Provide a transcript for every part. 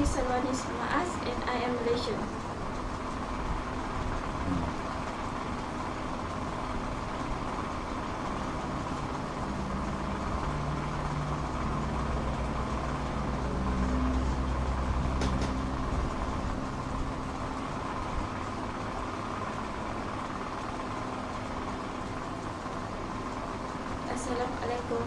is Salwanis and I am Malaysian. Assalamualaikum.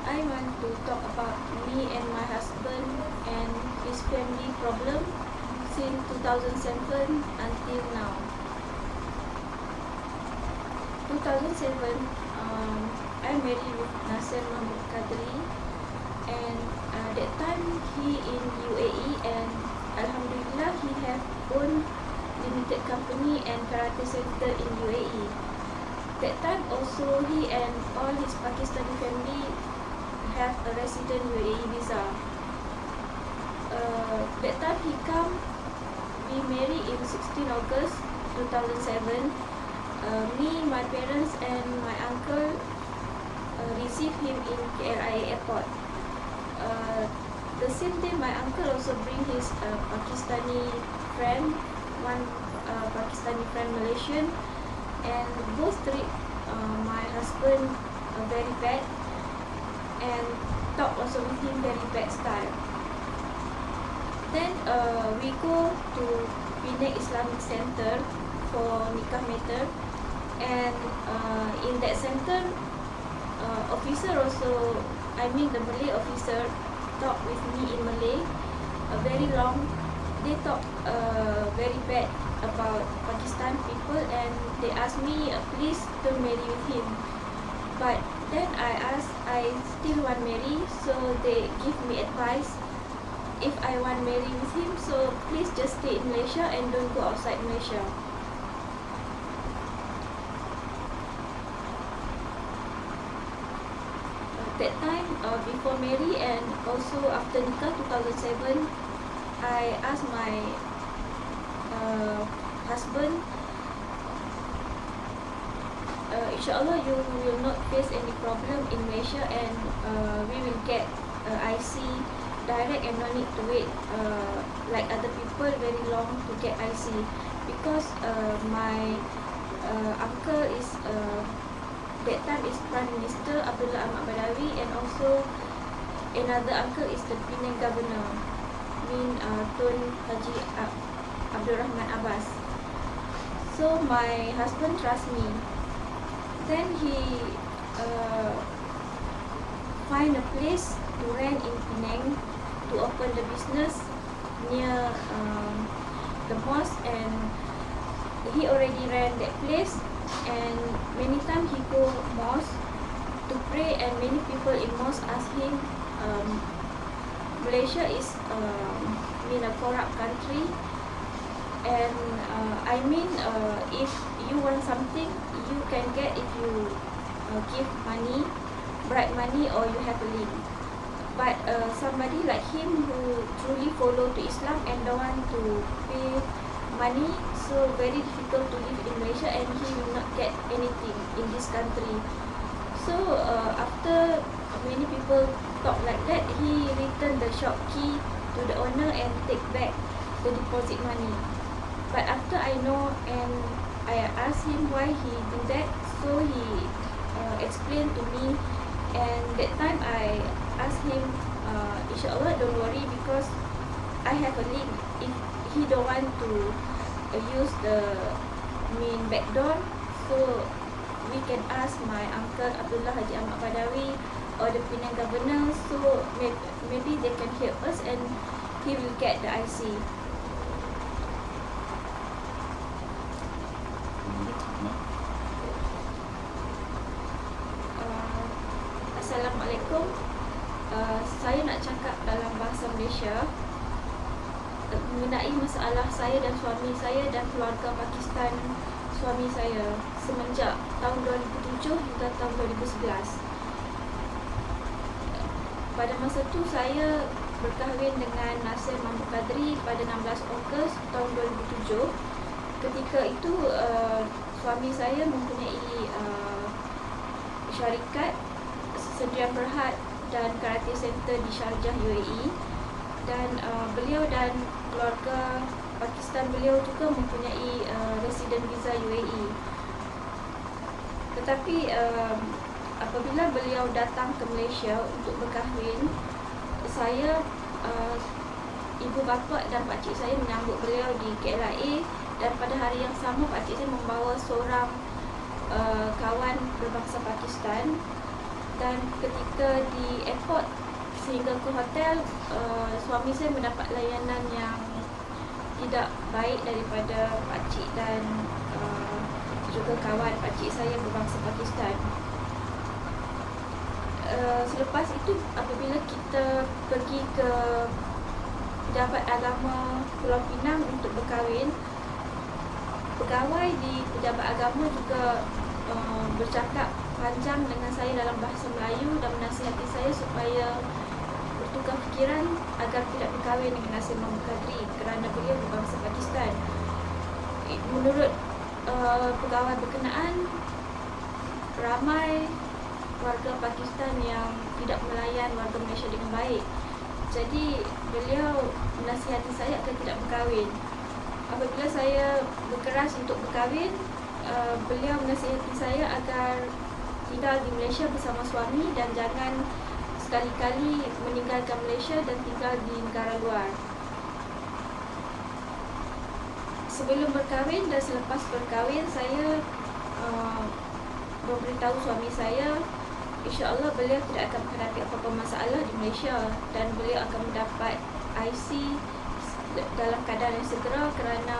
I want to talk about me and my husband and his family problem since 2007 until now. 2007, I married with Nasir Mahmud Qadri, and that time he in UAE, and Alhamdulillah he have own limited company and karate center in UAE. That time also he and all his Pakistani family have a resident UAE visa. That time he come, we married in 16 August 2007. Me, my parents and my uncle received him in KLIA airport. The same day my uncle also bring his Pakistani friend, one Pakistani friend Malaysian, and both treat my husband very bad and talk also with him very bad style. Then we go to Penang Islamic Center for nikah matter, and in that center officer also, I mean the Malay officer, talk with me in Malay very long. They talk very bad about Pakistan people, and they ask me please don't marry with him. But then I ask, I still want marry, so they give me advice if I want marry with him, so please just stay in Malaysia and don't go outside Malaysia. That time before marry and also after nikah 2007, I asked my husband, inshallah you will not face any problem in Malaysia, and we will get IC direct and no need to wait like other people very long to get IC, because my uncle is that time is Prime Minister Abdullah Ahmad Badawi, and also another uncle is the Penang Governor, Tun Haji Abdul Rahman Abbas. So my husband trusts me. Then he find a place to rent in Penang to open the business near the mosque, and he already rent that place, and many times he go mosque to pray, and many people in mosque ask him, Malaysia is a corrupt country, and if you want something you can get if you give money, bribe money, or you have a link. But somebody like him who truly follow to Islam and don't want to pay money, so very difficult to live in Malaysia, and he will not get anything in this country. So after many people talk like that, he returned the shop key to the owner and take back the deposit money. But after I know and I asked him why he do that, so he explained to me, and that time I asked him, inshallah don't worry, because I have a link. If he don't want to use the back door, so we can ask my uncle Abdullah Haji Ahmad Badawi or the Penang Governor, so maybe they can help us and he will get the IC. Assalamualaikum. Saya nak cakap dalam bahasa Malaysia mengenai masalah saya dan suami saya dan keluarga Pakistan suami saya semenjak tahun 2007 hingga tahun 2011. Pada masa itu saya berkahwin dengan Nasir Mahmud Qadri pada 16 Ogos tahun 2007. Ketika itu suami saya mempunyai syarikat Sendirian Berhad dan Karate Center di Sharjah UAE. dan beliau dan keluarga Pakistan beliau juga mempunyai resident visa UAE. Tetapi apabila beliau datang ke Malaysia untuk berkahwin, saya, ibu bapa dan pakcik saya menyambut beliau di KLIA, dan pada hari yang sama pakcik saya membawa seorang kawan berbangsa Pakistan, dan ketika di airport sehingga ke hotel, suami saya mendapat layanan yang tidak baik daripada pakcik dan juga kawan pakcik saya berbangsa Pakistan. Selepas itu, apabila kita pergi ke Pejabat Agama Pulau Pinang untuk berkahwin, pegawai di Pejabat Agama juga bercakap panjang dengan saya dalam bahasa Melayu dan menasihati saya supaya bertukar fikiran agar tidak berkahwin dengan Nasir Mahmud Kadri kerana beliau berbangsa Pakistan. Menurut pegawai berkenaan, ramai warga Pakistan yang tidak melayan warga Malaysia dengan baik. Jadi beliau menasihati saya agar tidak berkahwin. Apabila saya berkeras untuk berkahwin, beliau menasihati saya agar tinggal di Malaysia bersama suami dan jangan sekali-kali meninggalkan Malaysia dan tinggal di negara luar. Sebelum berkahwin dan selepas berkahwin, saya memberitahu suami saya, insya-Allah beliau tidak akan menghadapi apa-apa masalah di Malaysia dan beliau akan mendapat IC dalam keadaan yang segera kerana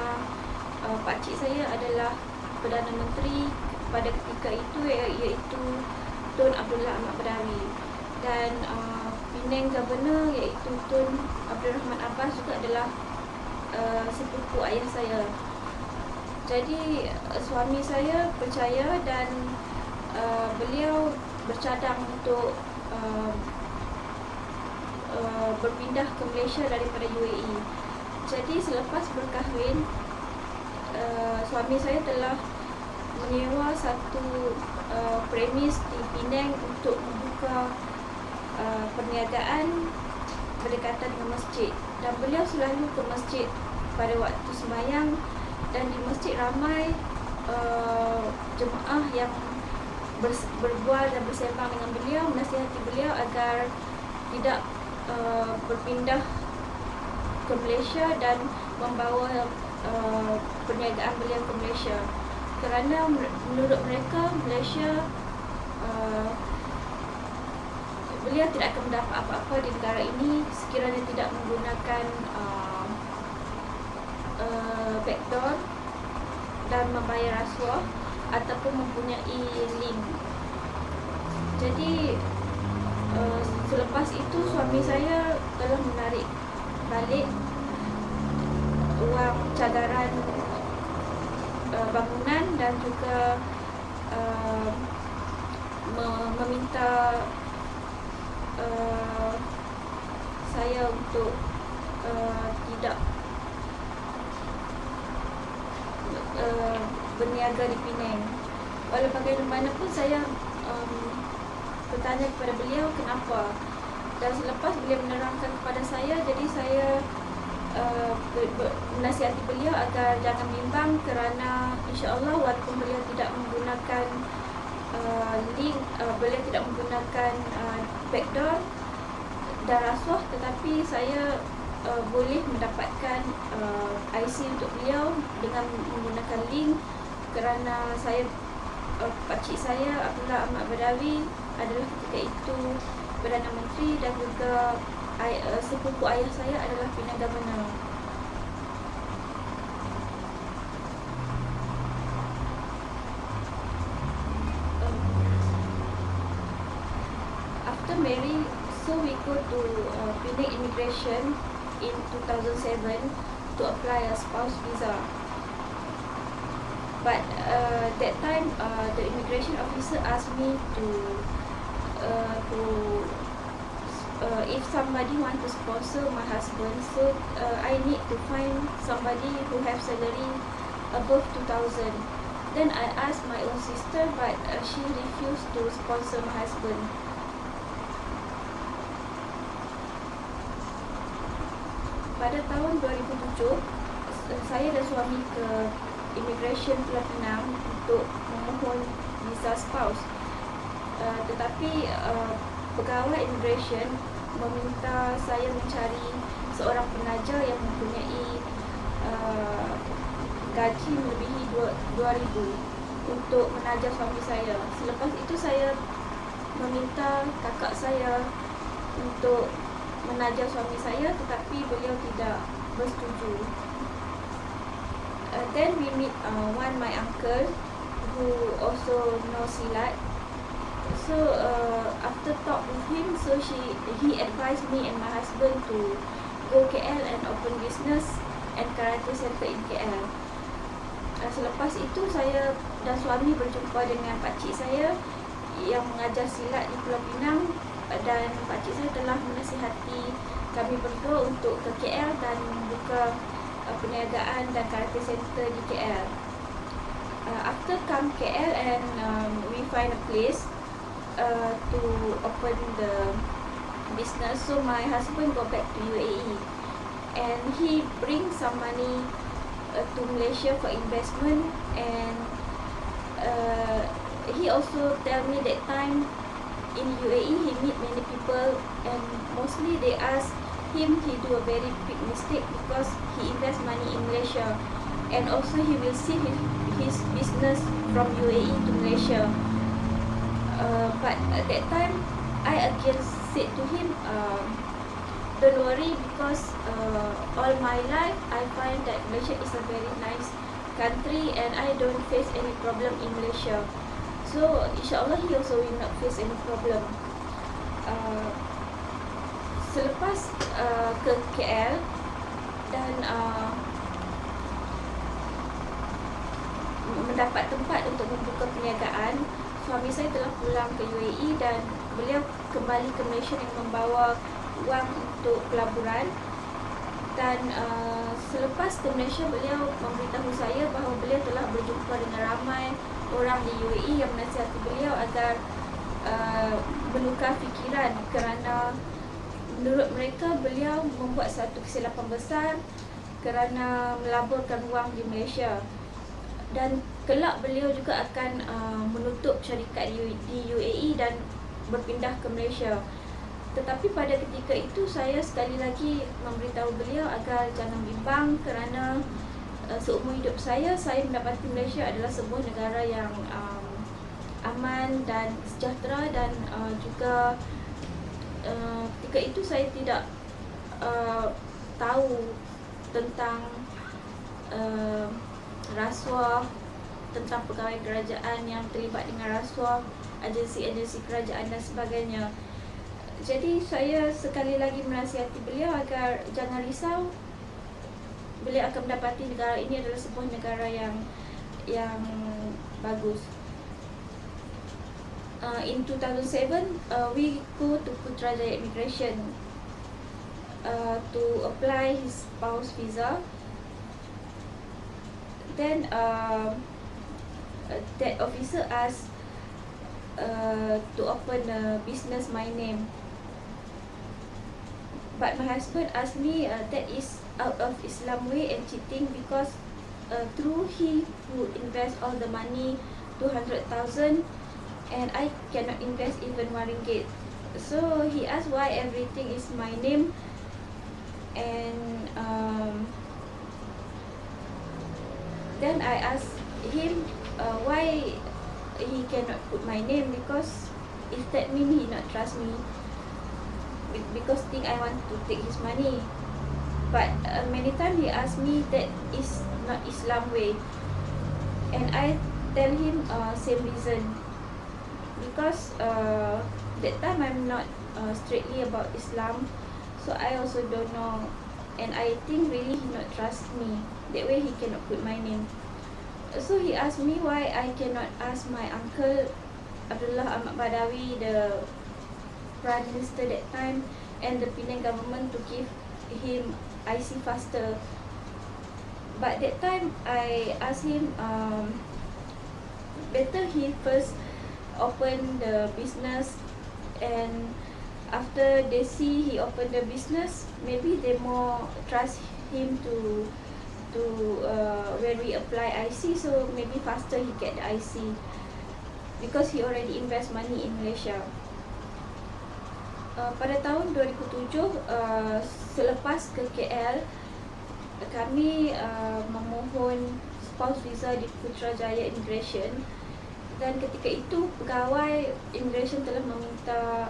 pakcik saya adalah Perdana Menteri pada ketika itu, iaitu Tun Abdullah Ahmad Badawi, dan Penang Governor iaitu Tun Abdul Rahman Abbas juga adalah sepupu ayah saya. Jadi suami saya percaya dan beliau bercadang untuk berpindah ke Malaysia daripada UAE. Jadi selepas berkahwin, suami saya telah menyewa satu premis di Penang untuk membuka perniagaan berdekatan dengan masjid, dan beliau selalu ke masjid pada waktu sembahyang, dan di masjid ramai jemaah yang berbual dan bersembang dengan beliau, menasihati beliau agar tidak berpindah ke Malaysia dan membawa perniagaan beliau ke Malaysia, kerana menurut mereka Malaysia, beliau tidak akan mendapat apa-apa di negara ini sekiranya tidak menggunakan backdoor dan membayar rasuah ataupun mempunyai link. Jadi selepas itu suami saya telah menarik balik wang cadaran bangunan dan juga meminta saya untuk tidak berniaga di Penang. Walau bagaimanapun saya bertanya kepada beliau kenapa, dan selepas beliau menerangkan kepada saya, jadi saya menasihati beliau agar jangan bimbang kerana insya-Allah walaupun beliau tidak menggunakan link, beliau tidak menggunakan backdoor dan rasuah, tetapi saya boleh mendapatkan IC untuk beliau dengan menggunakan link, kerana saya pakcik saya Abdullah Ahmad Badawi adalah ketika itu Perdana Menteri dan juga sepupu ayah saya adalah Penang Governor. After married, so we go to Penang Immigration in 2007 to apply a spouse visa. But that time, the immigration officer asked me to if somebody want to sponsor my husband, so I need to find somebody who have salary above 2,000. Then I asked my own sister, but she refused to sponsor my husband. pada tahun 2007 saya dan suami ke Immigration Pulau Pinang untuk memohon visa spouse. Tetapi pegawai immigration meminta saya mencari seorang penaja yang mempunyai gaji melebihi 2,000 untuk menaja suami saya. Selepas itu saya meminta kakak saya untuk menaja suami saya, tetapi beliau tidak bersetuju. Then we meet one my uncle who also knows silat. So after talk with him, so he advised me and my husband to go KL and open business and karate center in KL. Selepas itu saya dan suami berjumpa dengan pakcik saya yang mengajar silat di Pulau Pinang, dan pakcik saya telah menasihati kami berdua untuk ke KL dan membuka perniagaan dan karate center di KL. After come KL and we find a place to open the business, so my husband go back to UAE and he bring some money to Malaysia for investment, and he also tell me that time in UAE he meet many people and mostly they ask him he do a very big mistake because he invest money in Malaysia, and also he will see his business from UAE to Malaysia. But at that time I again said to him, don't worry, because all my life I find that Malaysia is a very nice country and I don't face any problem in Malaysia. So insyaAllah he also will not face any problem. Selepas ke KL dan mendapat tempat untuk membuka perniagaan, suami saya telah pulang ke UAE dan beliau kembali ke Malaysia dengan membawa wang untuk pelaburan. Dan selepas ke Malaysia, beliau memberitahu saya bahawa beliau telah berjumpa dengan ramai orang di UAE yang menasihati beliau agar menukar fikiran, kerana menurut mereka beliau membuat satu kesilapan besar kerana melaburkan wang di Malaysia, dan kelak beliau juga akan menutup syarikat di UAE dan berpindah ke Malaysia. Tetapi pada ketika itu saya sekali lagi memberitahu beliau agar jangan bimbang, kerana seumur hidup saya mendapati Malaysia adalah sebuah negara yang aman dan sejahtera, dan juga ketika itu saya tidak tahu tentang rasuah, tentang pegawai kerajaan yang terlibat dengan rasuah, agensi-agensi kerajaan dan sebagainya. Jadi saya sekali lagi menasihati beliau agar jangan risau, beliau akan mendapati negara ini adalah sebuah negara yang bagus. In 2007, we go to Putrajaya Immigration to apply his spouse visa. Then that officer asked to open a business my name. But my husband asked me that is out of Islam way and cheating, because through he who invest all the money 200,000 and I cannot invest even 1 ringgit. So he asked why everything is my name, and then I asked him why he cannot put my name, because if that mean he not trust me, because think I want to take his money. But many times he asked me that is not Islam way, and I tell him same reason, because that time I'm not straightly about Islam, so I also don't know, and I think really he not trust me, that way he cannot put my name. So he asked me why I cannot ask my uncle Abdullah Ahmad Badawi, the Prime Minister that time, and the Penang government to give him IC faster. But that time I asked him better he first open the business, and after they see he opened the business, maybe they more trust him to when we apply IC, so maybe faster he get the IC because he already invest money in Malaysia. Pada tahun 2007, selepas ke KL, kami memohon spouse visa di Putrajaya Immigration, dan ketika itu pegawai immigration telah meminta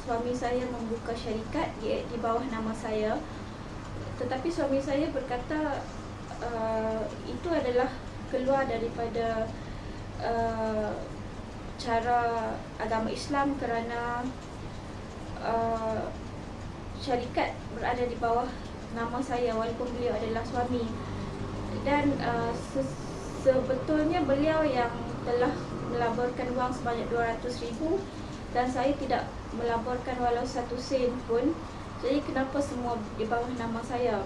suami saya membuka syarikat di bawah nama saya. Tetapi suami saya berkata itu adalah keluar daripada cara agama Islam kerana syarikat berada di bawah nama saya walaupun beliau adalah suami. Dan sebetulnya beliau yang telah melaburkan wang sebanyak 200,000 dan saya tidak melaburkan walau 1 sen pun. Jadi kenapa semua di bawah nama saya?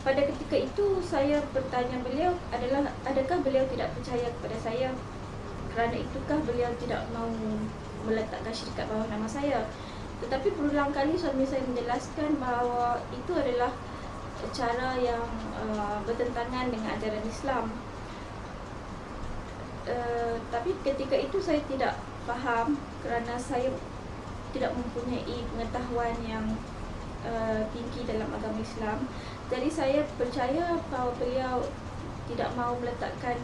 Pada ketika itu saya bertanya beliau adalah adakah beliau tidak percaya kepada saya? Kerana itukah beliau tidak mahu meletakkan syarikat bawah nama saya? Tetapi berulang kali suami saya menjelaskan bahawa itu adalah cara yang bertentangan dengan ajaran Islam. Tapi ketika itu saya tidak faham kerana saya tidak mempunyai pengetahuan yang tinggi dalam agama Islam. Jadi saya percaya bahawa beliau tidak mahu meletakkan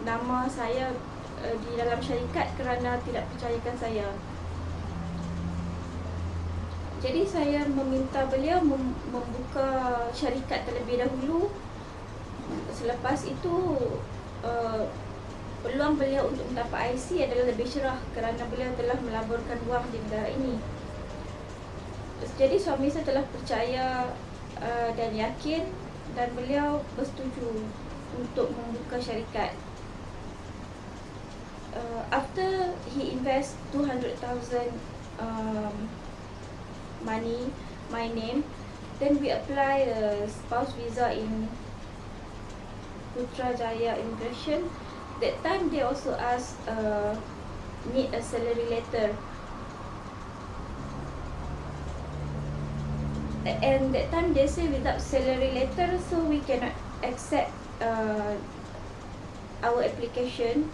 nama saya di dalam syarikat kerana tidak percayakan saya. Jadi saya meminta beliau membuka syarikat terlebih dahulu. Selepas itu peluang beliau untuk mendapat IC adalah lebih cerah kerana beliau telah melaburkan wang di negara ini. Jadi suami saya telah percaya dan yakin, dan beliau bersetuju untuk membuka syarikat. After he invest 200,000 money, my name, then we apply the spouse visa in Putrajaya Immigration. That time they also ask need a salary letter, and that time they say without salary letter so we cannot accept our application.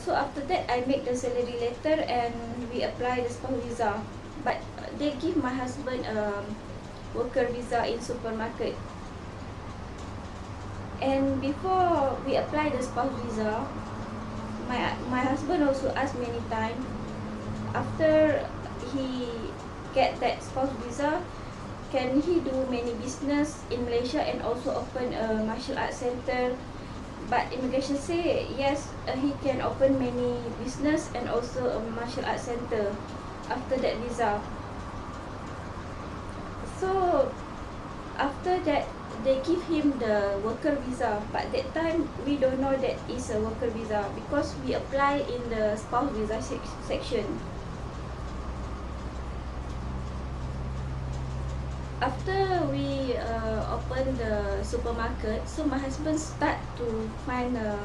So after that I make the salary letter and we apply the spouse visa, but they give my husband worker visa in supermarket. And before we apply the spouse visa, my husband also asked many times, after he get that spouse visa, can he do many business in Malaysia and also open a martial arts center? But immigration say yes, he can open many business and also a martial arts center after that visa. So after that they give him the worker visa, but that time we don't know that is a worker visa because we apply in the spouse visa section. After we open the supermarket, so my husband start to find a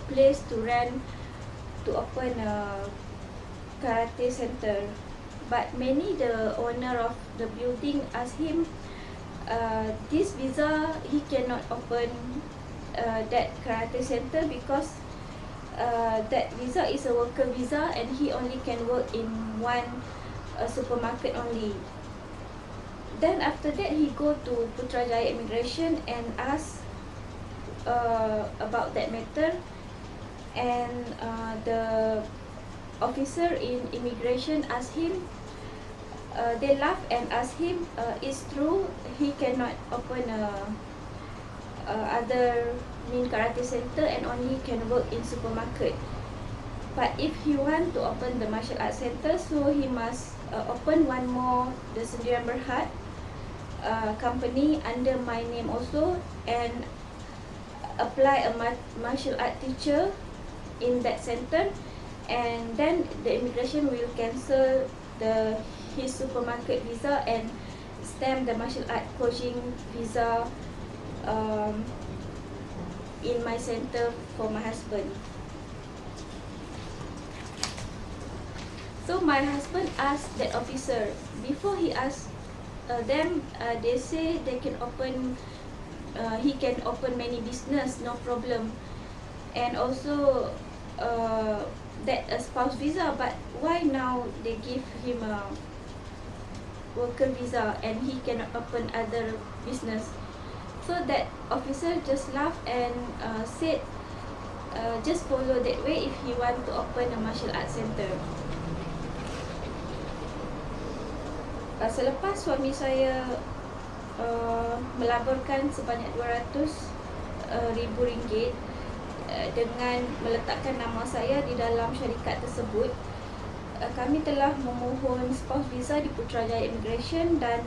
place to rent to open a karate center. But many the owner of the building asked him, this visa he cannot open that karate center because that visa is a worker visa and he only can work in one supermarket only. Then after that he go to Putrajaya Immigration and ask about that matter, and the officer in immigration asked him, they laugh and ask him, it's true he cannot open other karate center and only can work in supermarket. But if he want to open the martial arts center, so he must open one more, the Sendirian Berhad company under my name also, and apply a martial art teacher in that center, and then the immigration will cancel his supermarket visa and stamp the martial art coaching visa in my center for my husband. So my husband asked that officer. Before he asked them, they say they can open. He can open many business, no problem, and also that a spouse visa. But why now they give him a worker visa and he cannot open other business? So that officer just laughed and said, just follow that way if he want to open a martial arts center. Selepas suami saya melaburkan sebanyak 200 ribu ringgit dengan meletakkan nama saya di dalam syarikat tersebut, kami telah memohon spouse visa di Putrajaya Immigration dan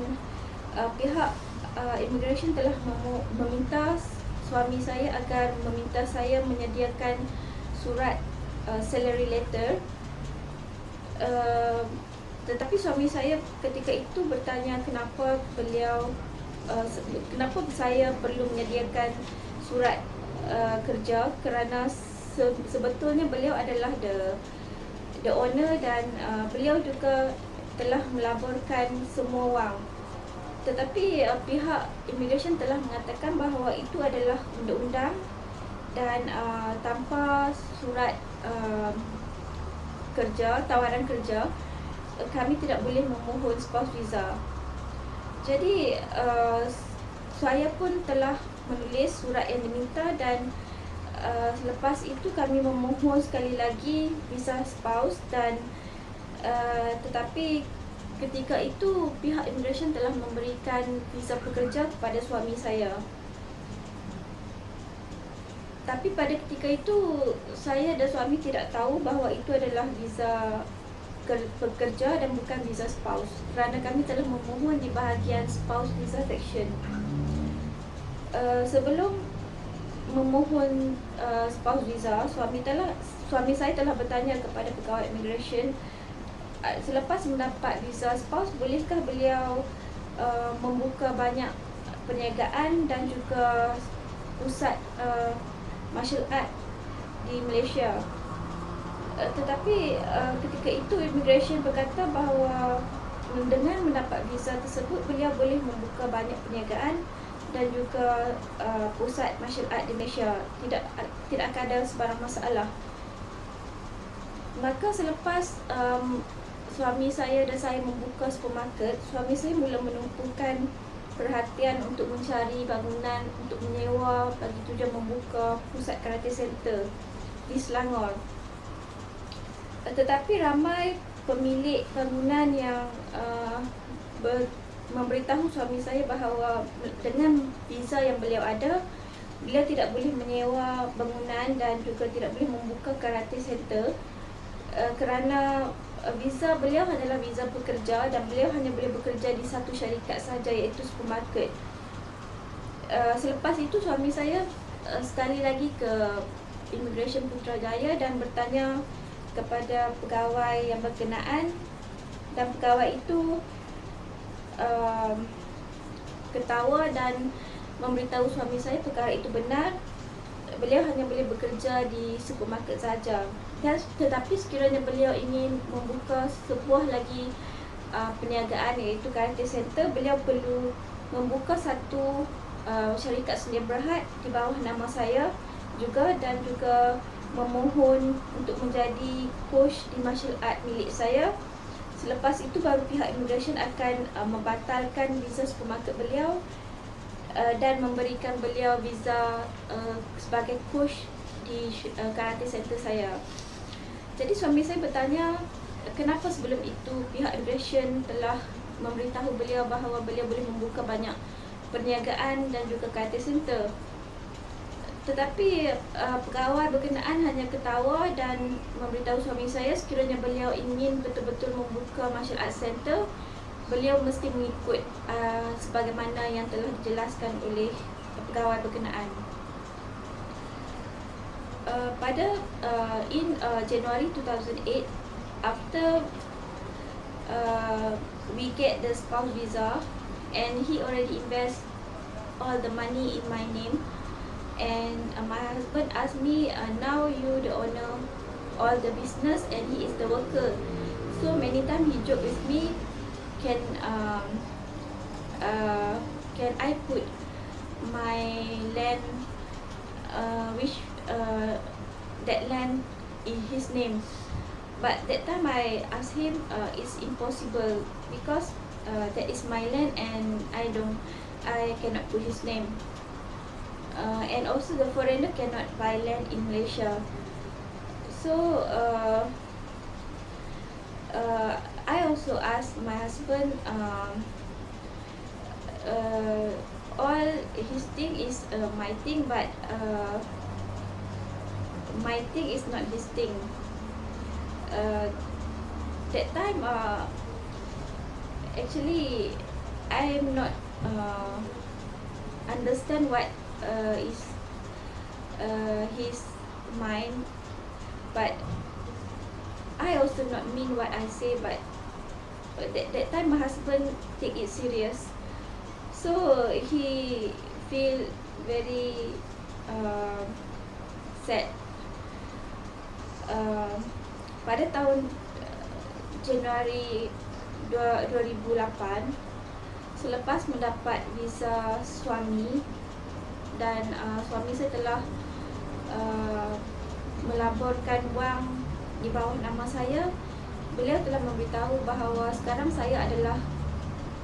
pihak immigration telah meminta suami saya agar meminta saya menyediakan surat salary letter. Tetapi suami saya ketika itu bertanya kenapa kenapa saya perlu menyediakan surat kerja, kerana sebetulnya beliau adalah the owner dan beliau juga telah melaburkan semua wang. Tetapi pihak immigration telah mengatakan bahawa itu adalah undang-undang dan tanpa surat tawaran kerja, kami tidak boleh memohon spouse visa. Jadi saya pun telah menulis surat yang diminta dan selepas itu kami memohon sekali lagi visa spouse dan tetapi ketika itu pihak immigration telah memberikan visa pekerja kepada suami saya. Tapi pada ketika itu saya dan suami tidak tahu bahawa itu adalah visa pekerja dan bukan visa spouse, kerana kami telah memohon di bahagian spouse visa section. Sebelum memohon spouse visa, suami saya telah bertanya kepada pegawai immigration, selepas mendapat visa spouse, bolehkah beliau membuka banyak perniagaan dan juga pusat martial art di Malaysia. Tetapi ketika itu immigration berkata bahawa dengan mendapat visa tersebut beliau boleh membuka banyak perniagaan dan juga pusat martial art di Malaysia. Tidak akan ada sebarang masalah. Maka selepas suami saya dan saya membuka supermarket, suami saya mula menumpukan perhatian untuk mencari bangunan untuk menyewa bagi tujuan membuka pusat karate center di Selangor. Tetapi ramai pemilik bangunan yang memberitahu suami saya bahawa dengan visa yang beliau ada, beliau tidak boleh menyewa bangunan dan juga tidak boleh membuka karate center kerana visa beliau adalah visa pekerja dan beliau hanya boleh bekerja di satu syarikat sahaja, iaitu supermarket. Selepas itu suami saya sekali lagi ke Immigration Putrajaya dan bertanya kepada pegawai yang berkenaan, dan pegawai itu ketawa dan memberitahu suami saya perkara itu benar. Beliau hanya boleh bekerja di supermarket saja. Tetapi sekiranya beliau ingin membuka sebuah lagi perniagaan, iaitu karate center, beliau perlu membuka satu syarikat sedia berhad di bawah nama saya juga dan juga memohon untuk menjadi coach di martial art milik saya. Selepas itu baru pihak immigration akan membatalkan visa supermarket beliau dan memberikan beliau visa sebagai coach di karate center saya. Jadi suami saya bertanya kenapa sebelum itu pihak immigration telah memberitahu beliau bahawa beliau boleh membuka banyak perniagaan dan juga karate center. Tetapi pegawai berkenaan hanya ketawa dan memberitahu suami saya sekiranya beliau ingin betul-betul membuka martial arts center, beliau mesti mengikut sebagaimana yang telah dijelaskan oleh pegawai berkenaan. Pada January 2008, after we get the spouse visa and he already invest all the money in my name, and my husband asked me, now you the owner all the business and he is the worker. So many times he joke with me, can can I put my land, which that land in his name. But that time I asked him, it's impossible because that is my land and I cannot put his name. And also the foreigner cannot buy land in Malaysia. So I also asked my husband, all his thing is my thing, but my thing is not his thing. That time actually I am not understand what is his mind, but I also not mean what I say, but that time my husband take it serious, so he feel very sad. Pada tahun Januari 2008, selepas mendapat visa suami dan suami saya telah melaburkan wang di bawah nama saya, beliau telah memberitahu bahawa sekarang saya adalah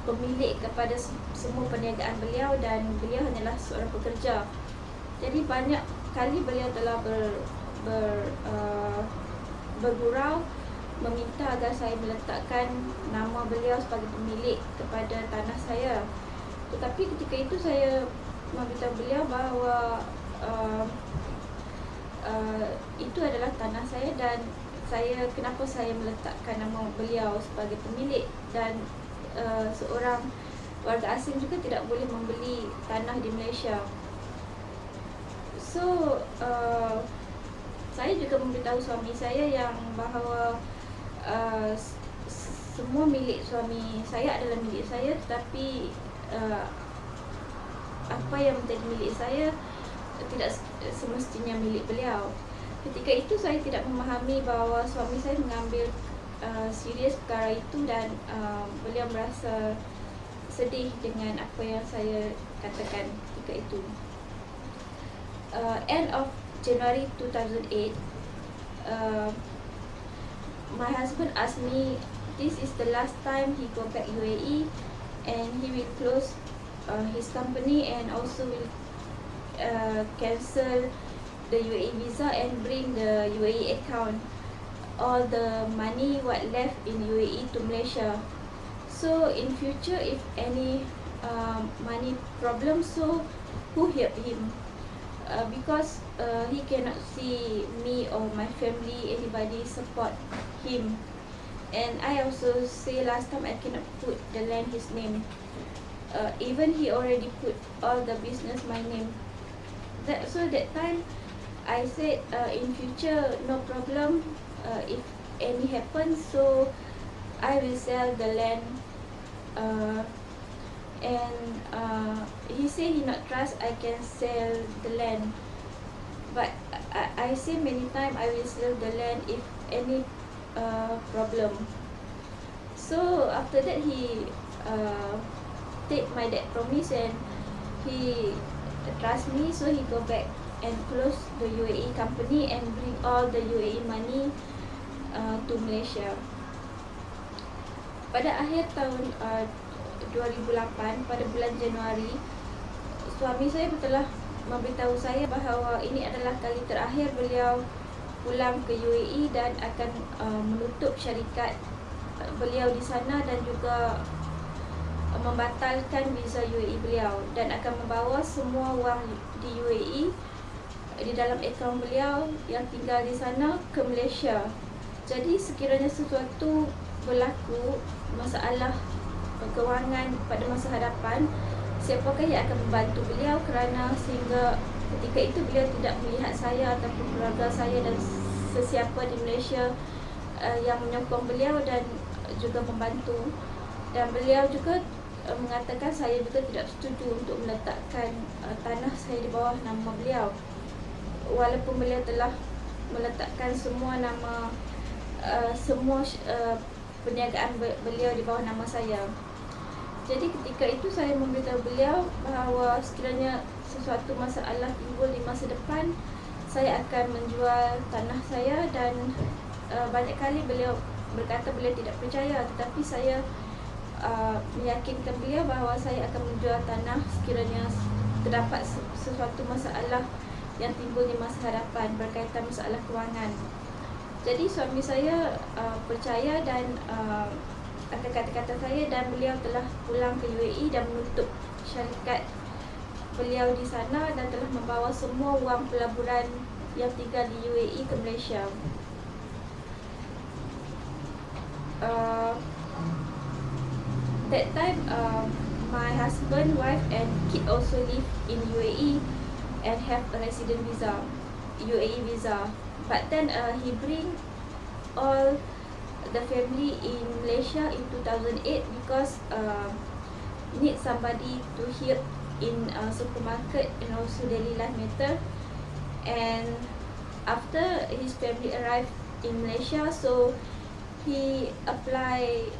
pemilik kepada semua perniagaan beliau dan beliau hanyalah seorang pekerja. Jadi banyak kali beliau telah bergurau meminta agar saya meletakkan nama beliau sebagai pemilik kepada tanah saya. Tetapi ketika itu saya memberitahu beliau bahawa itu adalah tanah saya dan kenapa saya meletakkan nama beliau sebagai pemilik, dan seorang warga asing juga tidak boleh membeli tanah di Malaysia. So saya juga memberitahu suami saya yang bahawa semua milik suami saya adalah milik saya, tetapi apa yang menjadi milik saya tidak semestinya milik beliau. Ketika itu saya tidak memahami bahawa suami saya mengambil serius perkara itu dan beliau merasa sedih dengan apa yang saya katakan ketika itu. End of January 2008, my husband asked me, this is the last time he go back UAE, and he will close his company and also will cancel the UAE visa and bring the UAE account, all the money what left in UAE to Malaysia. So in future, if any money problem, so who help him? Because he cannot see me or my family, anybody support him. And I also say last time I cannot put the land his name. Even he already put all the business my name. So that time I said in future no problem, if any happens, so I will sell the land. And he say he not trust I can sell the land, but I say many times I will sell the land if any problem. So after that he take my dad promise and he trust me, so he go back and close the UAE company and bring all the UAE money to Malaysia. Pada akhir tahun 2008, pada bulan Januari, suami saya telah memberitahu saya bahawa ini adalah kali terakhir beliau pulang ke UAE dan akan menutup syarikat beliau di sana dan juga membatalkan visa UAE beliau dan akan membawa semua wang di UAE di dalam akaun beliau yang tinggal di sana ke Malaysia. Jadi sekiranya sesuatu berlaku masalah kewangan pada masa hadapan, siapakah yang akan membantu beliau, kerana sehingga ketika itu beliau tidak melihat saya ataupun keluarga saya dan sesiapa di Malaysia yang menyokong beliau dan juga membantu. Dan beliau juga mengatakan saya juga tidak setuju untuk meletakkan tanah saya di bawah nama beliau, walaupun beliau telah meletakkan semua nama semua perniagaan beliau di bawah nama saya. Jadi ketika itu saya memberitahu beliau bahawa sekiranya sesuatu masalah timbul di masa depan, saya akan menjual tanah saya, dan banyak kali beliau berkata beliau tidak percaya, tetapi saya meyakinkan beliau bahawa saya akan menjual tanah sekiranya terdapat sesuatu masalah yang timbul di masa hadapan berkaitan masalah kewangan. Jadi suami saya percaya dan akan kata-kata saya, dan beliau telah pulang ke UAE dan menutup syarikat beliau di sana dan telah membawa semua wang pelaburan yang tinggal di UAE ke Malaysia. That time my husband, wife and kid also live in UAE and have a resident visa, UAE visa. But then he bring all the family in Malaysia in 2008 because need somebody to help in supermarket and also daily life matter. And after his family arrived in Malaysia, so he apply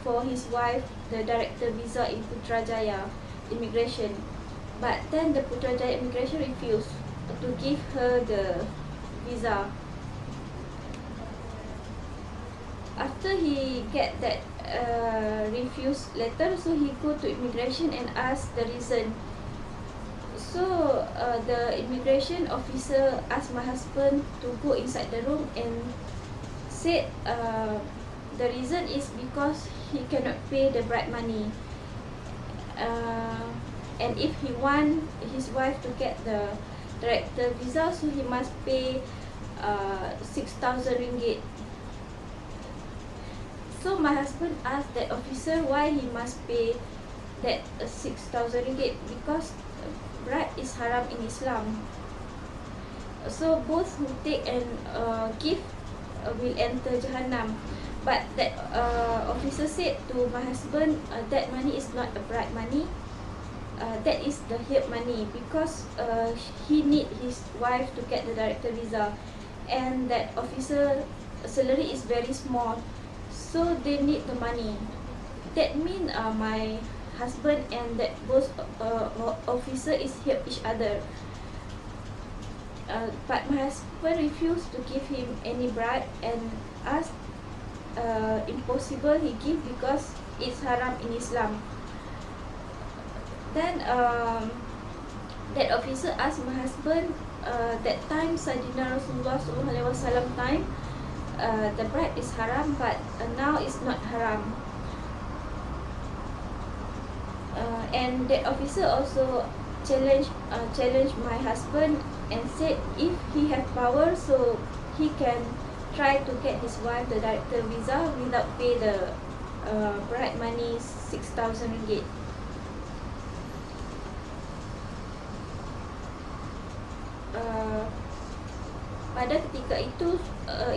for his wife the director visa in Putrajaya immigration, but then the Putrajaya immigration refused to give her the visa. After he get that refused letter, so he go to immigration and ask the reason. So the immigration officer asked my husband to go inside the room and said the reason is because he cannot pay the bride money, and if he want his wife to get the director visa, so he must pay 6,000 ringgit. So my husband asked that officer why he must pay that 6,000 ringgit, because bride is haram in Islam. So both who take and give will enter Jahannam. But that officer said to my husband that money is not the bride money, that is the help money, because he need his wife to get the director visa, and that officer salary is very small, so they need the money. That mean my husband and that both officer is help each other. But my husband refused to give him any bribe and asked impossible he give because it's haram in Islam. Then that officer asked my husband that time Sayyidina Rasulullah SAW time the bribe is haram, but now it's not haram. And that officer also challenged my husband and said if he have power, so he can try to get his wife the director visa without pay the bride money 6,000 ringgit. Pada ketika itu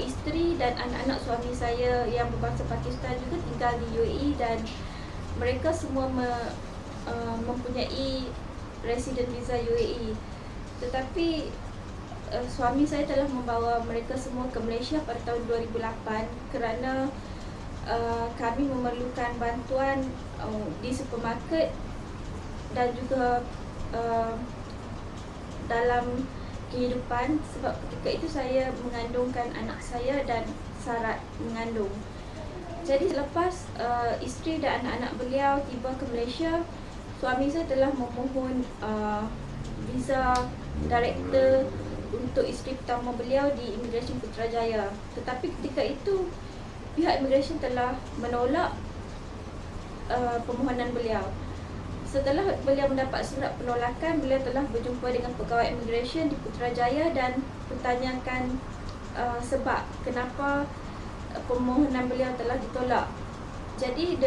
isteri dan anak-anak suami saya yang berbangsa Pakistan juga tinggal di UAE, dan mereka semua mempunyai resident visa UAE. Tetapi suami saya telah membawa mereka semua ke Malaysia pada tahun 2008 kerana kami memerlukan bantuan di supermarket dan juga dalam kehidupan, sebab ketika itu saya mengandungkan anak saya dan syarat mengandung. Jadi selepas isteri dan anak-anak beliau tiba ke Malaysia, suami saya telah memohon visa director untuk isteri pertama beliau di Immigration Putrajaya. Tetapi ketika itu pihak immigration telah menolak permohonan beliau. Setelah beliau mendapat surat penolakan, beliau telah berjumpa dengan pegawai immigration di Putrajaya dan bertanyakan sebab kenapa permohonan beliau telah ditolak. Jadi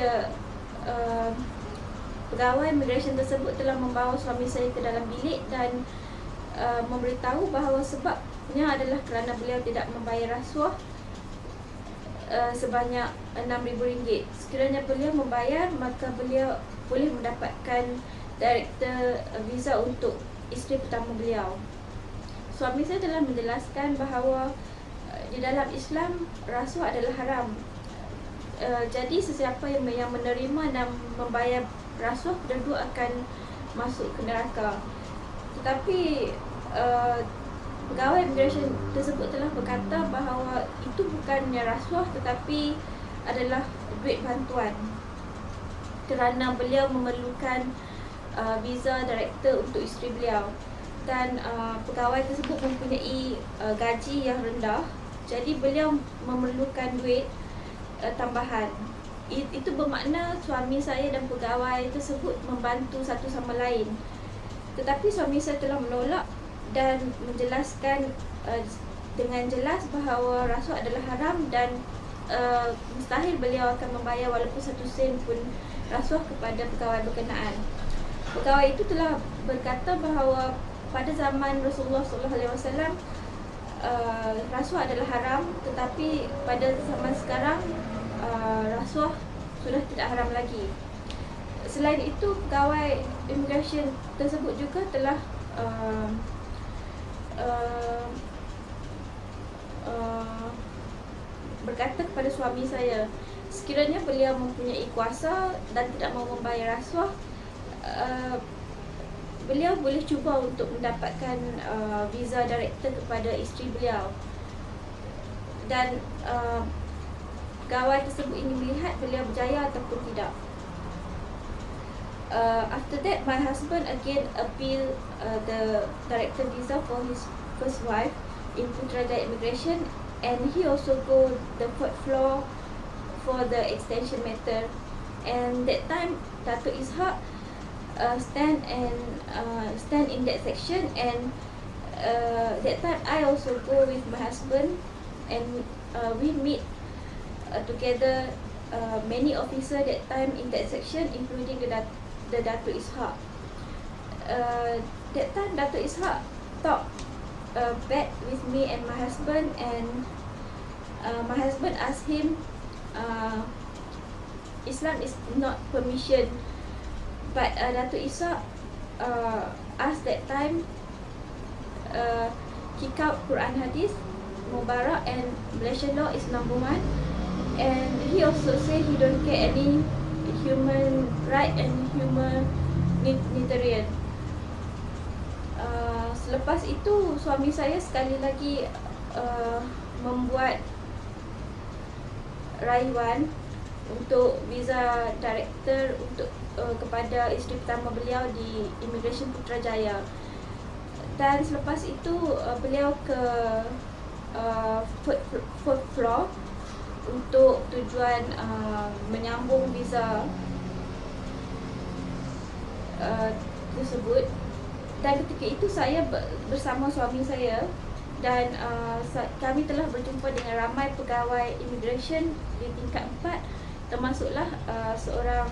pegawai immigration tersebut telah membawa suami saya ke dalam bilik dan memberitahu bahawa sebabnya adalah kerana beliau tidak membayar rasuah sebanyak RM6,000. Sekiranya beliau membayar, maka beliau boleh mendapatkan director visa untuk isteri pertama beliau. Suami saya telah menjelaskan bahawa di dalam Islam rasuah adalah haram. Jadi sesiapa yang menerima dan membayar rasuah, kedua akan masuk ke neraka. Tetapi pegawai immigration tersebut telah berkata bahawa itu bukannya rasuah tetapi adalah duit bantuan, kerana beliau memerlukan visa director untuk isteri beliau, dan pegawai tersebut mempunyai gaji yang rendah, jadi beliau memerlukan duit tambahan. Itu bermakna suami saya dan pegawai tersebut membantu satu sama lain. Tetapi suami saya telah menolak dan menjelaskan dengan jelas bahawa rasuah adalah haram dan mustahil beliau akan membayar walaupun 1 sen pun rasuah kepada pegawai berkenaan. Pegawai itu telah berkata bahawa pada zaman Rasulullah SAW rasuah adalah haram, tetapi pada zaman sekarang rasuah sudah tidak haram lagi. Selain itu, pegawai immigration tersebut juga telah berkata kepada suami saya, sekiranya beliau mempunyai kuasa dan tidak mahu membayar rasuah, beliau boleh cuba untuk mendapatkan visa director kepada isteri beliau, dan pegawai tersebut ingin melihat beliau berjaya ataupun tidak. After that, my husband again appeal the director visa for his first wife in Putrajaya Immigration, and he also go the 4th floor for the extension matter. And that time, Datuk Ishak stand in that section, and that time I also go with my husband, and we meet together many officer that time in that section, including the Datuk Ishak. That time Datuk Ishak talk bad with me and my husband, and my husband asked him, Islam is not permission, but Datuk Ishak asked that time kick out Quran Hadith Mubarak, and Malaysian law is number 1, and he also say he don't care any human right and humanitarian. Selepas itu, suami saya sekali lagi membuat rayuan untuk visa director untuk kepada isteri pertama beliau di Immigration Putrajaya. Dan selepas itu beliau ke 4th floor untuk tujuan menyambung visa tersebut. Dan ketika itu saya bersama suami saya, dan kami telah berjumpa dengan ramai pegawai immigration di tingkat 4, termasuklah seorang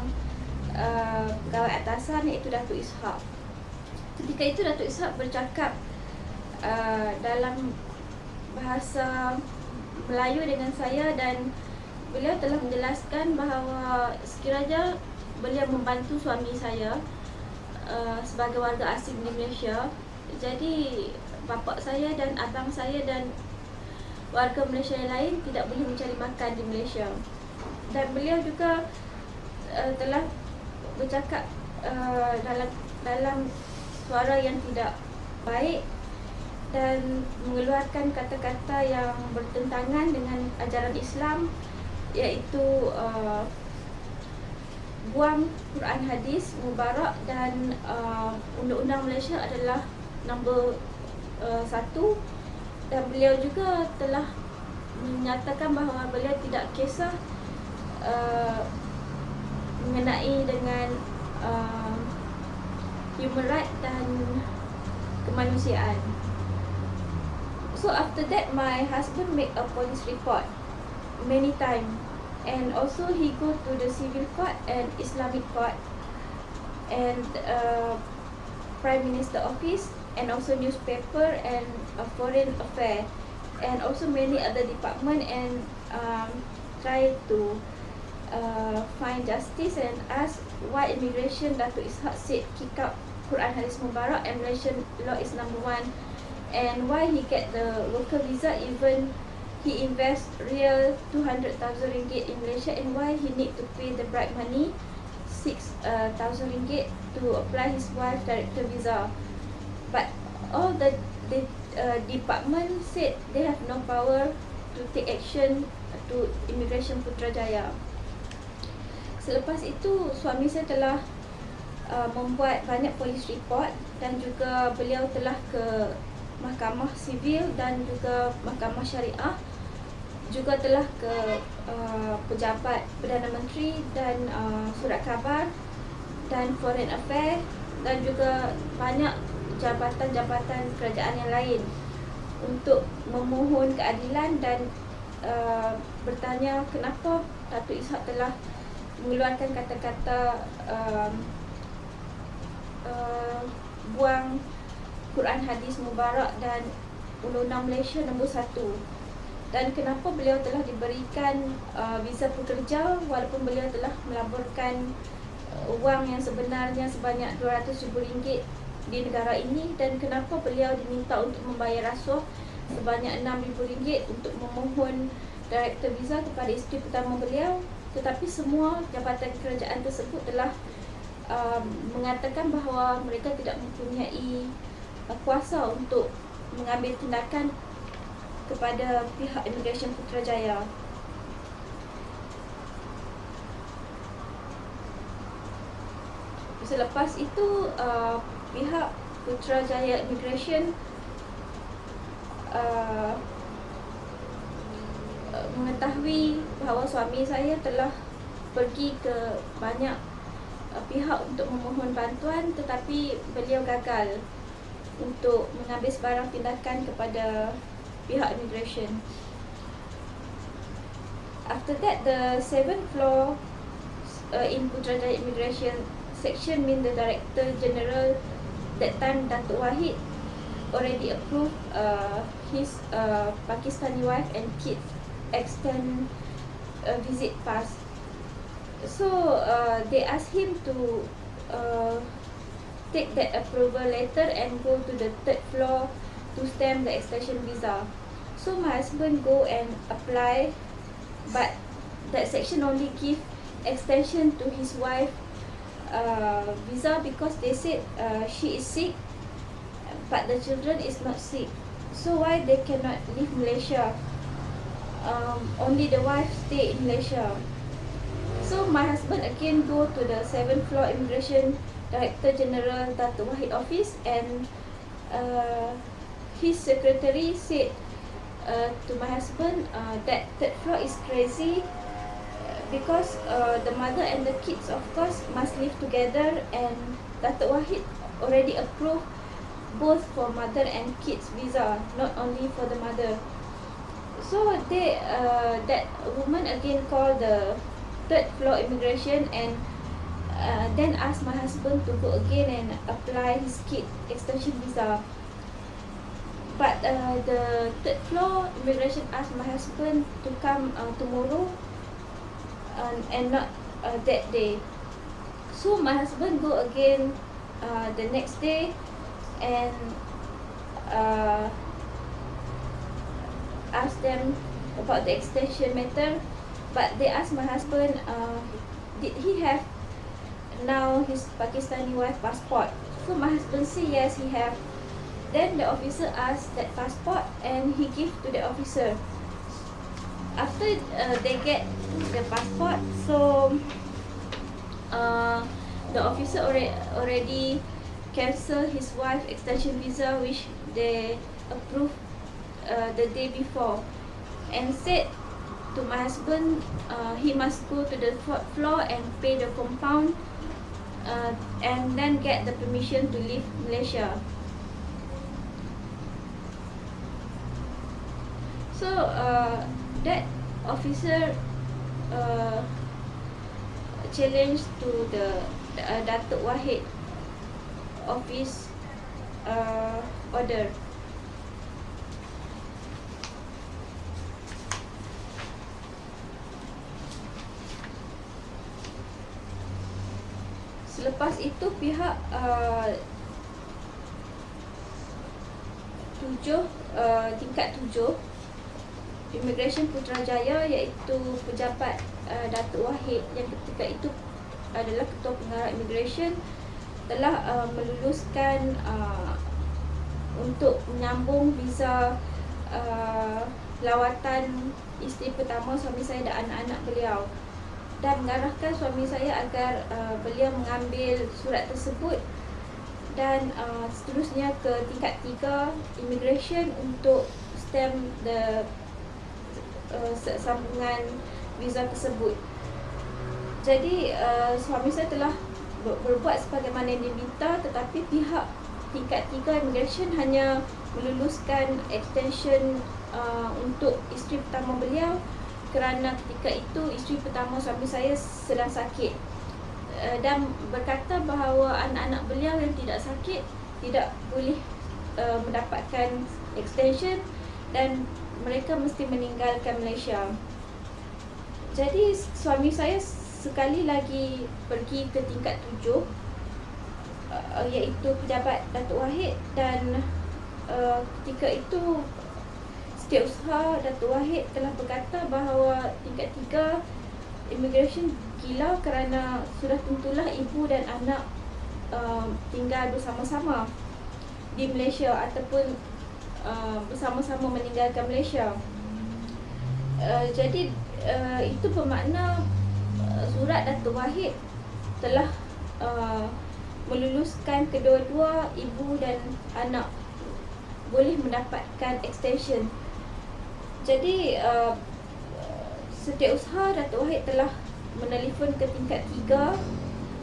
pegawai atasan iaitu Datuk Ishak. Ketika itu Datuk Ishak bercakap dalam bahasa Melayu dengan saya, dan beliau telah menjelaskan bahawa sekiranya beliau membantu suami saya sebagai warga asing di Malaysia, jadi bapa saya dan abang saya dan warga Malaysia yang lain tidak boleh mencari makan di Malaysia. Dan beliau juga telah bercakap dalam suara yang tidak baik dan mengeluarkan kata-kata yang bertentangan dengan ajaran Islam, iaitu buang Quran Hadis Mubarak, dan Undang-Undang Malaysia adalah nombor 1. Dan beliau juga telah menyatakan bahawa beliau tidak kisah mengenai dengan human right dan kemanusiaan. So after that, my husband make a police report many times, and also he go to the civil court and Islamic court and Prime Minister office, and also newspaper and foreign affair, and also many other department, and try to find justice and ask why immigration Datuk Ishak said kick out Quran Hadis Mubarak and Malaysian law is number 1, and why he get the worker visa even he invest real 200,000 ringgit in Malaysia, and why he need to pay the bribe money 6,000 ringgit to apply his wife director visa. But all the department said they have no power to take action to Immigration Putrajaya. Selepas itu, suami saya telah membuat banyak polis report, dan juga beliau telah ke Mahkamah Sivil dan juga Mahkamah Syariah, juga telah ke pejabat Perdana Menteri dan Surat Khabar dan Foreign Affairs, dan juga banyak jabatan-jabatan kerajaan yang lain untuk memohon keadilan dan bertanya kenapa Datuk Ishak telah mengeluarkan kata-kata buang Quran Hadis Mubarak dan Undang-Undang Malaysia nombor 1, dan kenapa beliau telah diberikan visa pekerja walaupun beliau telah melaburkan wang yang sebenarnya sebanyak RM200,000 di negara ini, dan kenapa beliau diminta untuk membayar rasuah sebanyak RM6,000 untuk memohon director visa kepada isteri pertama beliau. Tetapi semua jabatan kerajaan tersebut telah mengatakan bahawa mereka tidak mempunyai kuasa untuk mengambil tindakan kepada pihak Immigration Putrajaya. Selepas itu, pihak Putrajaya Immigration mengetahui bahawa suami saya telah pergi ke banyak pihak untuk memohon bantuan, tetapi beliau gagal untuk mengambil sebarang tindakan kepada pihak immigration. After that, the 7th floor in Putrajaya Immigration Section, mean the Director General that time, Datuk Wahid, already approved his Pakistani wife and kids extend visit pass. So they asked him to take that approval letter and go to the 3rd floor to stamp the extension visa. So my husband go and apply, but that section only give extension to his wife visa because they said she is sick, but the children is not sick. So why they cannot leave Malaysia? Only the wife stay in Malaysia. So my husband again go to the 7th floor Immigration Director General Datuk Wahid office, and his secretary said to my husband that 3rd floor is crazy because the mother and the kids of course must live together, and Datuk Wahid already approved both for mother and kids visa, not only for the mother. So they that woman again called the 3rd floor immigration and then asked my husband to go again and apply his kid extension visa. But the 3rd floor immigration asked my husband to come tomorrow and not that day. So my husband go again the next day and ask them about the extension matter, but they asked my husband did he have now his Pakistani wife passport. So my husband say yes, he have. Then the officer asked that passport and he give to the officer. After they get the passport, so the officer already cancel his wife extension visa which they approved the day before, and said to my husband he must go to the 4th floor and pay the compound and then get the permission to leave Malaysia. So that officer challenged to the Datuk Wahid office order. Selepas itu pihak tingkat 7 Immigration Putrajaya, iaitu pejabat Datuk Wahid yang ketika itu adalah Ketua Pengarah Immigration, telah meluluskan untuk menyambung visa lawatan isteri pertama suami saya dan anak-anak beliau, dan mengarahkan suami saya agar beliau mengambil surat tersebut dan seterusnya ke tingkat 3 immigration untuk stamp the sambungan visa tersebut. Jadi suami saya telah berbuat sebagaimana yang diminta, tetapi pihak tingkat 3 immigration hanya meluluskan extension untuk isteri pertama beliau kerana ketika itu isteri pertama suami saya sedang sakit, dan berkata bahawa anak-anak beliau yang tidak sakit tidak boleh mendapatkan extension dan mereka mesti meninggalkan Malaysia. Jadi suami saya sekali lagi pergi ke tingkat 7, iaitu pejabat Datuk Wahid, dan ketika itu Setiausaha Datuk Wahid telah berkata bahawa tingkat 3 immigration gila kerana sudah tentulah ibu dan anak tinggal bersama-sama di Malaysia ataupun bersama-sama meninggalkan Malaysia. Jadi itu bermakna surat Datuk Wahid telah meluluskan kedua-dua ibu dan anak boleh mendapatkan extension. Jadi Setiausaha Datuk Wahid telah menelefon ke tingkat 3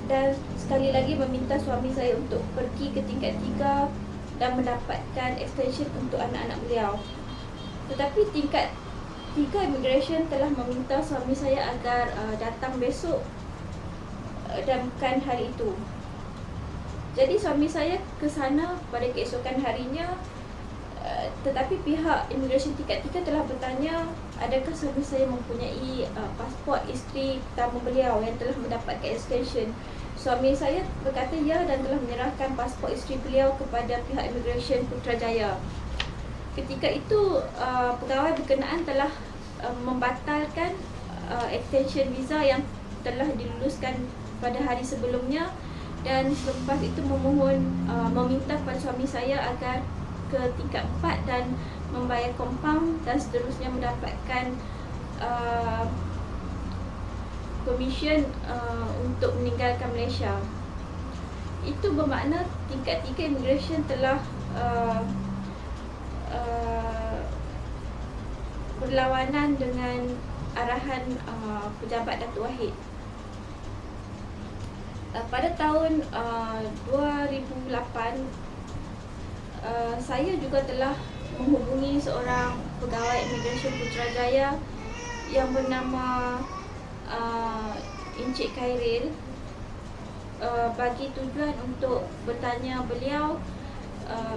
dan sekali lagi meminta suami saya untuk pergi ke tingkat 3 dan mendapatkan extension untuk anak-anak beliau. Tetapi tingkat 3 immigration telah meminta suami saya agar datang besok dan bukan hari itu. Jadi suami saya ke sana pada keesokan harinya, tetapi pihak immigration tingkat 3 telah bertanya adakah suami saya mempunyai pasport isteri pertama beliau yang telah mendapatkan extension. Suami saya berkata ya dan telah menyerahkan pasport isteri beliau kepada pihak immigration Putrajaya. Ketika itu pegawai berkenaan telah membatalkan extension visa yang telah diluluskan pada hari sebelumnya, dan selepas itu meminta kepada suami saya agar ke tingkat 4 dan membayar compound dan seterusnya mendapatkan permission untuk meninggalkan Malaysia. Itu bermakna tingkat 3 immigration telah berlawanan dengan arahan pejabat Datuk Wahid. Pada tahun 2008, saya juga telah menghubungi seorang pegawai immigration Putrajaya yang bernama Encik Khairil bagi tujuan untuk bertanya beliau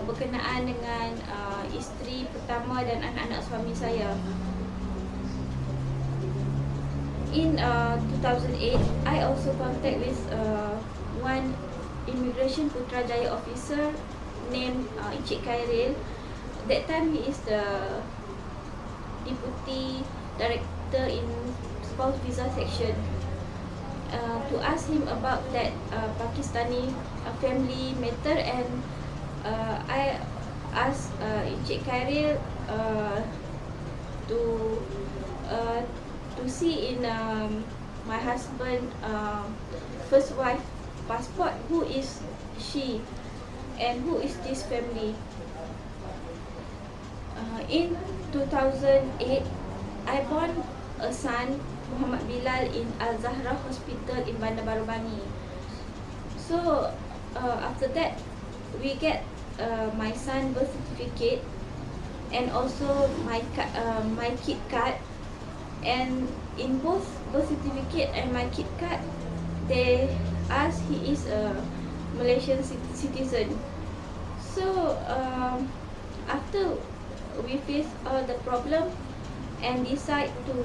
berkenaan dengan isteri pertama dan anak-anak suami saya. In 2008, I also contact with one immigration Putrajaya officer named Encik Khairil. That time he is the deputy director in spouse visa section. To ask him about that Pakistani family matter, and I asked Encik Khairil to see in my husband first wife passport who is she and who is this family. In 2008, I born a son, Muhammad Bilal, in Al-Zahra Hospital in Bandar Baru Bangi. So after that, we get my son birth certificate and also my kid card. And in both birth certificate and my kid card, they ask he is a Malaysian citizen. So after we face all the problem and decide to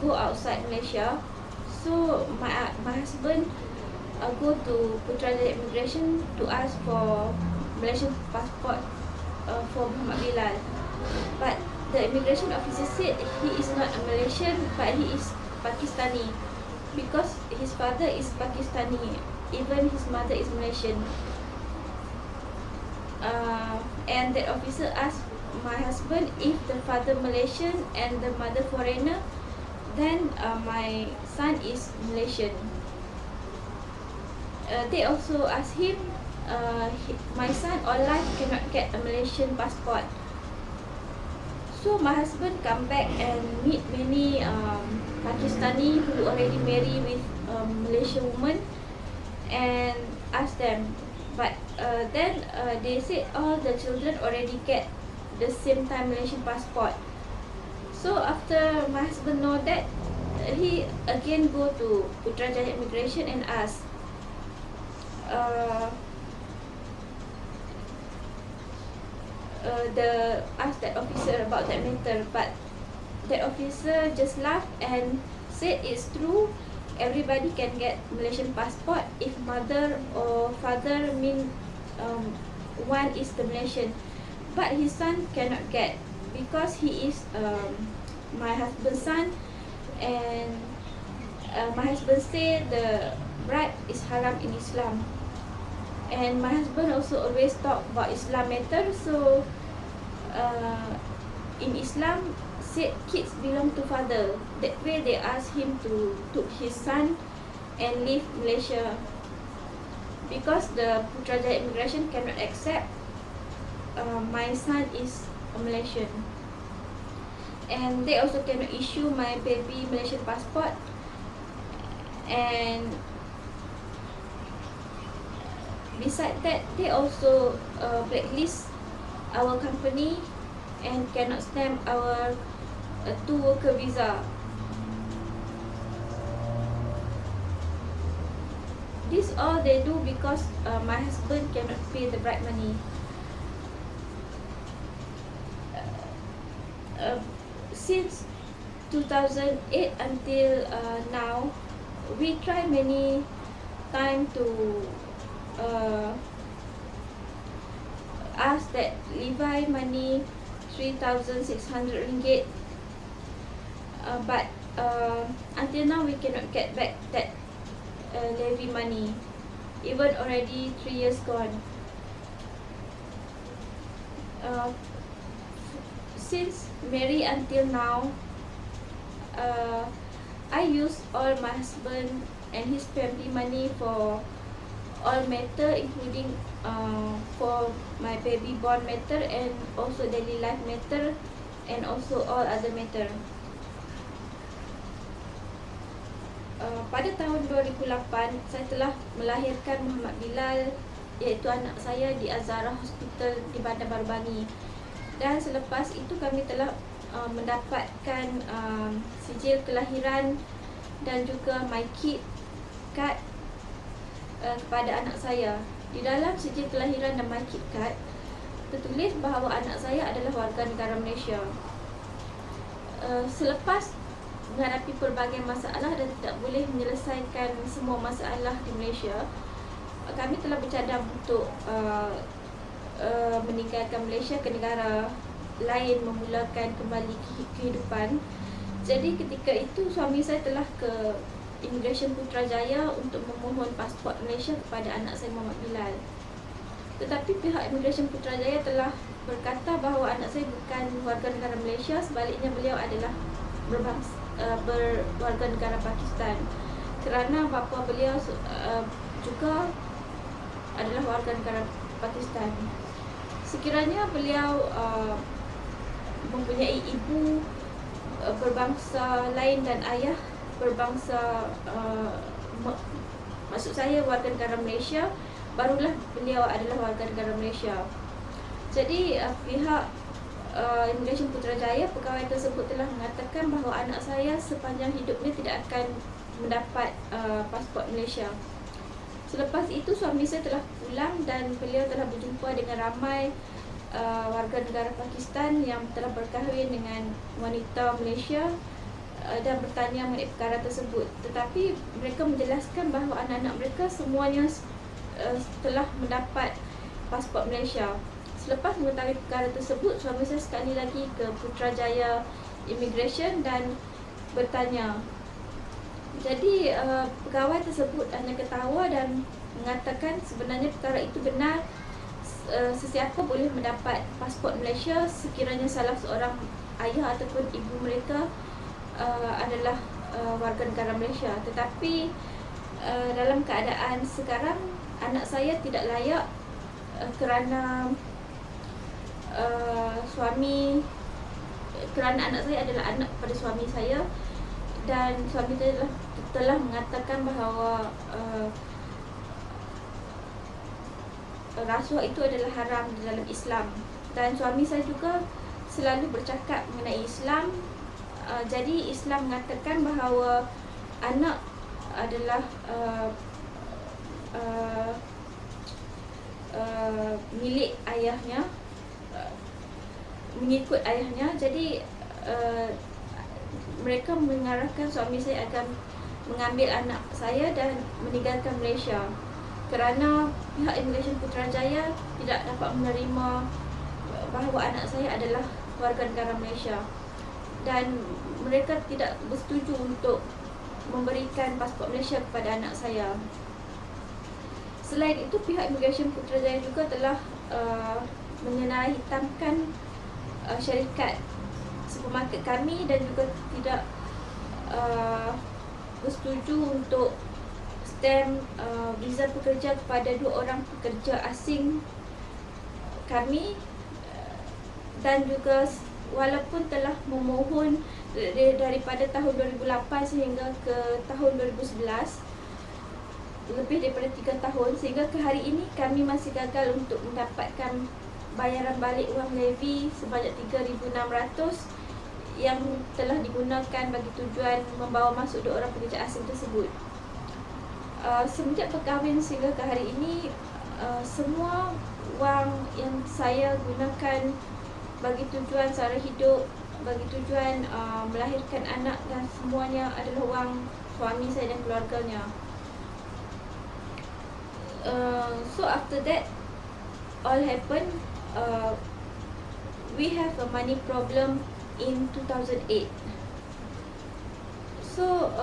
go outside Malaysia, so my husband go to Putrajaya Immigration to ask for Malaysian passport for Muhammad Bilal. But the immigration officer said he is not a Malaysian but he is Pakistani because his father is Pakistani, even his mother is Malaysian. And that officer asked my husband if the father Malaysian and the mother foreigner, then my son is Malaysian. They also asked him, my son all life cannot get a Malaysian passport. So my husband come back and meet many Pakistani who already married with Malaysian woman and ask them. But then they said all the children already get the same time Malaysian passport. So after my husband know that, he again go to Putrajaya Immigration and ask, ask that officer about that matter, but that officer just laughed and said it's true. Everybody can get Malaysian passport if mother or father mean one is the Malaysian, but his son cannot get because he is my husband's son, and my husband say the bribe is haram in Islam, and my husband also always talk about Islam matter. So in Islam said kids belong to father. That way they asked him to took his son and leave Malaysia because the Putrajaya Immigration cannot accept my son is a Malaysian, and they also cannot issue my baby Malaysian passport. And besides that, they also blacklist our company and cannot stamp our 2 worker visa. This all they do because my husband cannot pay the bribe money. Since 2008 until now, we try many time to ask that levy money 3,600 ringgit, but until now we cannot get back that levy money, even already 3 years gone. Since married until now, I use all my husband and his family money for all matter, including for my baby born matter and also daily life matter and also all other matter. Pada tahun 2008, saya telah melahirkan Muhammad Bilal, iaitu anak saya, di Azhara Hospital di Bandar Baru Bangi. Dan selepas itu kami telah mendapatkan sijil kelahiran dan juga my kid card kepada anak saya. Di dalam sijil kelahiran dan my kid card tertulis bahawa anak saya adalah warga negara Malaysia. Selepas menghadapi pelbagai masalah dan tidak boleh menyelesaikan semua masalah di Malaysia, kami telah bercadang untuk meninggalkan Malaysia ke negara lain, memulakan kembali kehidupan. Jadi ketika itu suami saya telah ke Immigration Putrajaya untuk memohon pasport Malaysia kepada anak saya Muhammad Bilal. Tetapi pihak Immigration Putrajaya telah berkata bahawa anak saya bukan warga negara Malaysia, sebaliknya beliau adalah berwarga negara Pakistan, kerana bapa beliau juga adalah warga negara Pakistan. Sekiranya beliau mempunyai ibu berbangsa lain dan ayah berbangsa maksud saya warga negara Malaysia, barulah beliau adalah warga negara Malaysia. Jadi pihak Immigration Putrajaya, pegawai tersebut telah mengatakan bahawa anak saya sepanjang hidupnya tidak akan mendapat pasport Malaysia. Selepas itu suami saya telah pulang dan beliau telah berjumpa dengan ramai warga negara Pakistan yang telah berkahwin dengan wanita Malaysia dan bertanya mengenai perkara tersebut. Tetapi mereka menjelaskan bahawa anak-anak mereka semuanya telah mendapat pasport Malaysia. Selepas mengetahui perkara tersebut, suami saya sekali lagi ke Putrajaya Immigration dan bertanya. Jadi pegawai tersebut hanya ketawa dan mengatakan sebenarnya perkara itu benar. Sesiapa boleh mendapat pasport Malaysia sekiranya salah seorang ayah ataupun ibu mereka adalah warga negara Malaysia. Tetapi dalam keadaan sekarang, anak saya tidak layak kerana kerana anak saya adalah anak kepada suami saya, dan suami saya telah mengatakan bahawa rasuah itu adalah haram di dalam Islam, dan suami saya juga selalu bercakap mengenai Islam. Jadi Islam mengatakan bahawa anak adalah milik ayahnya, mengikut ayahnya. Jadi mereka mengarahkan suami saya agar mengambil anak saya dan meninggalkan Malaysia, kerana pihak Immigration Putrajaya tidak dapat menerima bahawa anak saya adalah warga negara Malaysia, dan mereka tidak bersetuju untuk memberikan pasport Malaysia kepada anak saya. Selain itu, pihak Immigration Putrajaya juga telah menyenarai hitamkan syarikat supermarket kami, dan juga tidak bersetuju untuk stamp visa pekerja kepada 2 orang pekerja asing kami. Dan juga walaupun telah memohon daripada tahun 2008 sehingga ke tahun 2011, lebih daripada 3 tahun, sehingga ke hari ini kami masih gagal untuk mendapatkan bayaran balik wang levy sebanyak 3,600 yang telah digunakan bagi tujuan membawa masuk 2 orang pekerja asing tersebut. Semenjak berkahwin sehingga ke hari ini, semua wang yang saya gunakan bagi tujuan sara hidup, bagi tujuan melahirkan anak, dan semuanya adalah wang suami saya dan keluarganya. So after that all happened, we have a money problem in 2008. So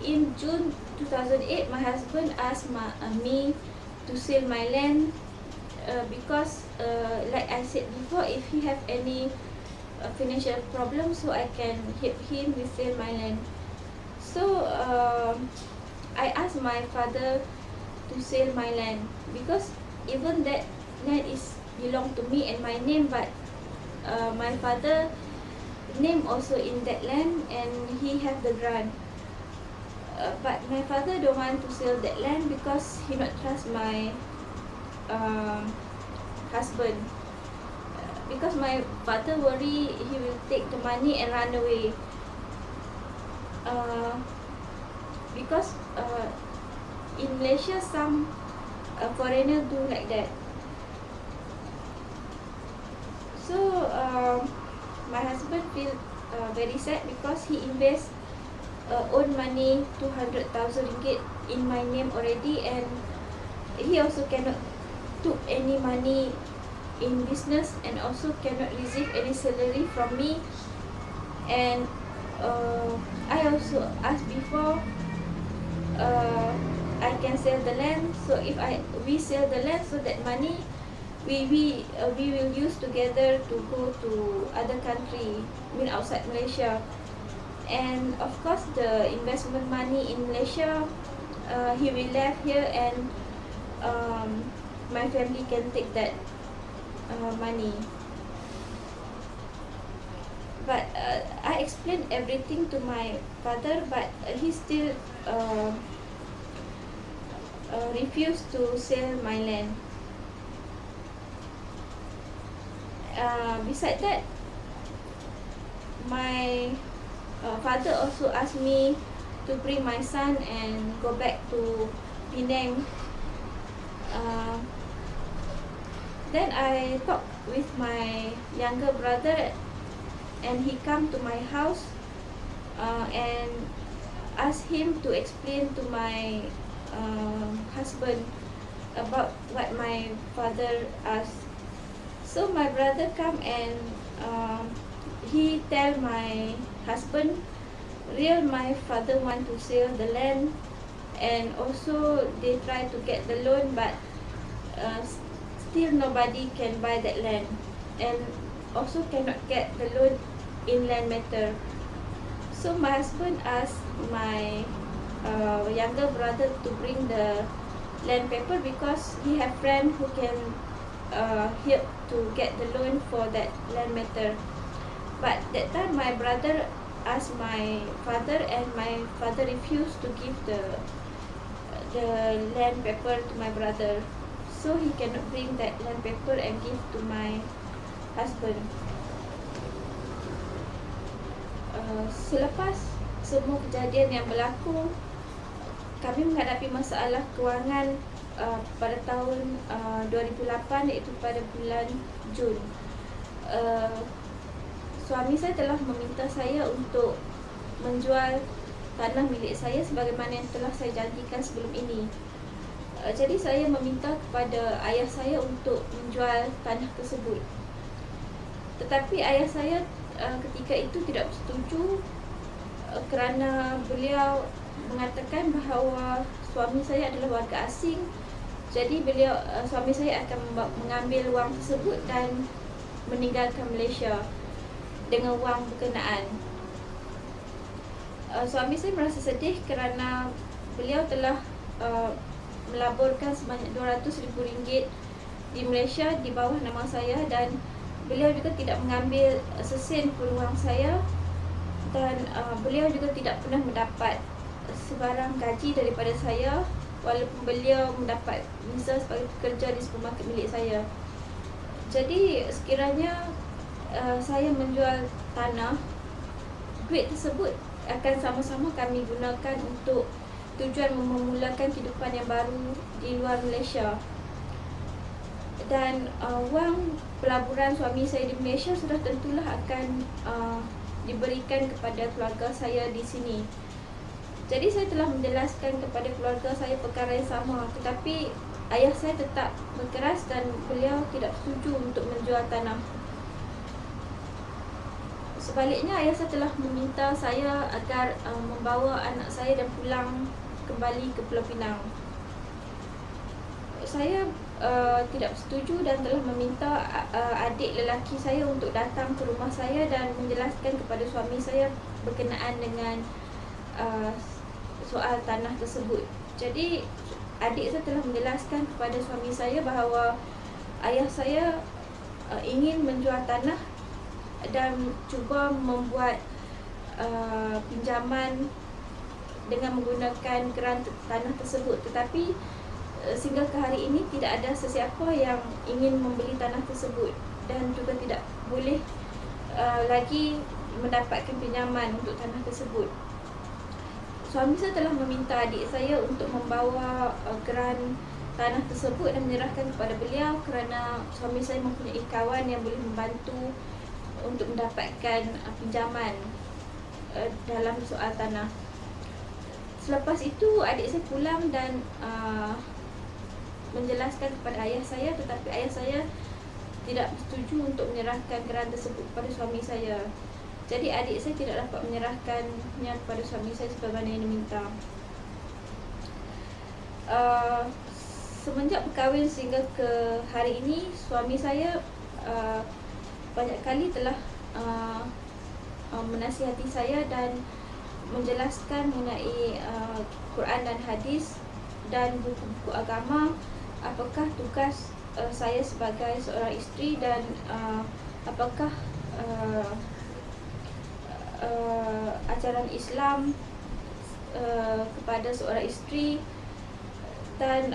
in June 2008, my husband asked me to sell my land because like I said before, if he have any financial problem, so I can help him with sell my land. So I asked my father to sell my land, because even that land is belong to me and my name, but my father name also in that land, and he have the grant. But my father don't want to sell that land because he not trust my husband, because my father worry he will take the money and run away, because in Malaysia some foreigner do like that. So my husband feel very sad because he invest own money 200,000 ringgit in my name already, and he also cannot took any money in business, and also cannot receive any salary from me. And I also asked before I can sell the land. So if we sell the land, so that money we will use together to go to other country, I mean outside Malaysia. And of course the investment money in Malaysia, he will left here, and my family can take that money. But I explained everything to my father, but he still refused to sell my land. Besides that, my father also asked me to bring my son and go back to Penang. Then I talked with my younger brother, and he come to my house and asked him to explain to my husband about what my father asked. So my brother come and he tell my husband, real my father want to sell the land, and also they try to get the loan, but uh, still nobody can buy that land, and also cannot get the loan in land matter. So my husband asked my younger brother to bring the land paper because he have friend who can help to get the loan for that land matter. But that time my brother asked my father, and my father refused to give the land paper to my brother, so he cannot bring that land paper and give to my husband. Selepas semua kejadian yang berlaku, kami menghadapi masalah kewangan pada tahun 2008, iaitu pada bulan Jun. Suami saya telah meminta saya untuk menjual tanah milik saya sebagaimana yang telah saya janjikan sebelum ini. Jadi saya meminta kepada ayah saya untuk menjual tanah tersebut. Tetapi ayah saya ketika itu tidak bersetuju kerana beliau mengatakan bahawa suami saya adalah warga asing. Jadi suami saya akan mengambil wang tersebut dan meninggalkan Malaysia dengan wang berkenaan. Suami saya merasa sedih kerana beliau telah melaburkan sebanyak RM200,000 di Malaysia di bawah nama saya, dan beliau juga tidak mengambil sesen pun wang saya, dan beliau juga tidak pernah mendapat sebarang gaji daripada saya walaupun beliau mendapat visa sebagai pekerja di supermarket milik saya. Jadi sekiranya saya menjual tanah, duit tersebut akan sama-sama kami gunakan untuk tujuan memulakan kehidupan yang baru di luar Malaysia. Dan wang pelaburan suami saya di Malaysia sudah tentulah akan diberikan kepada keluarga saya di sini. Jadi saya telah menjelaskan kepada keluarga saya perkara yang sama, tetapi ayah saya tetap berkeras dan beliau tidak setuju untuk menjual tanah. Sebaliknya, ayah saya telah meminta saya agar membawa anak saya dan pulang kembali ke Pulau Pinang. Saya tidak setuju dan telah meminta adik lelaki saya untuk datang ke rumah saya dan menjelaskan kepada suami saya berkenaan dengan soal tanah tersebut. Jadi adik saya telah menjelaskan kepada suami saya bahawa ayah saya ingin menjual tanah dan cuba membuat pinjaman dengan menggunakan geran tanah tersebut, tetapi sehingga ke hari ini tidak ada sesiapa yang ingin membeli tanah tersebut dan juga tidak boleh lagi mendapatkan pinjaman untuk tanah tersebut. Suami saya telah meminta adik saya untuk membawa geran tanah tersebut dan menyerahkan kepada beliau kerana suami saya mempunyai kawan yang boleh membantu untuk mendapatkan pinjaman dalam soal tanah. Selepas itu adik saya pulang dan menjelaskan kepada ayah saya, tetapi ayah saya tidak setuju untuk menyerahkan geran tersebut kepada suami saya. Jadi adik saya tidak dapat menyerahkannya kepada suami saya sebagaimana yang diminta. Semenjak berkahwin sehingga ke hari ini, suami saya banyak kali telah menasihati saya dan menjelaskan mengenai Quran dan hadis dan buku-buku agama, apakah tugas saya sebagai seorang isteri dan apakah ajaran Islam kepada seorang isteri, dan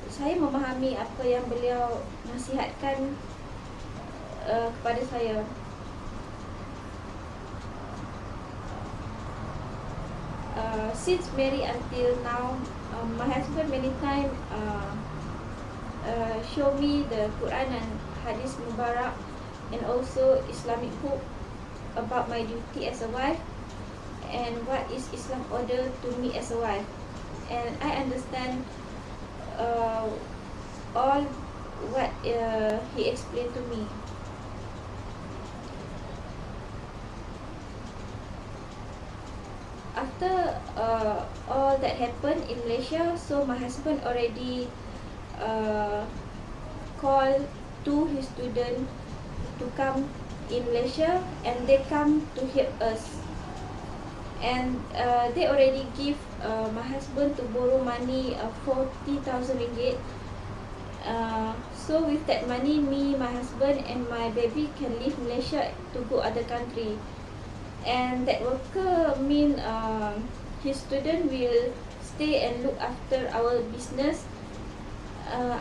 saya memahami apa yang beliau nasihatkan kepada saya. Since married until now, my husband many times show me the Quran and Hadith Mubarak and also Islamic book about my duty as a wife and what is Islam order to me as a wife. And I understand all what he explained to me. After all that happened in Malaysia, so my husband already called to his student to come in Malaysia, and they come to help us. And they already give my husband to borrow money, 40,000 ringgit. So with that money, me, my husband and my baby can leave Malaysia to go other country. And that worker mean his student will stay and look after our business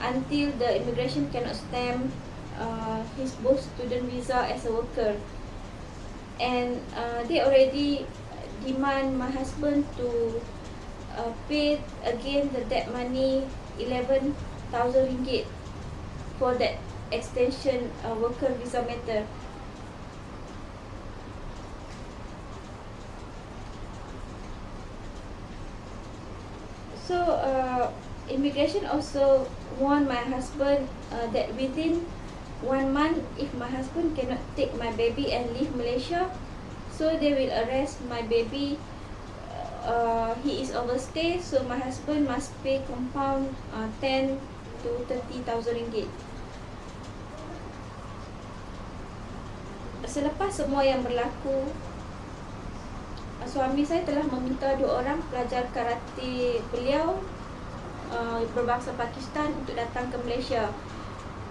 until the immigration cannot stamp his both student visa as a worker. And they already demand my husband to pay again the debt money, 11,000 ringgit for that extension worker visa matter. So immigration also warned my husband that within 1 month, if my husband cannot take my baby and leave Malaysia, so they will arrest my baby. He is overstay, so my husband must pay compound 10 to 30,000 ringgit. Selepas semua yang berlaku, suami saya telah meminta 2 orang pelajar karate beliau berbangsa Pakistan untuk datang ke Malaysia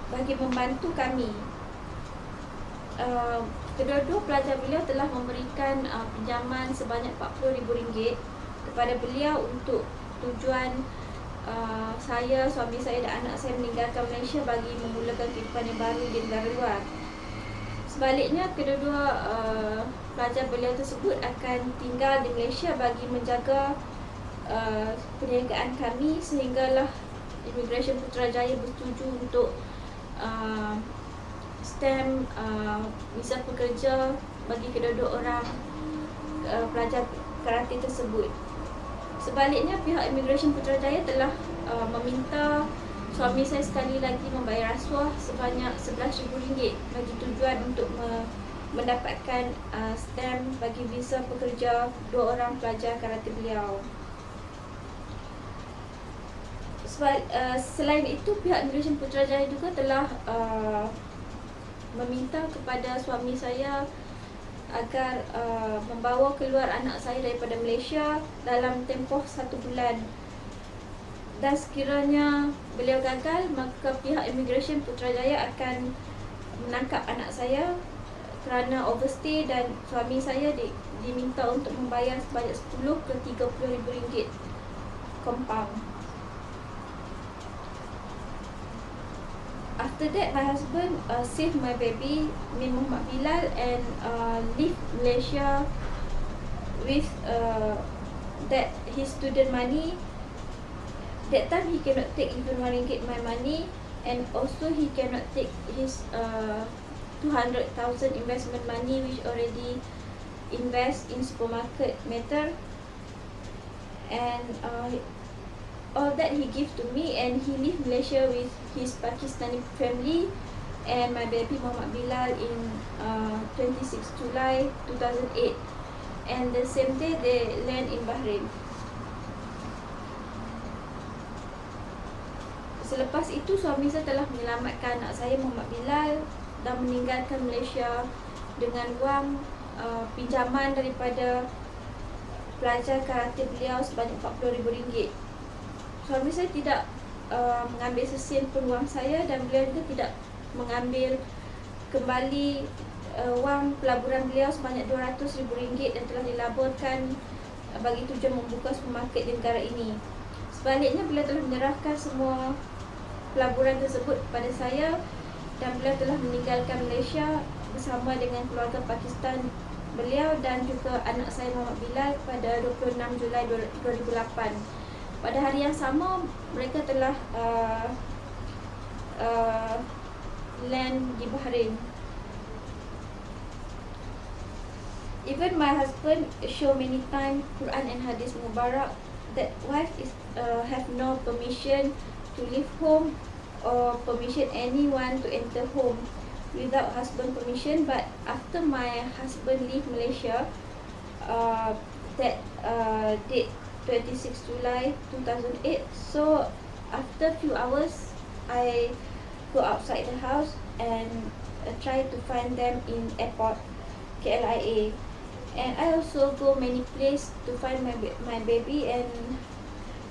bagi membantu kami. Kedua-dua pelajar beliau telah memberikan pinjaman sebanyak RM40,000 kepada beliau untuk tujuan saya, suami saya dan anak saya meninggalkan Malaysia bagi memulakan kehidupan yang baru di negara luar. Sebaliknya, kedua-dua pelajar beliau tersebut akan tinggal di Malaysia bagi menjaga perniagaan kami, sehinggalah Immigration Putrajaya bersetuju untuk stamp visa pekerja bagi kedua-dua orang pelajar karate tersebut. Sebaliknya, pihak Immigration Putrajaya telah meminta suami saya sekali lagi membayar rasuah sebanyak RM11,000 bagi tujuan untuk mendapatkan stamp bagi visa pekerja 2 orang pelajar karate beliau. Selain itu, pihak Immigration Putrajaya juga telah meminta kepada suami saya agar membawa keluar anak saya daripada Malaysia dalam tempoh 1 bulan. Dan sekiranya beliau gagal, maka pihak Immigration Putrajaya akan menangkap anak saya kerana overstay, dan suami saya diminta untuk membayar sebanyak 10 ke 30,000 ringgit compound. After that, my husband saved my baby, Muhammad Bilal, and leave Malaysia with that his student money. That time he cannot take even RM1 my money, and also he cannot take his 200,000 investment money which already invest in supermarket matter. And all that he give to me, and he leave Malaysia with his Pakistani family and my baby Muhammad Bilal in 26 July 2008, and the same day they land in Bahrain. Selepas itu, suami saya telah menyelamatkan anak saya Muhammad Bilal dan meninggalkan Malaysia dengan wang pinjaman daripada pelajar karate beliau sebanyak RM40,000. Suami saya tidak mengambil sesen pun wang saya, dan beliau juga tidak mengambil kembali wang pelaburan beliau sebanyak RM200,000 dan telah dilaburkan bagi tujuan membuka supermarket di negara ini. Sebaliknya, beliau telah menyerahkan semua pelaburan tersebut kepada saya, dan beliau telah meninggalkan Malaysia bersama dengan keluarga Pakistan beliau dan juga anak saya Muhammad Bilal pada 26 Julai 2008. Pada hari yang sama, mereka telah land di Bahrain. Even my husband show many times Quran and Hadith Mubarak that wife is have no permission to leave home or permission anyone to enter home without husband permission. But after my husband leave Malaysia, that date 26 July 2008. So after few hours, I go outside the house and try to find them in airport KLIA. And I also go many places to find my baby. And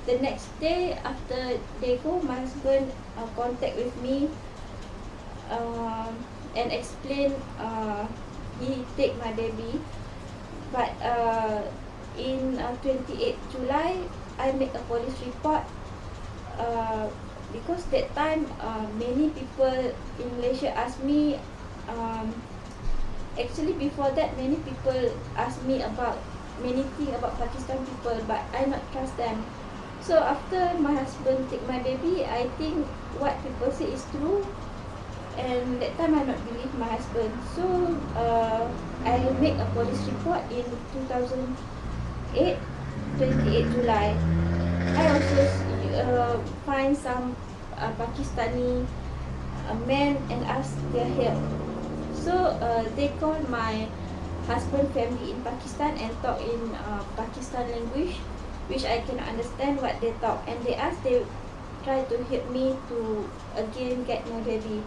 the next day after they go, my husband contact with me and explain he take my baby. But in 28 July, I make a police report because that time many people in Malaysia ask me. Actually, before that, many people ask me about many things about Pakistan people, but I not trust them. So after my husband take my baby, I think what people say is true, and that time I not believe my husband. So I make a police report in 2008, 28 July. I also find some Pakistani men and ask their help. So they call my husband family in Pakistan and talk in Pakistan language, which I cannot understand what they talk. And they try to help me to again get my baby.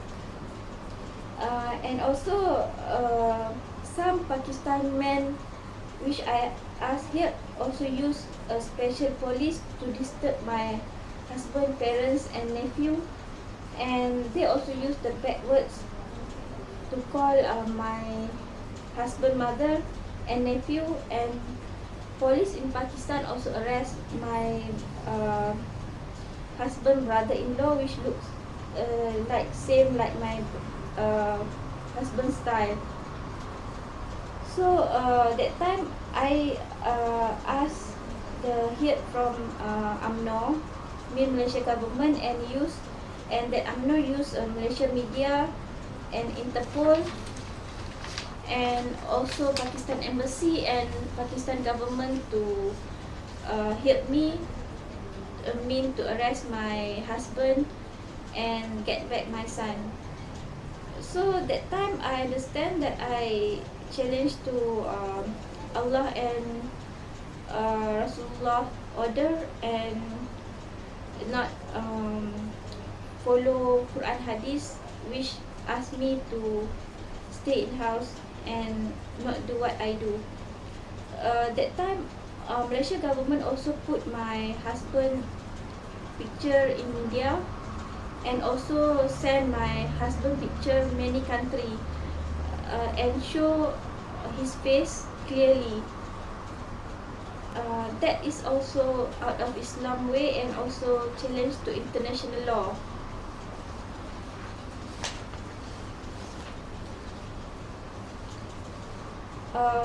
And also some Pakistan men, which I ask help, also use a special police to disturb my husband parents and nephew. And they also use the bad words to call my husband mother and nephew. And police in Pakistan also arrest my husband brother-in-law, which looks like same like my husband style. So that time I asked the help from UMNO, Malaysia government, and that UMNO use Malaysia media and Interpol and also Pakistan Embassy and Pakistan government to help me to arrest my husband and get back my son. So that time I understand that I challenge to Allah and Rasulullah order and not follow Quran Hadith, which asked me to stay in house and not do what I do. That time Malaysia government also put my husband picture in media and also send my husband picture many country and show his face clearly. That is also out of Islam way and also challenge to international law.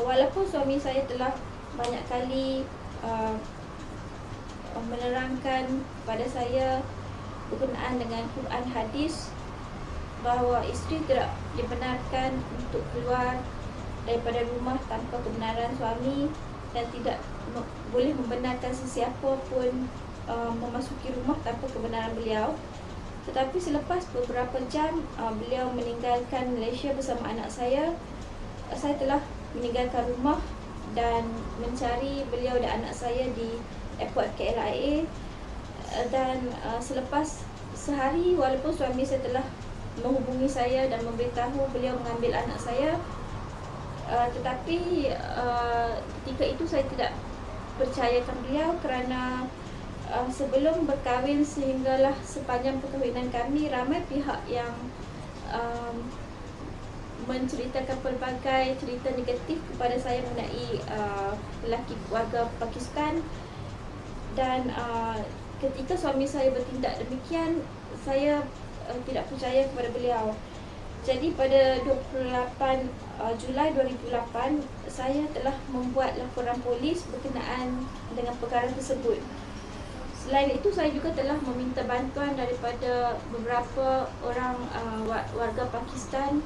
Walaupun suami saya telah banyak kali menerangkan pada saya berkenaan dengan Quran Hadis bahawa isteri tidak dibenarkan untuk keluar daripada rumah tanpa kebenaran suami dan tidak boleh membenarkan sesiapa pun memasuki rumah tanpa kebenaran beliau. Tetapi selepas beberapa jam beliau meninggalkan Malaysia bersama anak saya telah meninggalkan rumah dan mencari beliau dan anak saya di airport KLIA. Dan selepas sehari, walaupun suami saya telah menghubungi saya dan memberitahu beliau mengambil anak saya, tetapi ketika itu saya tidak percayakan beliau kerana sebelum berkahwin sehinggalah sepanjang perkahwinan kami, ramai pihak yang menceritakan pelbagai cerita negatif kepada saya mengenai lelaki warga Pakistan. Dan ketika suami saya bertindak demikian, saya tidak percaya kepada beliau. Jadi pada 28 Julai 2008, saya telah membuat laporan polis berkenaan dengan perkara tersebut. Selain itu, saya juga telah meminta bantuan daripada beberapa orang warga Pakistan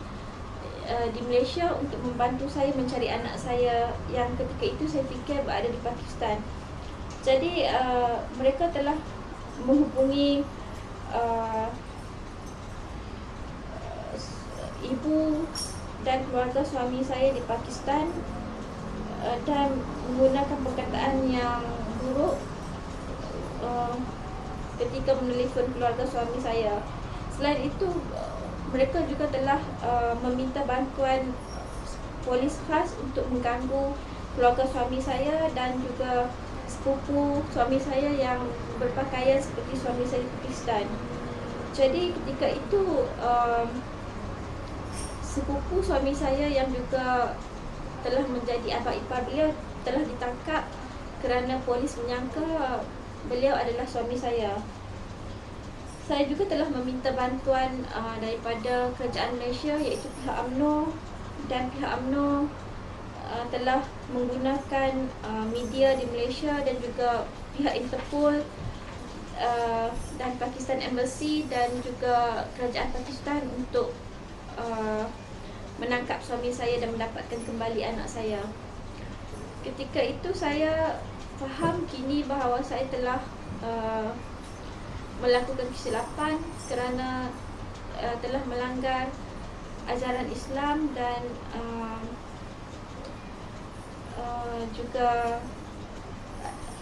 di Malaysia untuk membantu saya mencari anak saya yang ketika itu saya fikir berada di Pakistan. Jadi mereka telah menghubungi dan keluarga suami saya di Pakistan dan menggunakan perkataan yang buruk ketika menelefon keluarga suami saya. Selain itu, mereka juga telah meminta bantuan polis khas untuk mengganggu keluarga suami saya dan juga sepupu suami saya yang berpakaian seperti suami saya di Pakistan. Jadi ketika itu sepupu suami saya yang juga telah menjadi abang ipar beliau telah ditangkap kerana polis menyangka beliau adalah suami saya. Saya juga telah meminta bantuan daripada kerajaan Malaysia, iaitu pihak UMNO, dan pihak UMNO telah menggunakan media di Malaysia dan juga pihak Interpol dan Pakistan Embassy dan juga kerajaan Pakistan untuk menangkap suami saya dan mendapatkan kembali anak saya. Ketika itu saya faham kini bahawa saya telah melakukan kesilapan kerana telah melanggar ajaran Islam dan juga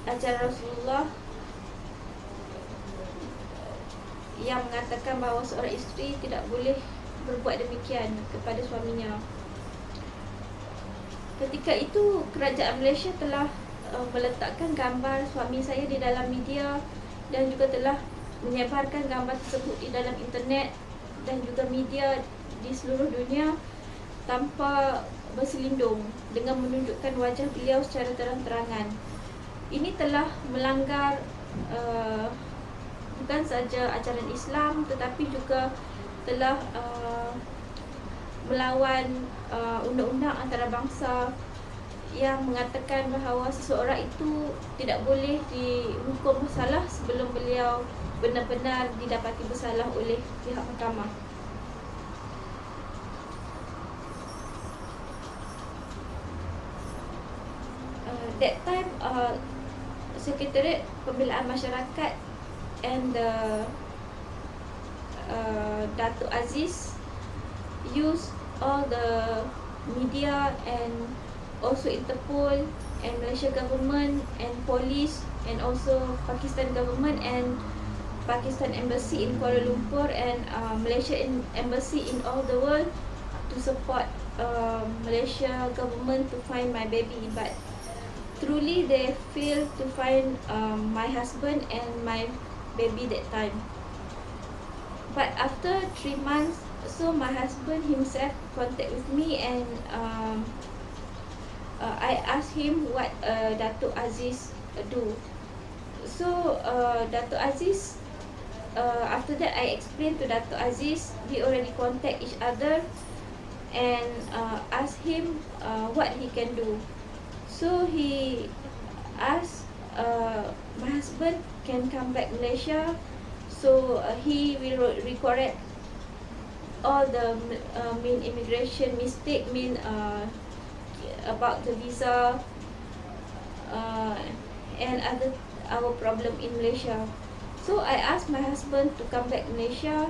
ajaran Rasulullah yang mengatakan bahawa seorang isteri tidak boleh berbuat demikian kepada suaminya. Ketika itu kerajaan Malaysia telah meletakkan gambar suami saya di dalam media dan juga telah menyebarkan gambar tersebut di dalam internet dan juga media di seluruh dunia tanpa berselindung dengan menunjukkan wajah beliau secara terang-terangan. Ini telah melanggar bukan saja ajaran Islam tetapi juga telah melawan undang-undang antarabangsa yang mengatakan bahawa seseorang itu tidak boleh dihukum bersalah sebelum beliau benar-benar didapati bersalah oleh pihak mahkamah. That time, Sekretariat Pembelaan Masyarakat and the Datuk Aziz use all the media and also Interpol and Malaysia government and police and also Pakistan government and Pakistan Embassy in Kuala Lumpur and Malaysia Embassy in all the world to support Malaysia government to find my baby, but truly they failed to find my husband and my baby that time. But after 3 months, so my husband himself contact with me and I asked him what Datuk Aziz do. So Datuk Aziz, after that I explained to Datuk Aziz, we already contact each other and asked him what he can do. So he asked my husband can come back Malaysia, so he will recorrect all the main immigration mistake, about the visa and other our problem in Malaysia. So I asked my husband to come back Malaysia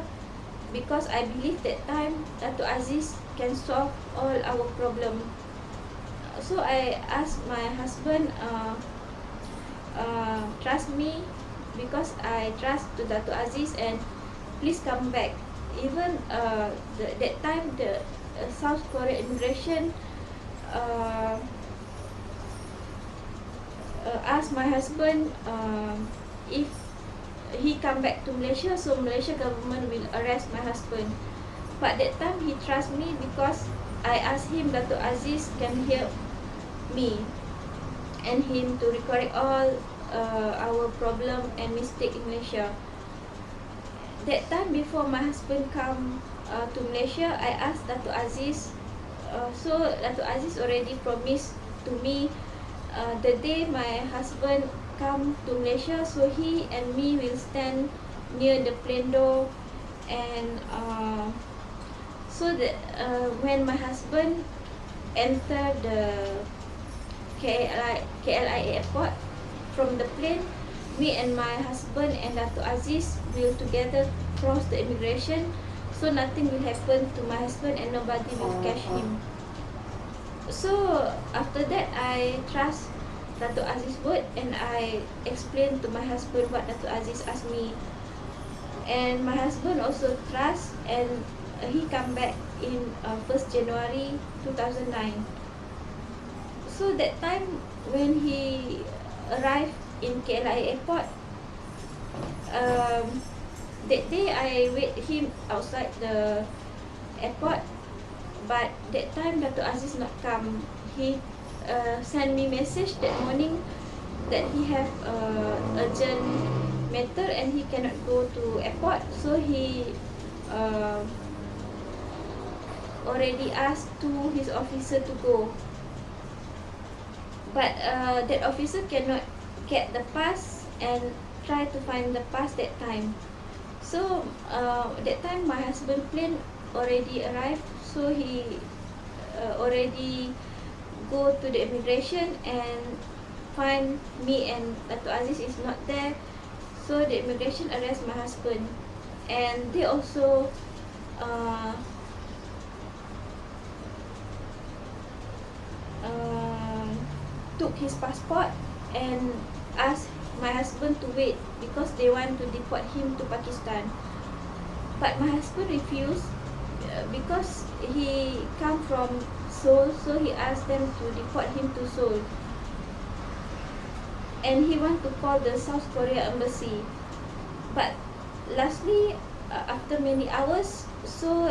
because I believe that time Datuk Aziz can solve all our problem. So I asked my husband trust me because I trust to Datuk Aziz and please come back. Even that time the South Korea immigration asked my husband if he come back to Malaysia, so Malaysia government will arrest my husband. But that time he trust me because I asked him Datuk Aziz can help me and him to recorrect all our problem and mistake in Malaysia. That time before my husband come to Malaysia, I asked Datuk Aziz. So Datuk Aziz already promised to me the day my husband come to Malaysia, so he and me will stand near the plane door and so that when my husband enter the KLIA airport from the plane, me and my husband and Datuk Aziz will together cross the immigration so nothing will happen to my husband and nobody will catch him. So after that, I trust Dato' Aziz word, and I explained to my husband what Dato' Aziz asked me. And my husband also trust, and he come back in 1st January 2009. So that time when he arrived in KLIA airport, that day I wait him outside the airport, but that time Dato' Aziz not come. He sent me message that morning that he have urgent matter and he cannot go to airport, so he already asked to his officer to go, but that officer cannot get the pass and try to find the pass that time. So that time my husband plane already arrived, so he already go to the immigration and find me and Dato' Aziz is not there. So the immigration arrest my husband, and they also took his passport and asked my husband to wait because they want to deport him to Pakistan. But my husband refused because he come from Seoul, so he asked them to deport him to Seoul. And he want to call the South Korea embassy. But lastly, after many hours, so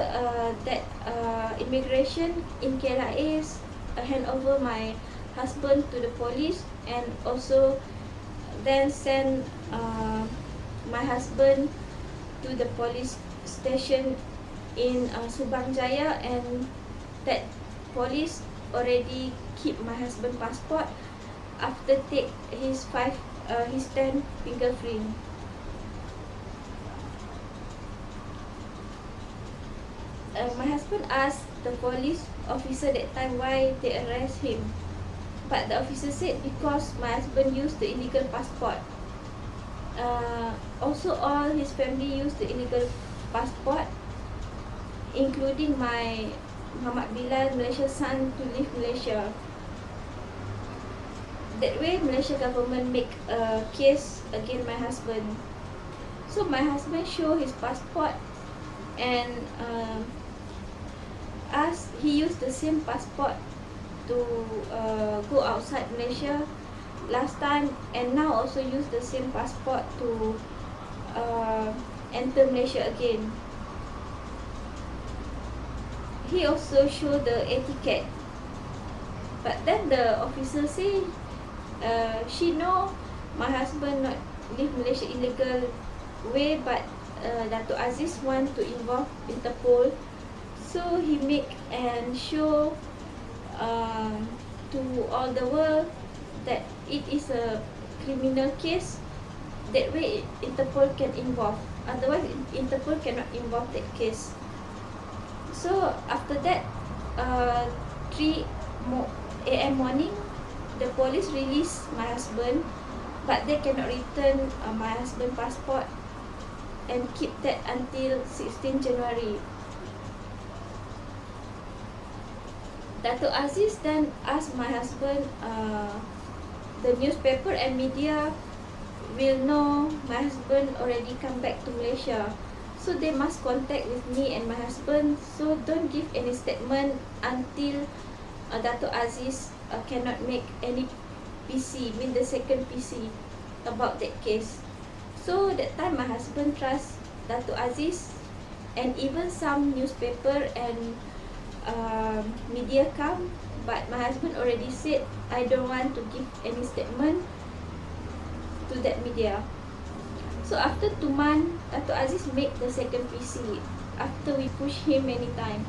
that immigration in KLIA hand over my husband to the police, and also then send my husband to the police station in Subang Jaya, and that police already keep my husband passport after take his 10 fingerprint. My husband asked the police officer that time why they arrest him, but the officer said because my husband used the illegal passport. Also all his family used the illegal passport, including my Muhammad Bilal, Malaysia's son, to leave Malaysia. That way, Malaysia government make a case against my husband. So my husband show his passport and he used the same passport to go outside Malaysia last time, and now also use the same passport to enter Malaysia again. He also show the air ticket, but then the officer say she know my husband not leave Malaysia illegal way, but Dato' Aziz want to involve Interpol, so he make and show to all the world that it is a criminal case. That way Interpol can involve, otherwise Interpol cannot involve that case. So after that, 3 AM morning, the police release my husband, but they cannot return my husband passport and keep that until 16 January. Dato' Aziz then asked my husband, the newspaper and media will know my husband already come back to Malaysia, so they must contact with me and my husband, so don't give any statement until Dato' Aziz cannot make any PC, mean the second PC about that case. So that time my husband trust Dato' Aziz, and even some newspaper and media come, but my husband already said I don't want to give any statement to that media. So after 2 months, Dato' Aziz make the second PC after we push him many times.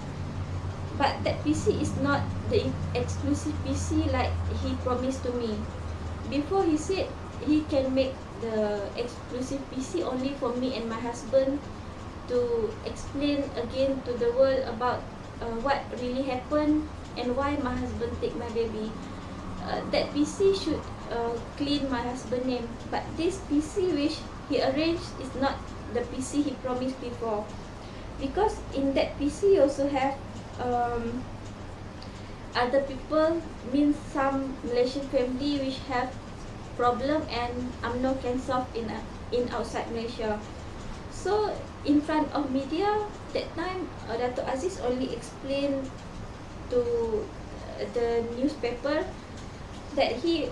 But that PC is not the exclusive PC like he promised to me. Before he said he can make the exclusive PC only for me and my husband to explain again to the world about what really happened and why my husband take my baby. That PC should clean my husband's name, but this PC which he arranged is not the PC he promised before. because in that PC you also have other people, means some Malaysian family which have problem and UMNO can solve in outside Malaysia. So in front of media that time, Dato' Aziz only explained to the newspaper that he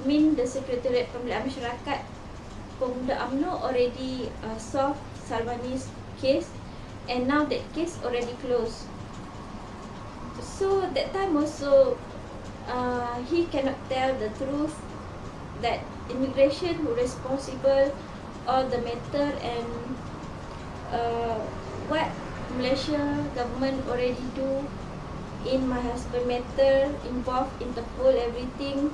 mean the Sekretariat Pembelian Masyarakat Pemuda UMNO already solve Salwanis case, and now that case already closed. So that time also he cannot tell the truth that immigration who responsible all the matter, and what Malaysia government already do in my husband matter, involve Interpol everything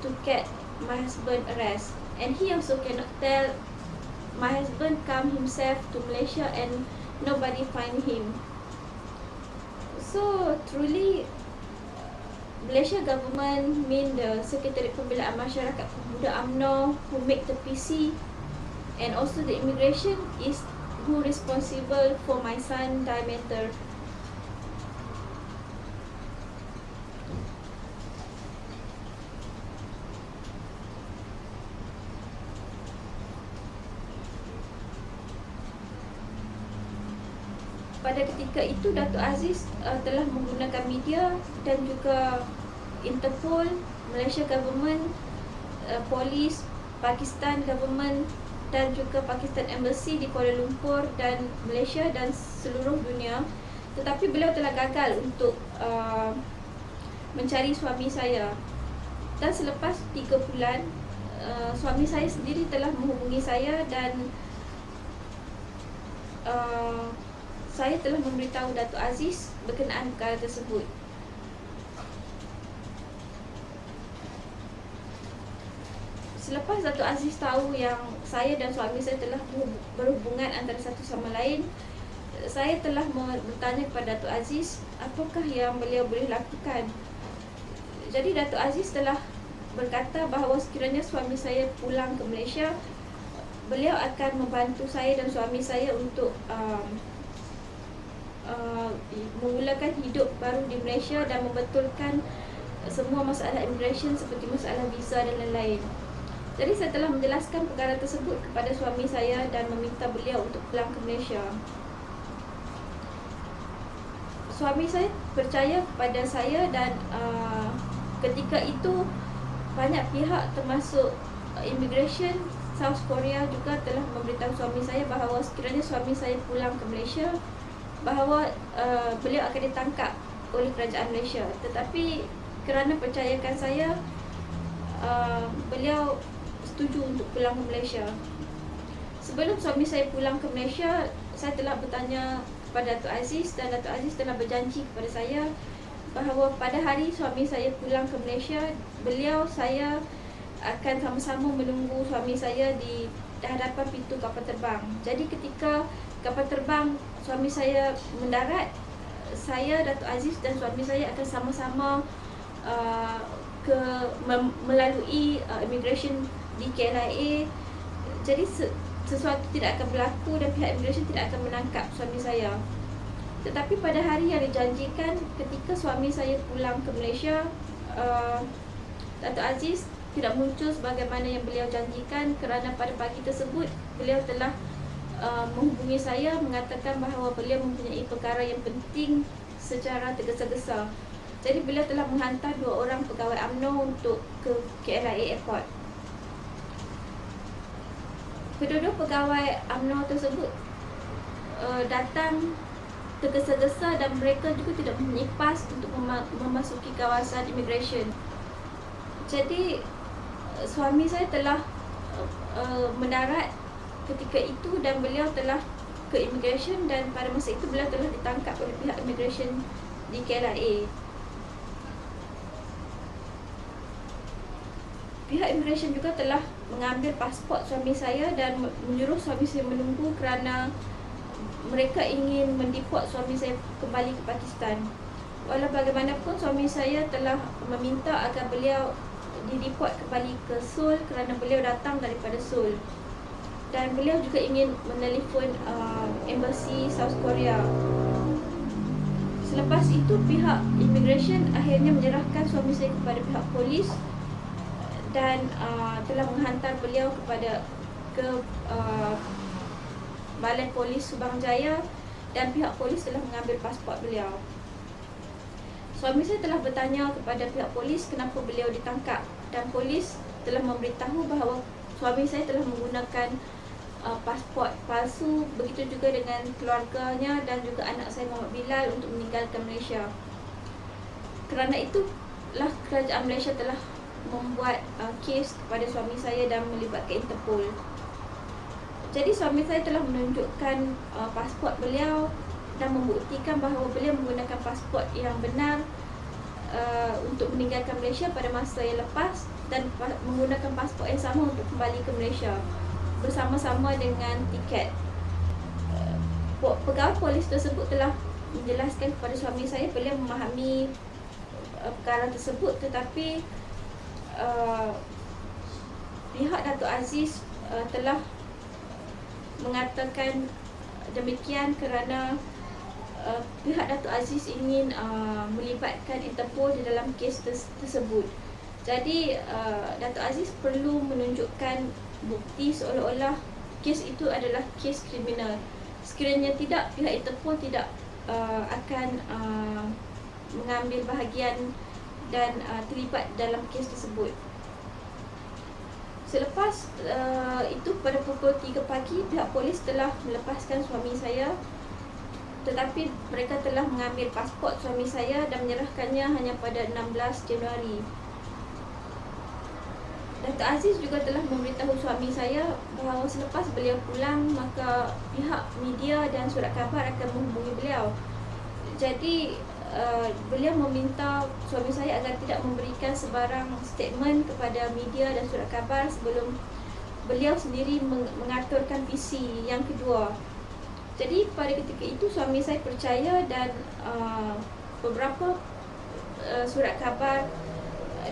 to get my husband arrest. And he also cannot tell my husband come himself to Malaysia and nobody find him. So truly Malaysia government mean the Sekretariat Pembelaan Masyarakat Pemuda UMNO who make the PC, and also the immigration is who responsible for my son die matter. Pada ketika itu Dato' Aziz telah menggunakan media dan juga Interpol, Malaysia government, polis, Pakistan government dan juga Pakistan Embassy di Kuala Lumpur dan Malaysia dan seluruh dunia. Tetapi beliau telah gagal untuk mencari suami saya. Dan selepas 3 bulan, suami saya sendiri telah menghubungi saya dan saya telah memberitahu Dato' Aziz berkenaan perkara tersebut. Selepas Dato' Aziz tahu yang saya dan suami saya telah berhubungan antara satu sama lain, saya telah bertanya kepada Dato' Aziz apakah yang beliau boleh lakukan. Jadi Dato' Aziz telah berkata bahawa sekiranya suami saya pulang ke Malaysia, beliau akan membantu saya dan suami saya untuk memulakan hidup baru di Malaysia dan membetulkan semua masalah immigration seperti masalah visa dan lain-lain. Jadi saya telah menjelaskan perkara tersebut kepada suami saya dan meminta beliau untuk pulang ke Malaysia. Suami saya percaya kepada saya dan ketika itu banyak pihak termasuk immigration South Korea juga telah memberitahu suami saya bahawa sekiranya suami saya pulang ke Malaysia, bahawa beliau akan ditangkap oleh kerajaan Malaysia. Tetapi kerana percayakan saya, beliau setuju untuk pulang ke Malaysia. Sebelum suami saya pulang ke Malaysia, saya telah bertanya kepada Dato' Aziz dan Dato' Aziz telah berjanji kepada saya bahawa pada hari suami saya pulang ke Malaysia, saya akan sama-sama menunggu suami saya di hadapan pintu kapal terbang. Jadi ketika kapal terbang suami saya mendarat, saya, Dato' Aziz dan suami saya akan sama-sama melalui immigration di KLIA. Jadi sesuatu tidak akan berlaku dan pihak immigration tidak akan menangkap suami saya. Tetapi pada hari yang dijanjikan ketika suami saya pulang ke Malaysia, Dato' Aziz tidak muncul sebagaimana yang beliau janjikan, kerana pada pagi tersebut beliau telah menghubungi saya mengatakan bahawa beliau mempunyai perkara yang penting secara tergesa-gesa. Jadi beliau telah menghantar 2 orang pegawai UMNO untuk ke KLIA Airport. Kedua-dua pegawai UMNO tersebut datang tergesa-gesa dan mereka juga tidak mempunyai pas untuk memasuki kawasan immigration. Jadi suami saya telah mendarat ketika itu dan beliau telah ke immigration, dan pada masa itu beliau telah ditangkap oleh pihak immigration di KLIA. Pihak immigration juga telah mengambil pasport suami saya dan menyuruh suami saya menunggu kerana mereka ingin mendeport suami saya kembali ke Pakistan. Walau bagaimanapun suami saya telah meminta agar beliau dideport kembali ke Seoul kerana beliau datang daripada Seoul. dan beliau juga ingin menelefon embassy South Korea. Selepas itu pihak immigration akhirnya menyerahkan suami saya kepada pihak polis dan telah menghantar beliau ke Balai Polis Subang Jaya, dan pihak polis telah mengambil pasport beliau. Suami saya telah bertanya kepada pihak polis kenapa beliau ditangkap, dan polis telah memberitahu bahawa suami saya telah menggunakan pasport palsu, begitu juga dengan keluarganya dan juga anak saya Muhammad Bilal untuk meninggalkan Malaysia. Kerana itulah kerajaan Malaysia telah membuat kes kepada suami saya dan melibatkan Interpol. Jadi suami saya telah menunjukkan pasport beliau dan membuktikan bahawa beliau menggunakan pasport yang benar untuk meninggalkan Malaysia pada masa yang lepas, dan menggunakan pasport yang sama untuk kembali ke Malaysia bersama-sama dengan tiket. Pegawai polis tersebut telah menjelaskan kepada suami saya beliau memahami perkara tersebut, tetapi pihak Datuk Aziz telah mengatakan demikian kerana pihak Datuk Aziz ingin melibatkan Interpol di dalam kes tersebut. Jadi Datuk Aziz perlu menunjukkan bukti seolah-olah kes itu adalah kes kriminal. Sekiranya tidak, pihak Interpol tidak akan mengambil bahagian dan terlibat dalam kes tersebut. Selepas itu pada pukul 3 pagi pihak polis telah melepaskan suami saya, tetapi mereka telah mengambil pasport suami saya dan menyerahkannya hanya pada 16 Januari. Datuk Aziz juga telah memberitahu suami saya bahawa selepas beliau pulang, maka pihak media dan surat khabar akan menghubungi beliau. Jadi beliau meminta suami saya agar tidak memberikan sebarang statement kepada media dan surat khabar sebelum beliau sendiri mengaturkan PC yang kedua. Jadi pada ketika itu suami saya percaya, dan beberapa surat khabar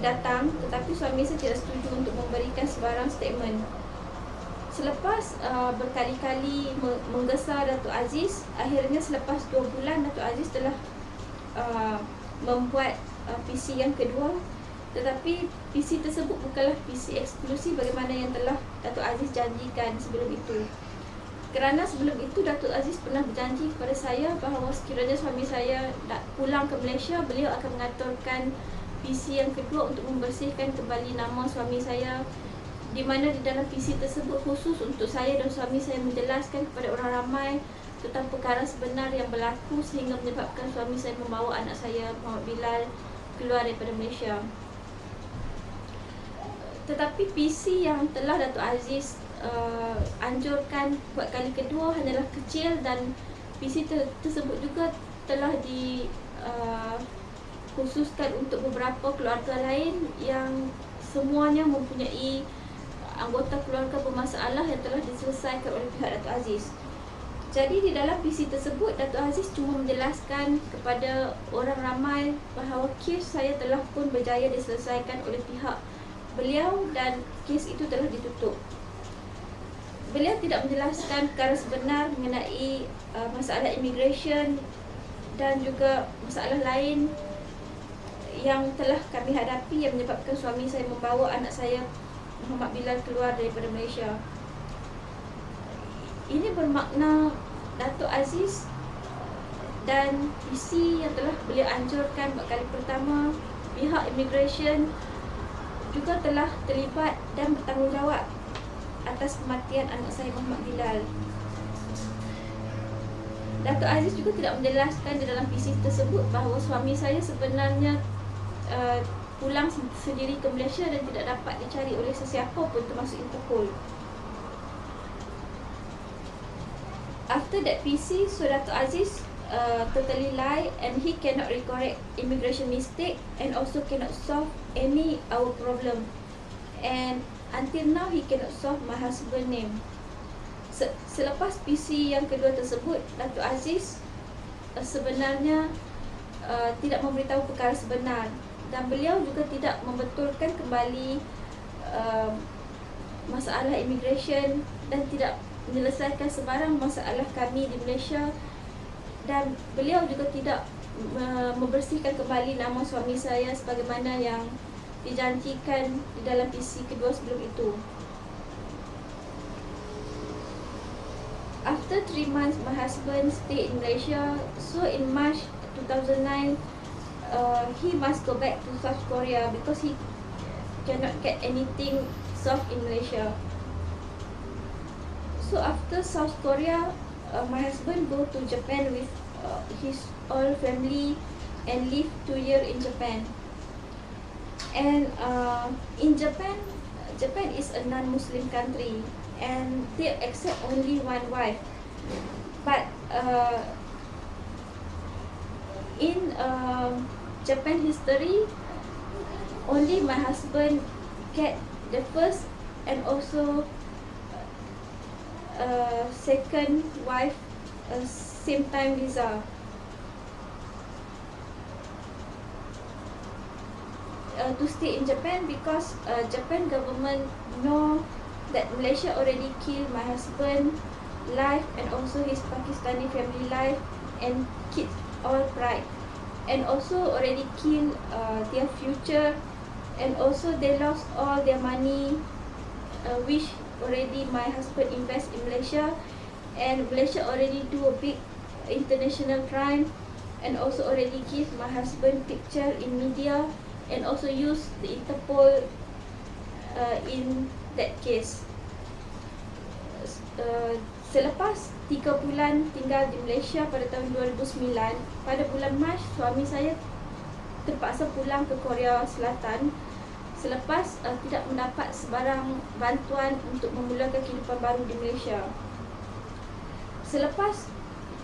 datang, tetapi suami saya tidak setuju untuk memberikan sebarang statement. Selepas berkali-kali menggesa Datuk Aziz, akhirnya selepas 2 bulan Datuk Aziz telah membuat PC yang kedua, tetapi PC tersebut bukanlah PC eksklusif bagaimana yang telah Datuk Aziz janjikan sebelum itu. Kerana sebelum itu Datuk Aziz pernah berjanji kepada saya bahawa sekiranya suami saya nak pulang ke Malaysia, beliau akan mengaturkan PC yang kedua untuk membersihkan kembali nama suami saya, di mana di dalam PC tersebut khusus untuk saya dan suami saya menjelaskan kepada orang ramai tentang perkara sebenar yang berlaku sehingga menyebabkan suami saya membawa anak saya Muhammad Bilal keluar daripada Malaysia. Tetapi PC yang telah Datuk Aziz anjurkan buat kali kedua hanyalah kecil, dan PC tersebut juga telah khususkan untuk beberapa keluarga lain yang semuanya mempunyai anggota keluarga bermasalah yang telah diselesaikan oleh pihak Datuk Aziz. Jadi di dalam PC tersebut Datuk Aziz cuma menjelaskan kepada orang ramai bahawa kes saya telah pun berjaya diselesaikan oleh pihak beliau dan kes itu telah ditutup. Beliau tidak menjelaskan perkara sebenar mengenai masalah immigration dan juga masalah lain yang telah kami hadapi yang menyebabkan suami saya membawa anak saya Muhammad Bilal keluar daripada Malaysia. Ini bermakna Datuk Aziz dan PC yang telah beliau anjurkan buat kali pertama, pihak immigration juga telah terlibat dan bertanggungjawab atas kematian anak saya Muhammad Bilal. Datuk Aziz juga tidak menjelaskan di dalam PC tersebut bahawa suami saya sebenarnya pulang sendiri ke Malaysia dan tidak dapat dicari oleh sesiapa pun termasuk Interpol. After that PC, so Datuk Aziz totally lie and he cannot recorrect immigration mistake and also cannot solve any our problem, and until now he cannot solve my husband name. Selepas PC yang kedua tersebut, Datuk Aziz sebenarnya tidak memberitahu perkara sebenar, dan beliau juga tidak membetulkan kembali masalah immigration dan tidak menyelesaikan sebarang masalah kami di Malaysia, dan beliau juga tidak membersihkan kembali nama suami saya sebagaimana yang dijanjikan di dalam PC kedua sebelum itu. After 3 months, my husband stayed in Malaysia. So in March 2009, he must go back to South Korea because he cannot get anything solved in Malaysia. So after South Korea, my husband go to Japan with his whole family and live 2 years in Japan. And in Japan, Japan is a non-Muslim country and they accept only one wife. But in Japan history, only my husband get the first and also second wife same time visa. To stay in Japan because Japan government know that Malaysia already killed my husband life and also his Pakistani family life and kids all pride, and also already killed their future, and also they lost all their money which already my husband invest in Malaysia, and Malaysia already do a big international crime and also already give my husband picture in media and also use the Interpol in that case. Selepas 3 bulan tinggal di Malaysia pada tahun 2009, pada bulan Mac suami saya terpaksa pulang ke Korea Selatan selepas tidak mendapat sebarang bantuan untuk memulakan kehidupan baru di Malaysia. Selepas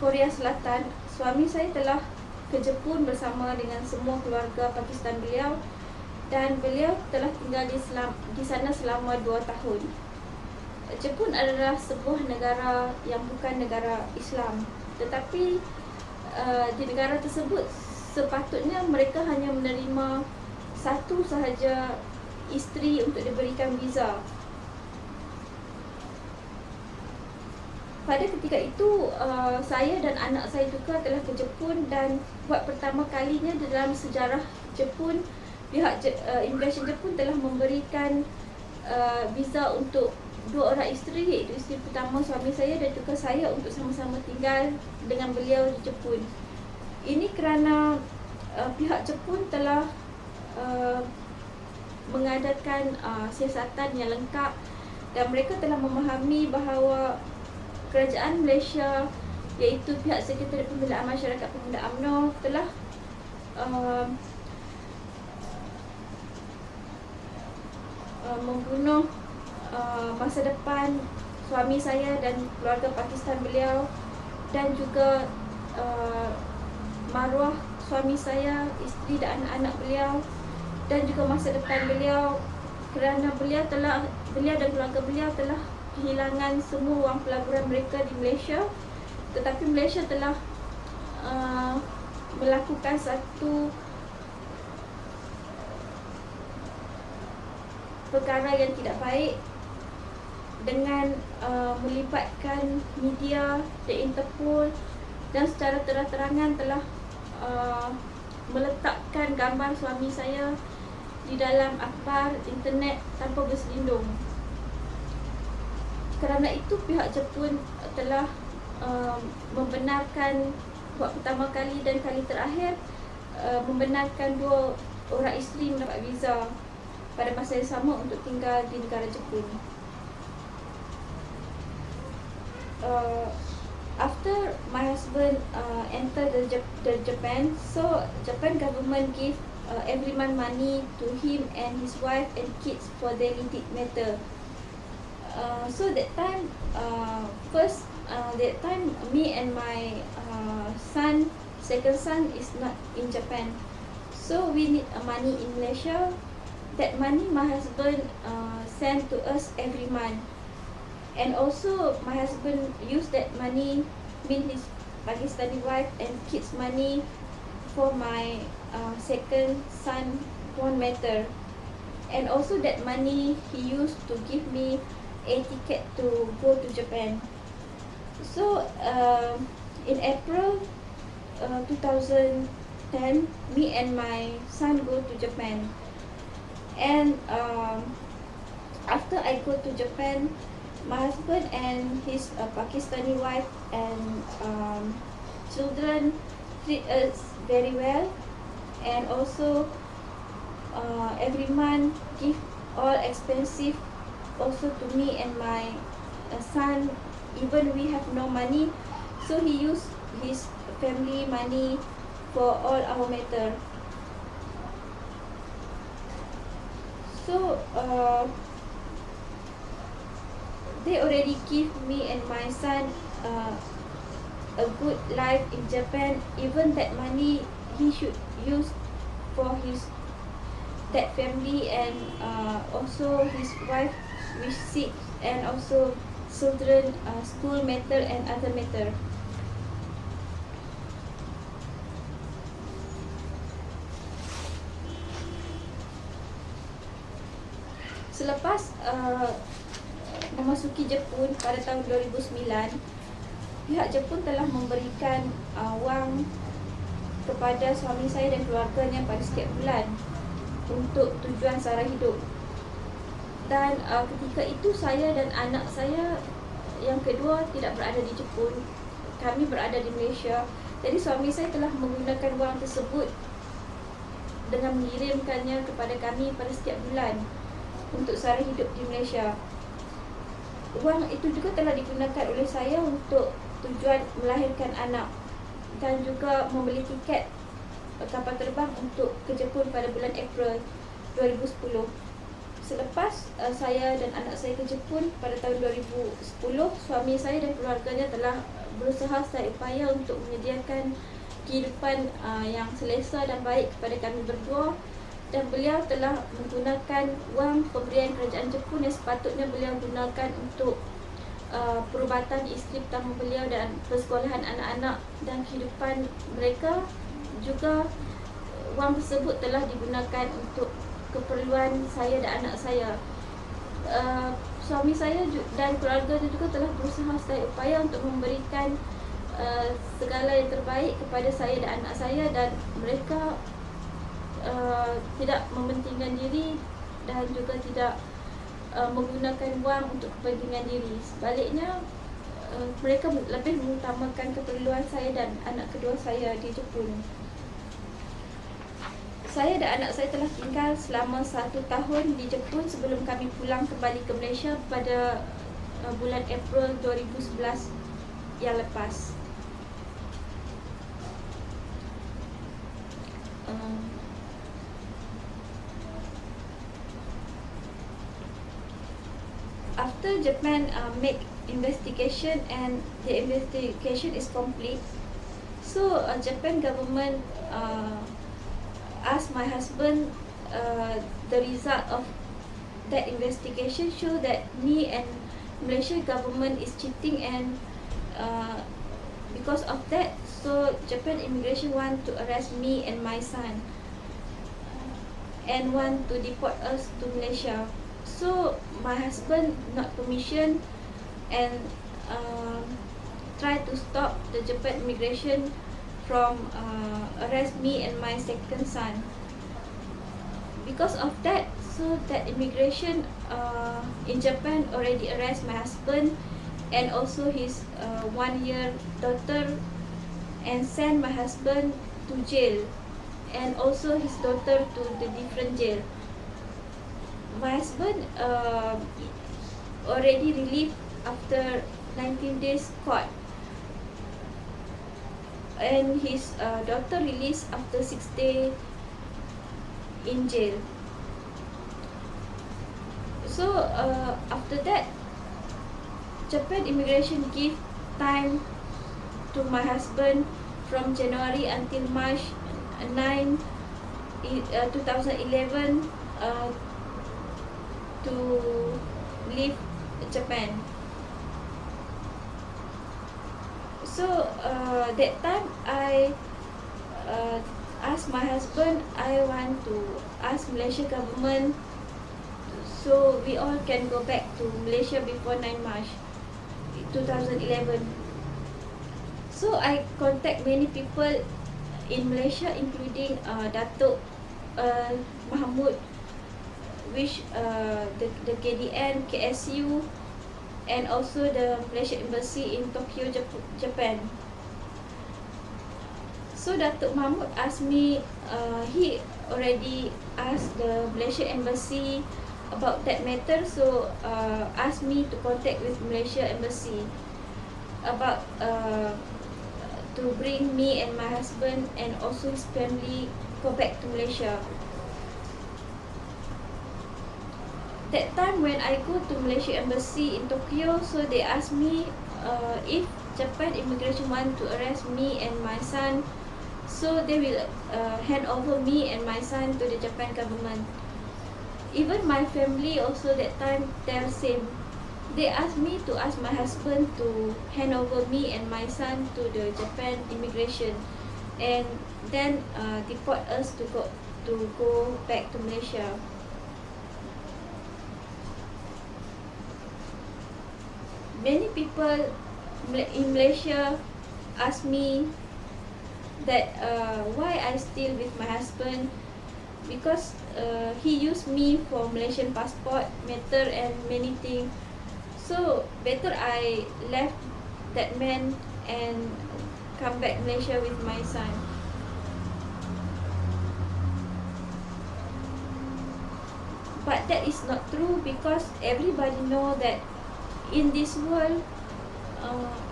Korea Selatan, suami saya telah ke Jepun bersama dengan semua keluarga Pakistan beliau, dan beliau telah tinggal di sana selama 2 tahun. Jepun adalah sebuah negara yang bukan negara Islam, tetapi di negara tersebut sepatutnya mereka hanya menerima satu sahaja isteri untuk diberikan visa. Pada ketika itu, saya dan anak saya juga telah ke Jepun, dan buat pertama kalinya dalam sejarah Jepun, pihak immigration Jepun telah memberikan visa untuk 2 orang isteri, iaitu isteri pertama suami saya dan juga saya, untuk sama-sama tinggal dengan beliau di Jepun. Ini kerana pihak Jepun telah mengadakan siasatan yang lengkap, dan mereka telah memahami bahawa kerajaan Malaysia, iaitu pihak Sekretariat Pembelaan Masyarakat Pemuda UMNO, telah membunuh masa depan suami saya dan keluarga Pakistan beliau, dan juga maruah suami saya, isteri dan anak-anak beliau, dan juga masa depan beliau, kerana beliau dan keluarga beliau telah kehilangan semua wang pelaburan mereka di Malaysia, tetapi Malaysia telah melakukan satu perkara yang tidak baik dengan melibatkan media dan Interpol, dan secara terang-terangan telah meletakkan gambar suami saya di dalam akhbar internet tanpa berselindung. Kerana itu pihak Jepun telah membenarkan buat pertama kali dan kali terakhir membenarkan 2 orang isteri mendapat visa pada masa yang sama untuk tinggal di negara Jepun. After my husband enter the Japan, so Japan government give every month money to him and his wife and kids for daily need matter. So that time, that time me and my second son is not in Japan, so we need money in Malaysia. That money my husband send to us every month, and also my husband use that money, mean his Pakistani wife and kids money, for my second son born matter. and also that money he used to give me a ticket to go to Japan. So in April 2010, me and my son go to Japan, and after I go to Japan, my husband and his Pakistani wife and children treat us very well, and also every month give all expensive also to me and my son, even we have no money, so he use his family money for all our matter. So they already give me and my son a good life in Japan. Even that money he should use for his that family, and also his wife which sick, and also children school matter and other matter. Selepas memasuki Jepun pada tahun 2009, pihak Jepun telah memberikan wang kepada suami saya dan keluarganya pada setiap bulan untuk tujuan sara hidup. Dan ketika itu saya dan anak saya yang kedua tidak berada di Jepun, kami berada di Malaysia. Jadi suami saya telah menggunakan wang tersebut dengan mengirimkannya kepada kami pada setiap bulan untuk sara hidup di Malaysia. Wang itu juga telah digunakan oleh saya untuk tujuan melahirkan anak dan juga membeli tiket kapal terbang untuk ke Jepun pada bulan April 2010. Selepas saya dan anak saya ke Jepun pada tahun 2010, suami saya dan keluarganya telah berusaha sedaya upaya untuk menyediakan kehidupan yang selesa dan baik kepada kami berdua, dan beliau telah menggunakan wang pemberian kerajaan Jepun yang sepatutnya beliau gunakan untuk perubatan isteri pertama beliau dan persekolahan anak-anak dan kehidupan mereka. Juga wang tersebut telah digunakan untuk keperluan saya dan anak saya. Suami saya dan keluarga juga telah berusaha sedaya upaya untuk memberikan segala yang terbaik kepada saya dan anak saya, dan mereka tidak mementingkan diri dan juga tidak menggunakan wang untuk kepentingan diri. Sebaliknya, mereka lebih mengutamakan keperluan saya dan anak kedua saya di Jepun. Saya dan anak saya telah tinggal selama 1 tahun di Jepun sebelum kami pulang kembali ke Malaysia pada bulan April 2011 yang lepas. After Japan make investigation and the investigation is complete, so Japan government asked my husband the result of that investigation show that me and Malaysia government is cheating, and because of that, so Japan immigration want to arrest me and my son and want to deport us to Malaysia. So my husband not permission and try to stop the Japan immigration from arrest me and my second son. Because of that, so that immigration in Japan already arrest my husband and also his 1-year daughter, and send my husband to jail, and also his daughter to the different jail. My husband already relieved after 19 days court, and his daughter released after 6 days in jail. So after that, Japan immigration give time to my husband from January until March 9, 2011 to leave Japan. So that time I asked my husband, I want to ask Malaysia government so we all can go back to Malaysia before 9 March 2011. So I contact many people in Malaysia, including Datuk Mahmud, which the KDN, KSU, and also the Malaysian Embassy in Tokyo, Japan. So Datuk Mahmud asked me, he already asked the Malaysian Embassy about that matter, so asked me to contact with Malaysia Embassy about to bring me and my husband and also his family go back to Malaysia. That time when I go to Malaysia Embassy in Tokyo, so they asked me if Japan immigration want to arrest me and my son, so they will hand over me and my son to the Japan government. Even my family also that time tell same. They asked me to ask my husband to hand over me and my son to the Japan immigration, and then deport us to go back to Malaysia. Many people in Malaysia ask me that why I still with my husband, because he used me for Malaysian passport matter and many things. So better I left that man and come back Malaysia with my son. But that is not true, because everybody know that in this world,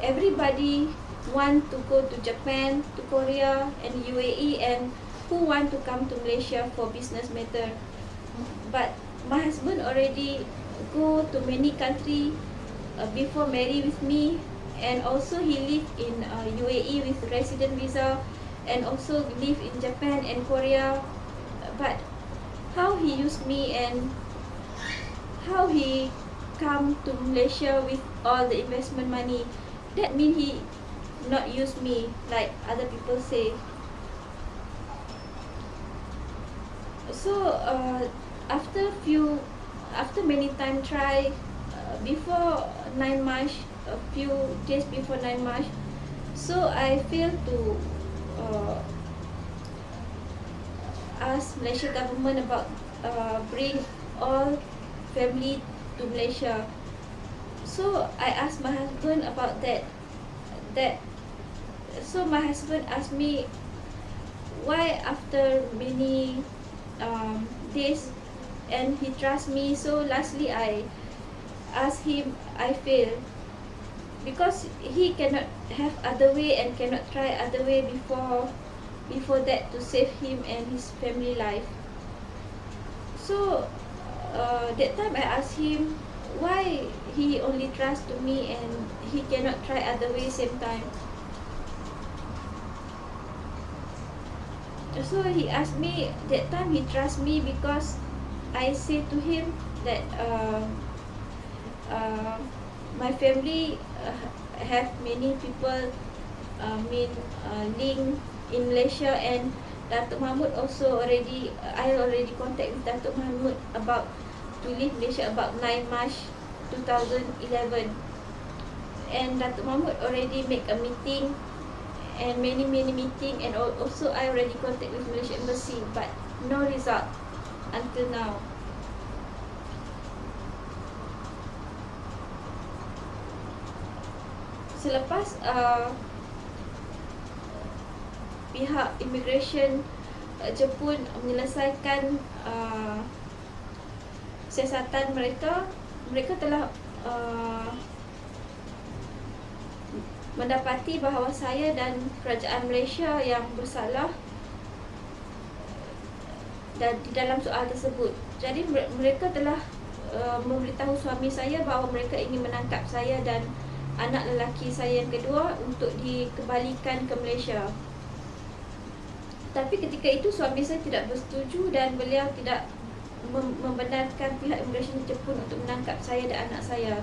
everybody want to go to Japan, to Korea and UAE, and who want to come to Malaysia for business matter. But my husband already go to many country before marry with me, and also he live in UAE with resident visa, and also live in Japan and Korea. But how he used me and how he come to Malaysia with all the investment money, that mean he not use me like other people say. So after many time try, before 9 March, a few days before 9 March, so I feel to ask Malaysia government about bring all family to Malaysia. So I asked my husband about that. So my husband asked me why after many days, and he trust me. So lastly I asked him, I fail, because he cannot have other way and cannot try other way before that to save him and his family life. So that time I asked him why he only trust to me and he cannot try other way same time. So he asked me, that time he trust me because I say to him that my family have many people link in Malaysia, and Datuk Mahmud also already, I already contact with Datuk Mahmud about to leave Malaysia about 9 March 2011, and Datuk Mahmud already make a meeting and many meeting, and also I already contact with Malaysia Embassy, but no result until now. Selepas pihak immigration Jepun menyelesaikan siasatan mereka, mereka telah mendapati bahawa saya dan kerajaan Malaysia yang bersalah dan di dalam soal tersebut. Jadi mereka telah memberitahu suami saya bahawa mereka ingin menangkap saya dan anak lelaki saya yang kedua untuk dikembalikan ke Malaysia. Tapi ketika itu suami saya tidak bersetuju dan beliau tidak membenarkan pihak immigration Jepun untuk menangkap saya dan anak saya.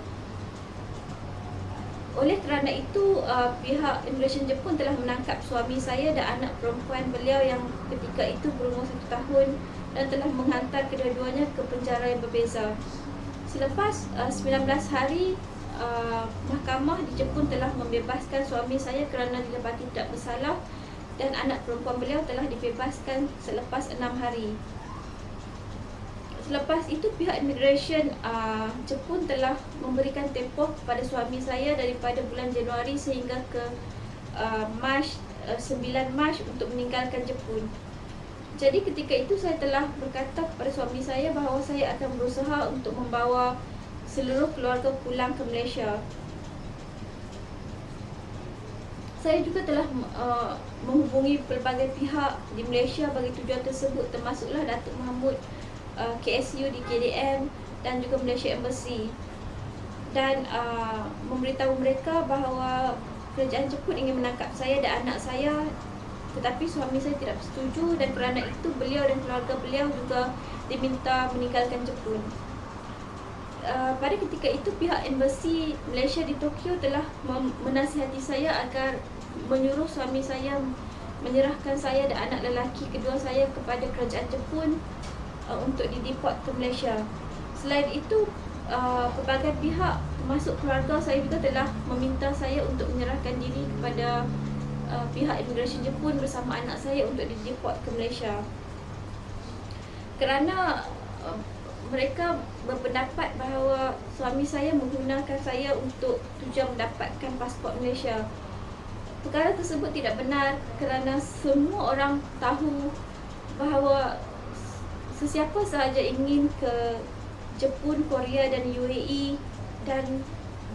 Oleh kerana itu, pihak Immigration Jepun telah menangkap suami saya dan anak perempuan beliau yang ketika itu berumur 1 tahun dan telah menghantar kedua-duanya ke penjara yang berbeza. Selepas 19 hari, mahkamah di Jepun telah membebaskan suami saya kerana didapati tidak bersalah dan anak perempuan beliau telah dibebaskan selepas 6 hari. Selepas itu, pihak Immigration Jepun telah memberikan tempoh kepada suami saya daripada bulan Januari sehingga ke 9 Mac untuk meninggalkan Jepun. Jadi ketika itu saya telah berkata kepada suami saya bahawa saya akan berusaha untuk membawa seluruh keluarga pulang ke Malaysia. Saya juga telah menghubungi pelbagai pihak di Malaysia bagi tujuan tersebut, termasuklah Datuk Mahmud KSU di KDM dan juga Malaysia Embassy, dan memberitahu mereka bahawa kerajaan Jepun ingin menangkap saya dan anak saya, tetapi suami saya tidak setuju dan kerana itu beliau dan keluarga beliau juga diminta meninggalkan Jepun. Pada ketika itu, pihak Embassy Malaysia di Tokyo telah menasihati saya agar menyuruh suami saya menyerahkan saya dan anak lelaki kedua saya kepada kerajaan Jepun untuk dideport ke Malaysia. Selain itu, pelbagai pihak termasuk keluarga saya juga telah meminta saya untuk menyerahkan diri kepada pihak Immigration Jepun bersama anak saya untuk dideport ke Malaysia. Kerana mereka berpendapat bahawa suami saya menggunakan saya untuk tujuan mendapatkan pasport Malaysia. Perkara tersebut tidak benar kerana semua orang tahu bahawa sesiapa sahaja ingin ke Jepun, Korea dan UAE, dan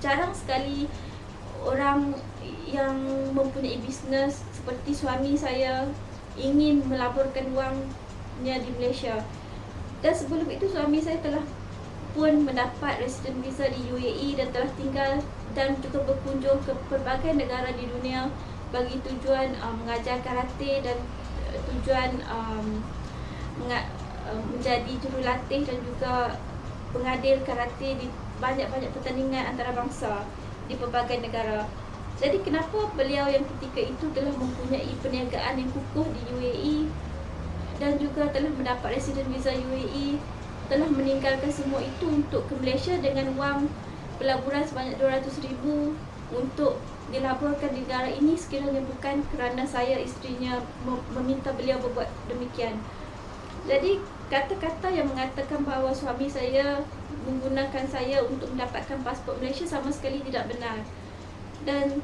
jarang sekali orang yang mempunyai bisnes seperti suami saya ingin melaburkan wangnya di Malaysia. Dan sebelum itu suami saya telah pun mendapat resident visa di UAE dan telah tinggal dan juga berkunjung ke pelbagai negara di dunia bagi tujuan mengajar karate dan tujuan menjadi jurulatih dan juga pengadil karate di banyak-banyak pertandingan antarabangsa di pelbagai negara. Jadi kenapa beliau yang ketika itu telah mempunyai perniagaan yang kukuh di UAE dan juga telah mendapat resident visa UAE, telah meninggalkan semua itu untuk ke Malaysia dengan wang pelaburan sebanyak 200,000 untuk dilaporkan di negara ini sekiranya bukan kerana saya, isterinya, meminta beliau berbuat demikian. Jadi kata-kata yang mengatakan bahawa suami saya menggunakan saya untuk mendapatkan pasport Malaysia sama sekali tidak benar. Dan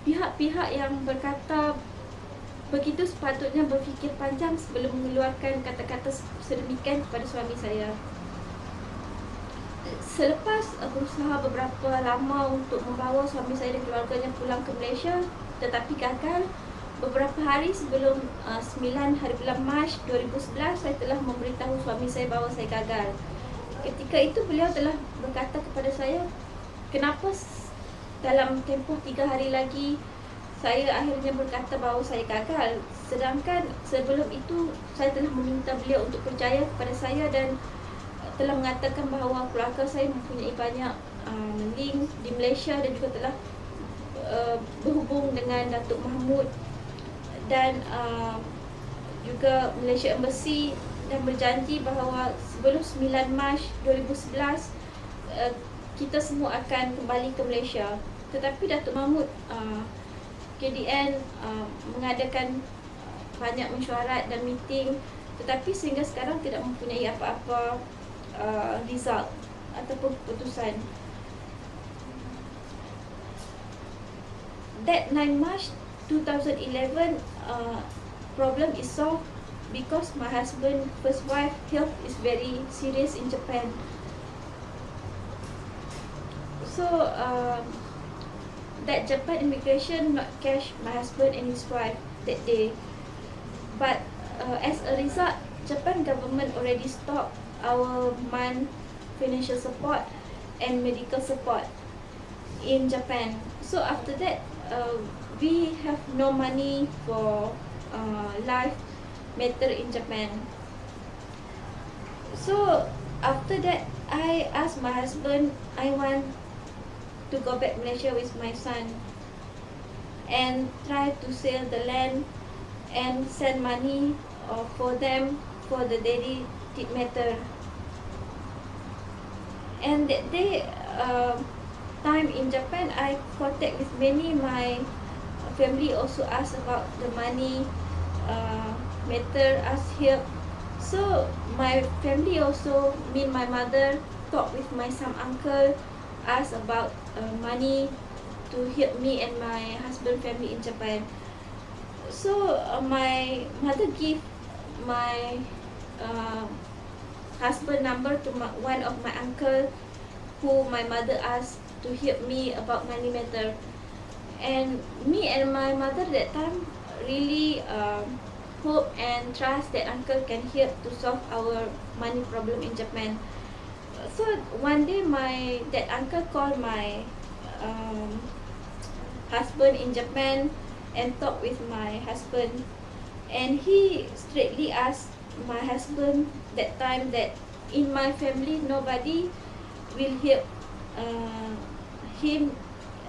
pihak-pihak yang berkata begitu sepatutnya berfikir panjang sebelum mengeluarkan kata-kata sedemikian kepada suami saya. Selepas berusaha beberapa lama untuk membawa suami saya dan keluarganya pulang ke Malaysia tetapi gagal, beberapa hari sebelum 9 hari bulan Mac 2011, saya telah memberitahu suami saya bahawa saya gagal. Ketika itu beliau telah berkata kepada saya, kenapa dalam tempoh 3 hari lagi saya akhirnya berkata bahawa saya gagal, sedangkan sebelum itu saya telah meminta beliau untuk percaya kepada saya dan telah mengatakan bahawa keluarga saya mempunyai banyak link di Malaysia dan juga telah berhubung dengan Datuk Mahmud dan juga Malaysia Embassy, dan berjanji bahawa sebelum 9 Mac 2011 kita semua akan kembali ke Malaysia. Tetapi Datuk Mahmud KDN mengadakan banyak mesyuarat dan meeting, tetapi sehingga sekarang tidak mempunyai apa-apa result ataupun keputusan. That 9 March 2011, problem is solved because my husband, first wife, health is very serious in Japan. So that Japan immigration not catch my husband and his wife that day. But as a result, Japan government already stopped our month financial support and medical support in Japan. So after that, we have no money for life matter in Japan. So after that, I asked my husband, I want to to go back Malaysia with my son and try to sell the land and send money for them for the daily matter. And that day, time in Japan, I contact with many my family, also ask about the money matter, ask help. So my family also, me and my mother, talk with my some uncle, ask about money to help me and my husband family in Japan. So my mother give my husband number to one of my uncle, who my mother asked to help me about money matter. And me and my mother that time really hope and trust that uncle can help to solve our money problem in Japan. So one day that uncle called my husband in Japan and talk with my husband, and he straightly asked my husband that time that in my family nobody will help him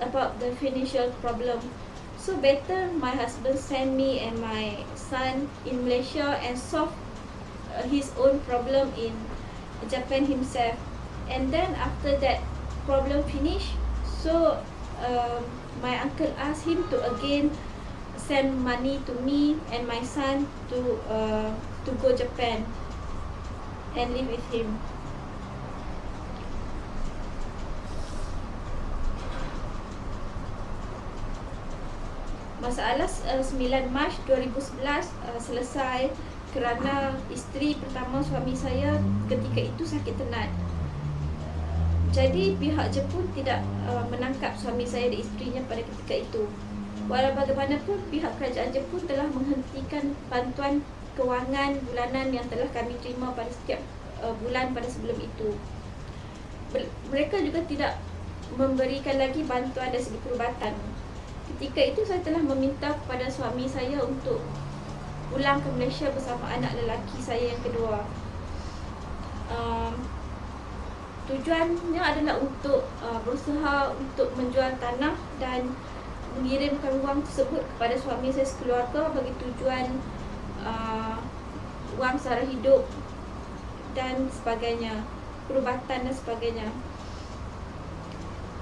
about the financial problem. So better my husband send me and my son in Malaysia and solve his own problem in Japan himself. And then after that problem finish, so my uncle asked him to again send money to me and my son to go Japan and live with him. Masalah 9 Mac 2011 selesai kerana isteri pertama suami saya ketika itu sakit tenat. Jadi pihak Jepun tidak menangkap suami saya dan isterinya pada ketika itu. Walau bagaimanapun, pihak kerajaan Jepun telah menghentikan bantuan kewangan bulanan yang telah kami terima pada setiap bulan pada sebelum itu. Mereka juga tidak memberikan lagi bantuan dari segi perubatan. Ketika itu saya telah meminta kepada suami saya untuk pulang ke Malaysia bersama anak lelaki saya yang kedua. Tujuannya adalah untuk berusaha untuk menjual tanah dan mengirimkan wang tersebut kepada suami saya sekeluarga bagi tujuan wang sara hidup dan sebagainya, perubatan dan sebagainya.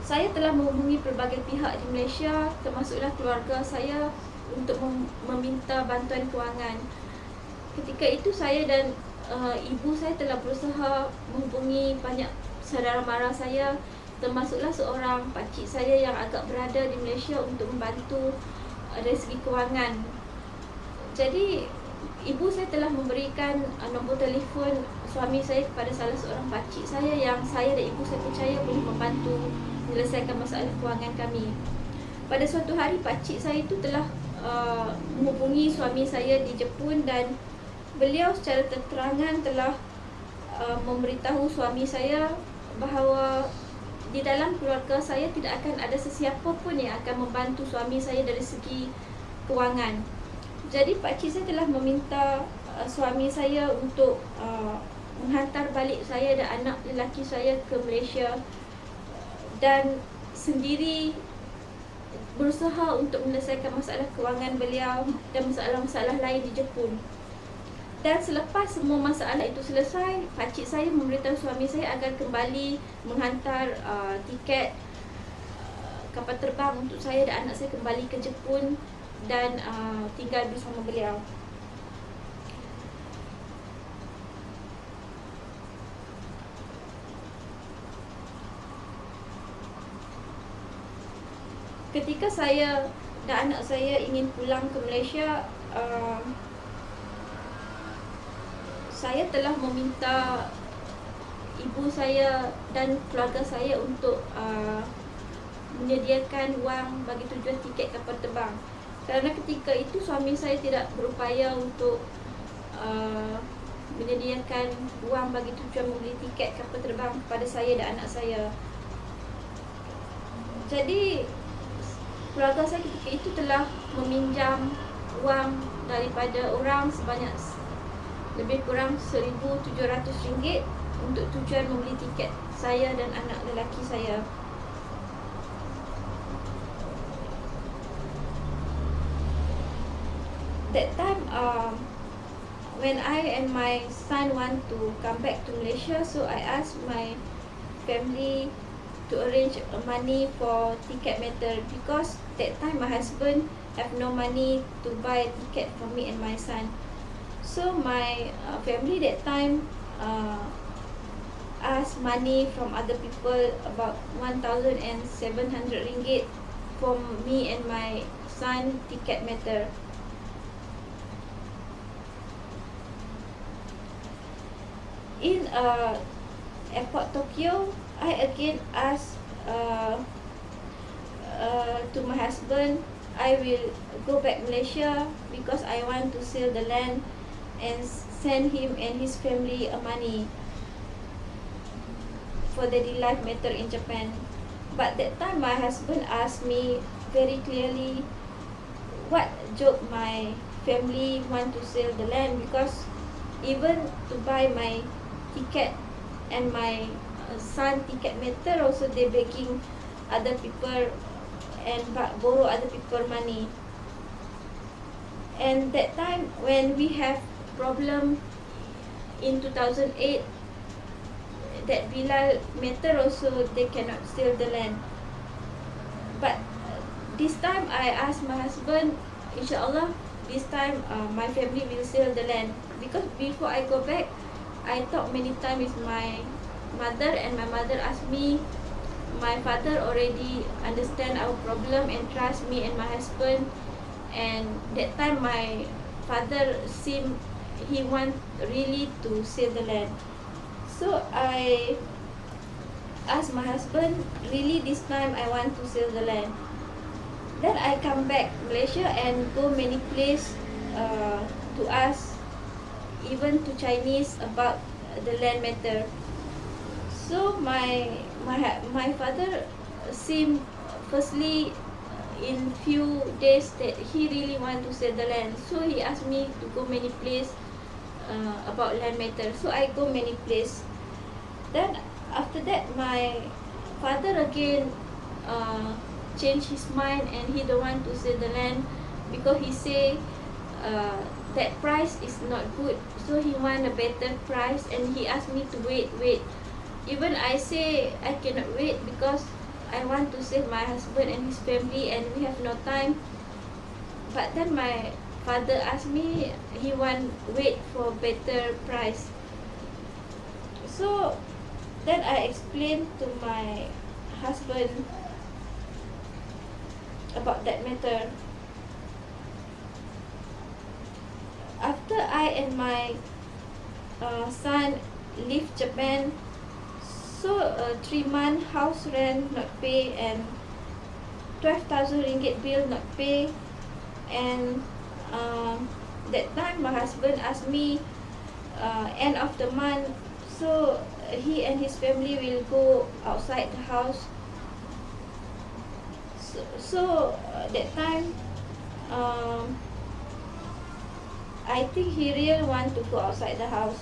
Saya telah menghubungi pelbagai pihak di Malaysia, termasuklah keluarga saya, untuk meminta bantuan kewangan. Ketika itu saya dan ibu saya telah berusaha menghubungi banyak saudara mara saya, termasuklah seorang pakcik saya yang agak berada di Malaysia untuk membantu dari segi kewangan. Jadi ibu saya telah memberikan nombor telefon suami saya kepada salah seorang pakcik saya yang saya dan ibu saya percaya boleh membantu menyelesaikan masalah kewangan kami. Pada suatu hari pakcik saya itu telah menghubungi suami saya di Jepun dan beliau secara terang-terangan telah memberitahu suami saya bahawa di dalam keluarga saya tidak akan ada sesiapa pun yang akan membantu suami saya dari segi kewangan. Jadi pakcik saya telah meminta suami saya untuk menghantar balik saya dan anak lelaki saya ke Malaysia dan sendiri berusaha untuk menyelesaikan masalah kewangan beliau dan masalah-masalah lain di Jepun. Dan selepas semua masalah itu selesai, pakcik saya memberitahu suami saya agar kembali menghantar tiket kapal terbang untuk saya dan anak saya kembali ke Jepun dan tinggal bersama beliau. Ketika saya dan anak saya ingin pulang ke Malaysia, saya telah meminta ibu saya dan keluarga saya untuk menyediakan wang bagi tujuan tiket kapal terbang. Kerana ketika itu suami saya tidak berupaya untuk menyediakan wang bagi tujuan membeli tiket kapal terbang kepada saya dan anak saya. Jadi keluarga saya ketika itu telah meminjam wang daripada orang sebanyak lebih kurang RM1,700 untuk tujuan membeli tiket saya dan anak lelaki saya. that time when I and my son want to come back to Malaysia, so I asked my family to arrange money for ticket matter, because that time my husband have no money to buy ticket for me and my son. So my family that time asked money from other people, about 1,700 ringgit for me and my son ticket matter. In airport Tokyo, I again asked to my husband, I will go back Malaysia because I want to sell the land and send him and his family money for the life matter in Japan. But that time my husband asked me very clearly what job my family want to sell the land, because even to buy my ticket and my son ticket matter also they begging other people and borrow other people money. And that time when we have problem in 2008, that Bilal matter also they cannot sell the land. But this time I asked my husband, inshallah this time my family will sell the land, because before I go back I talked many times with my mother, and my mother asked me, my father already understand our problem and trust me and my husband, and that time my father seemed he want really to sell the land. So I asked my husband, really this time I want to sell the land. Then I come back Malaysia and go many place to ask even to Chinese about the land matter. So my father seemed firstly in few days that he really want to sell the land. So he asked me to go many place about land matter. So I go many place. Then after that my father again changed his mind and he don't want to sell the land, because he say that price is not good, so he want a better price, and he asked me to wait. Even I say I cannot wait because I want to save my husband and his family and we have no time. But then my father asked me, he want wait for better price. So then I explained to my husband about that matter. After I and my son leave Japan, so 3 month house rent not pay and 12,000 ringgit bill not pay, and that time my husband asked me end of the month, so he and his family will go outside the house. So that time I think he really want to go outside the house.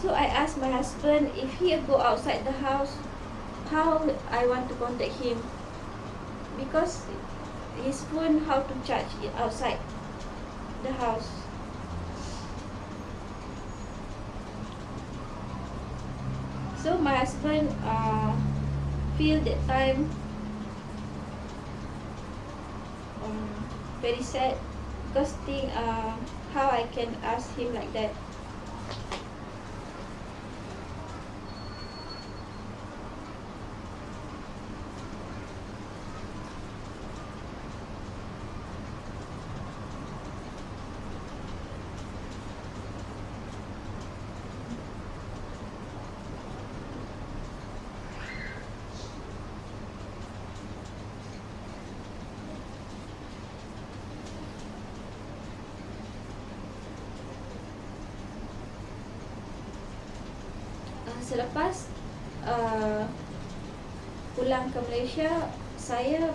So I asked my husband, if he go outside the house, how I want to contact him, because his phone how to charge it outside the house. So my husband feel that time very sad, because think how I can ask him like that. Selepas pulang ke Malaysia, saya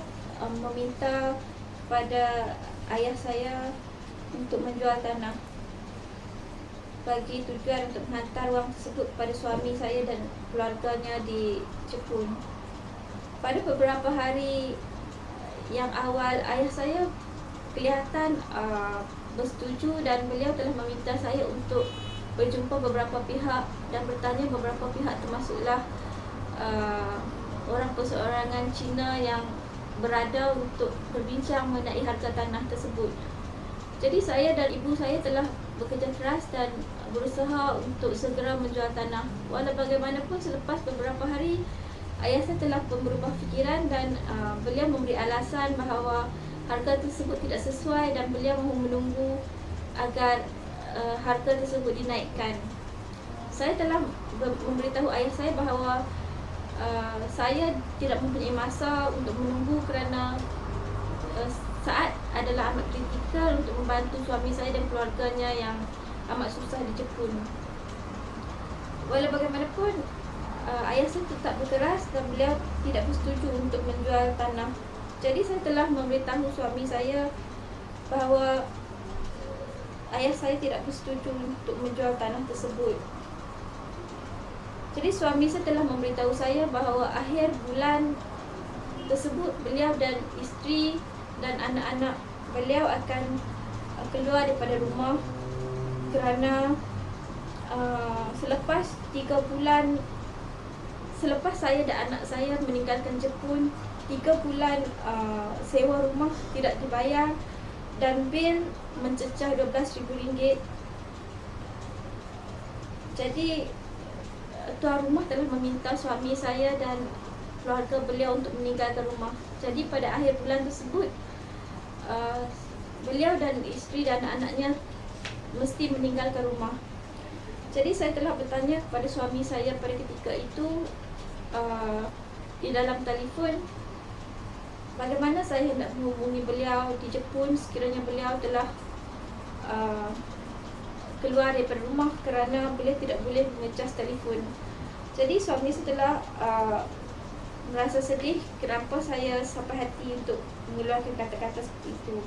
meminta kepada ayah saya untuk menjual tanah, bagi tujuan untuk menghantar wang tersebut kepada suami saya dan keluarganya di Jepun. Pada beberapa hari yang awal ayah saya kelihatan bersetuju dan beliau telah meminta saya untuk berjumpa beberapa pihak dan bertanya beberapa pihak, termasuklah orang perseorangan Cina yang berada untuk berbincang mengenai harga tanah tersebut. Jadi saya dan ibu saya telah bekerja keras dan berusaha untuk segera menjual tanah. Walau bagaimanapun, selepas beberapa hari ayah saya telah berubah fikiran dan beliau memberi alasan bahawa harga tersebut tidak sesuai dan beliau mahu menunggu agar harga tersebut dinaikkan. Saya telah memberitahu ayah saya bahawa saya tidak mempunyai masa untuk menunggu kerana saat adalah amat kritikal untuk membantu suami saya dan keluarganya yang amat susah di Jepun. Walau bagaimanapun, ayah saya tetap berkeras dan beliau tidak bersetuju untuk menjual tanah. Jadi saya telah memberitahu suami saya bahawa ayah saya tidak bersetuju untuk menjual tanah tersebut. Jadi suami saya telah memberitahu saya bahawa akhir bulan tersebut beliau dan isteri dan anak-anak beliau akan keluar daripada rumah kerana selepas 3 bulan selepas saya dan anak saya meninggalkan Jepun, 3 bulan sewa rumah tidak dibayar dan bil mencecah RM12,000. Jadi tuan rumah telah meminta suami saya dan keluarga beliau untuk meninggalkan rumah. Jadi pada akhir bulan tersebut beliau dan isteri dan anak-anaknya mesti meninggalkan rumah. Jadi saya telah bertanya kepada suami saya pada ketika itu di dalam telefon, bagaimana saya hendak menghubungi beliau di Jepun sekiranya beliau telah keluar daripada rumah kerana beliau tidak boleh mengecas telefon. Jadi suami saya telah merasa sedih kenapa saya sampai hati untuk mengeluarkan kata-kata seperti itu.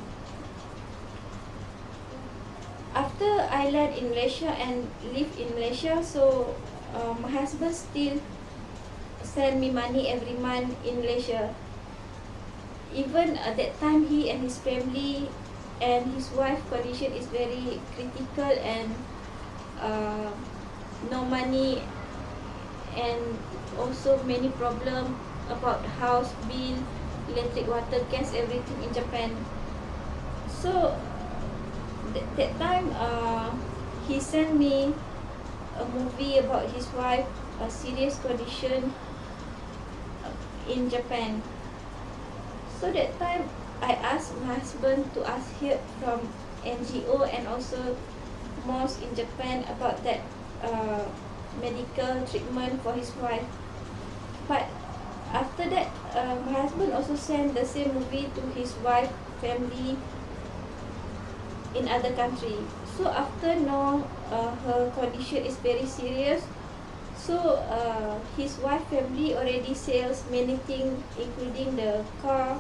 After I land in Malaysia and live in Malaysia, so my husband still send me money every month in Malaysia. Even at that time, he and his family and his wife condition is very critical and no money and also many problem about house bill, electric, water, gas, everything in Japan. So that time he sent me a movie about his wife, a serious condition in Japan. So that time I asked my husband to ask help from NGO and also mosque in Japan about that medical treatment for his wife. But after that, my husband also sent the same movie to his wife family in other country. So after now, her condition is very serious. So his wife family already sells many things, including the car,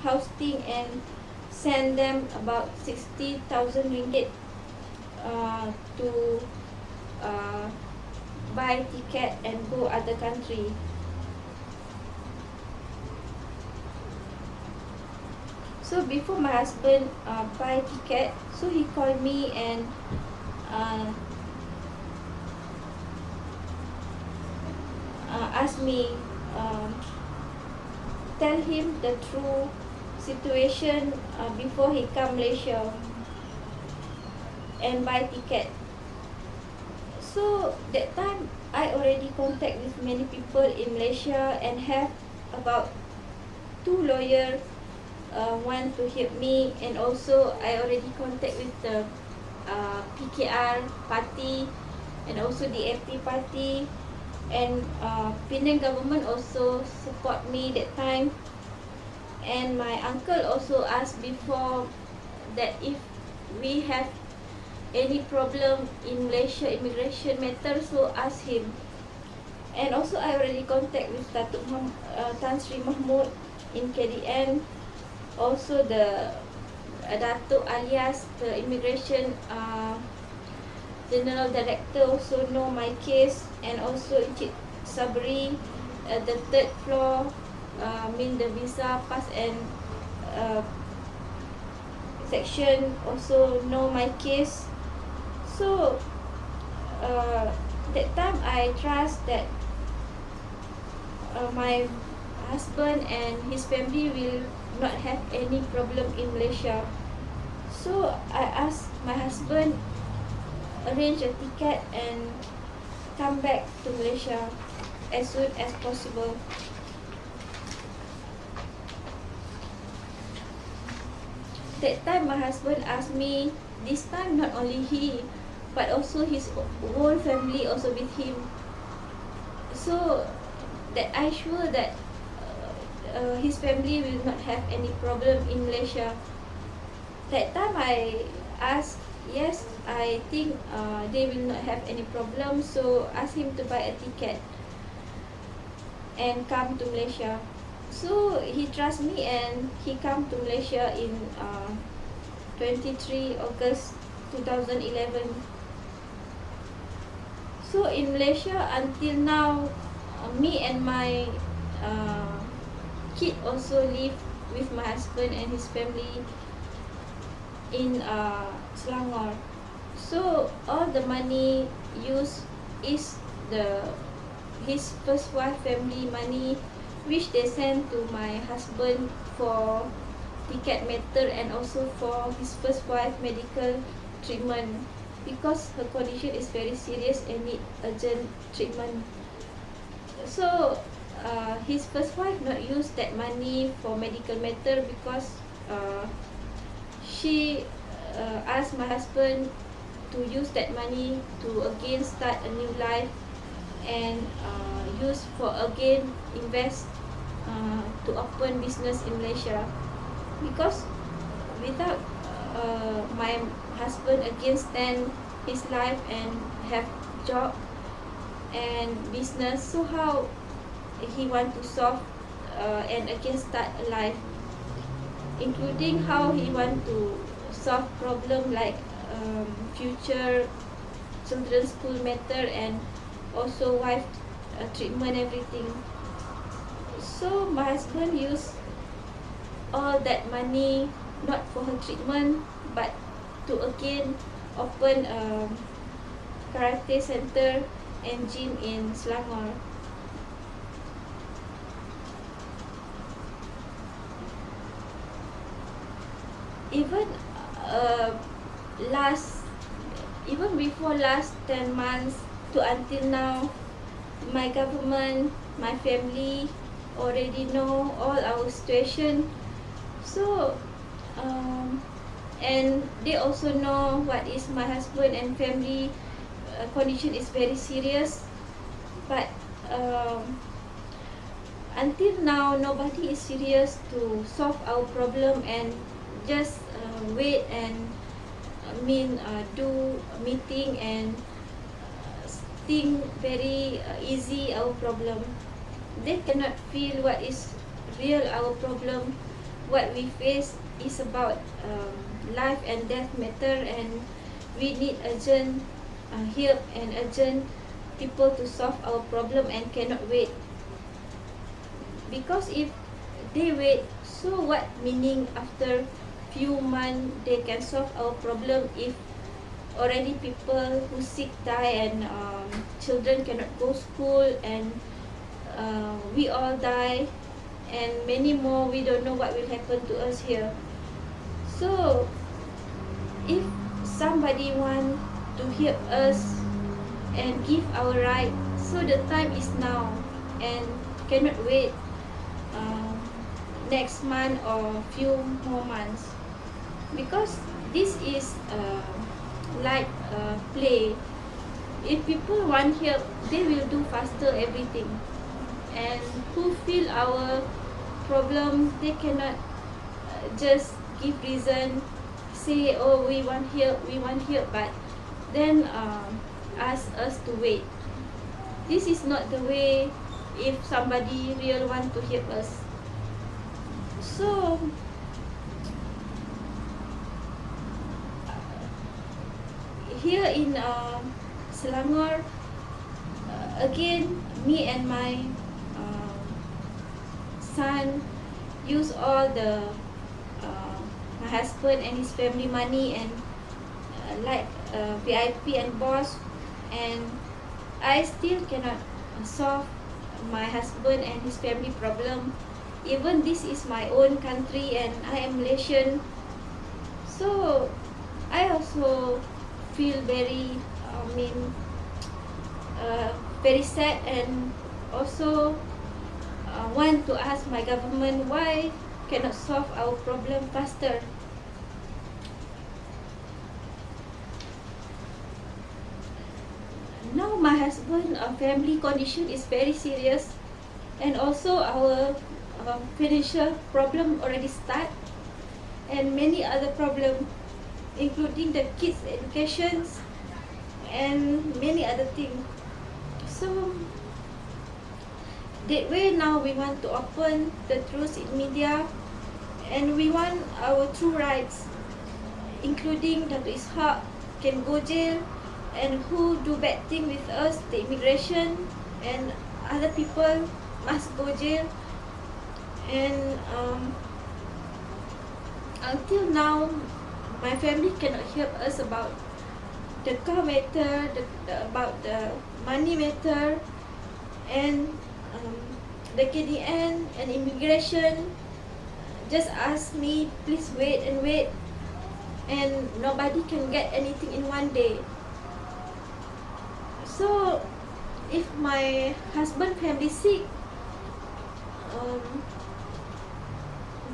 house thing, and send them about 60,000 ringgit to buy ticket and go other country. So before my husband buy ticket, so he called me and asked me, tell him the true situation before he come Malaysia and buy ticket. So that time I already contact with many people in Malaysia and have about 2 lawyers want to help me, and also I already contact with the PKR party and also the FP party, and Penang government also support me that time. And my uncle also asked before that if we have any problem in Malaysia immigration matter, so ask him. And also I already contact with Tan Sri Mahmud in KDN. Also the Datuk alias the immigration general director also know my case, and also Encik Sabri, the third floor, mean the visa pass and section also know my case. So that time I trust that my husband and his family will not have any problem in Malaysia. So I asked my husband arrange a ticket and come back to Malaysia as soon as possible. That time my husband asked me, this time not only he but also his whole family also with him, so that I sure that his family will not have any problem in Malaysia. That time I asked, yes, I think they will not have any problem, so ask him to buy a ticket and come to Malaysia. So he trust me and he come to Malaysia in 23 August 2011. So in Malaysia until now, me and my kid also live with my husband and his family in Selangor. So all the money used is his first wife family money, which they send to my husband for ticket matter and also for his first wife medical treatment, because her condition is very serious and need urgent treatment. So his first wife not use that money for medical matter because she asked my husband to use that money to again start a new life and use for again invest to open business in Malaysia, because without my husband again stand his life and have job and business, so how he want to solve and again start a life, including how he want to solve problem like future children's school matter and also wife treatment everything. So my husband use all that money not for her treatment but to again open a karate center and gym in Selangor. Even even before last 10 months to until now, my government, my family already know all our situation. So and they also know what is my husband and family condition is very serious, but until now nobody is serious to solve our problem and just wait and do a meeting and think very easy our problem. They cannot feel what is real our problem, what we face is about life and death matter, and we need urgent help and urgent people to solve our problem and cannot wait. Because if they wait, so what meaning after few months they can solve our problem if already people who sick die and children cannot go school and we all die and many more, we don't know what will happen to us here. So if somebody want to help us and give our right, so the time is now and cannot wait next month or few more months, because this is like play. If people want help, they will do faster everything, and who feel our problem, they cannot just give reason, say oh we want help, but then ask us to wait. This is not the way if somebody real want to help us. So here in Selangor, again me and my son use all the my husband and his family money, and VIP and boss, and I still cannot solve my husband and his family problem, even this is my own country and I am Malaysian. So I also feel very very sad, and also want to ask my government why cannot solve our problem faster. Now my husband family condition is very serious, and also our financial problem already start, and many other problem, including the kids educations and many other things. So that way now we want to open the truth in media, and we want our true rights, including Dr. Ishak can go jail, and who do bad thing with us, the immigration and other people must go jail. And until now my family cannot help us about the car matter, about the money matter, and the KDN and immigration just ask me, please wait and wait, and nobody can get anything in one day. So if my husband family sick,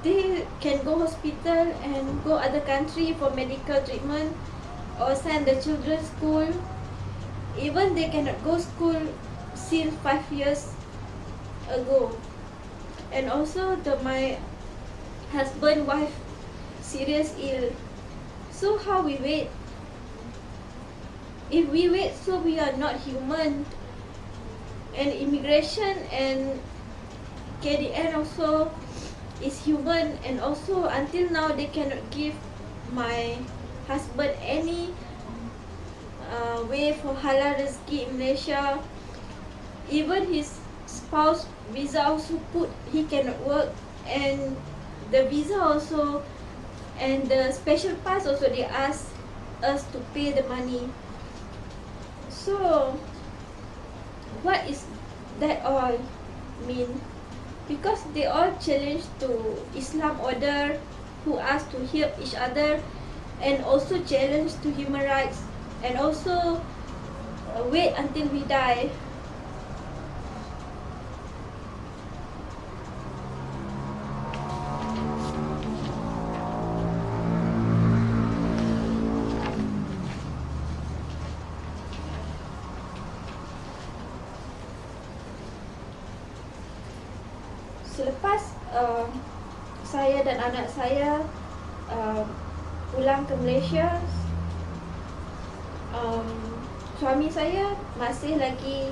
they can go hospital and go other country for medical treatment, or send the children school. Even they cannot go school since 5 years ago. And also my husband wife serious ill. So how we wait? If we wait, so we are not human. And immigration and KDN also is human, and also until now they cannot give my husband any way for halal rezeki in Malaysia. Even his spouse visa also put he cannot work, and the visa also and the special pass also they ask us to pay the money. So what is that all mean? Because they all challenge to Islam order, who ask to help each other, and also challenge to human rights, and also wait until we die. Selepas saya dan anak saya pulang ke Malaysia, suami saya masih lagi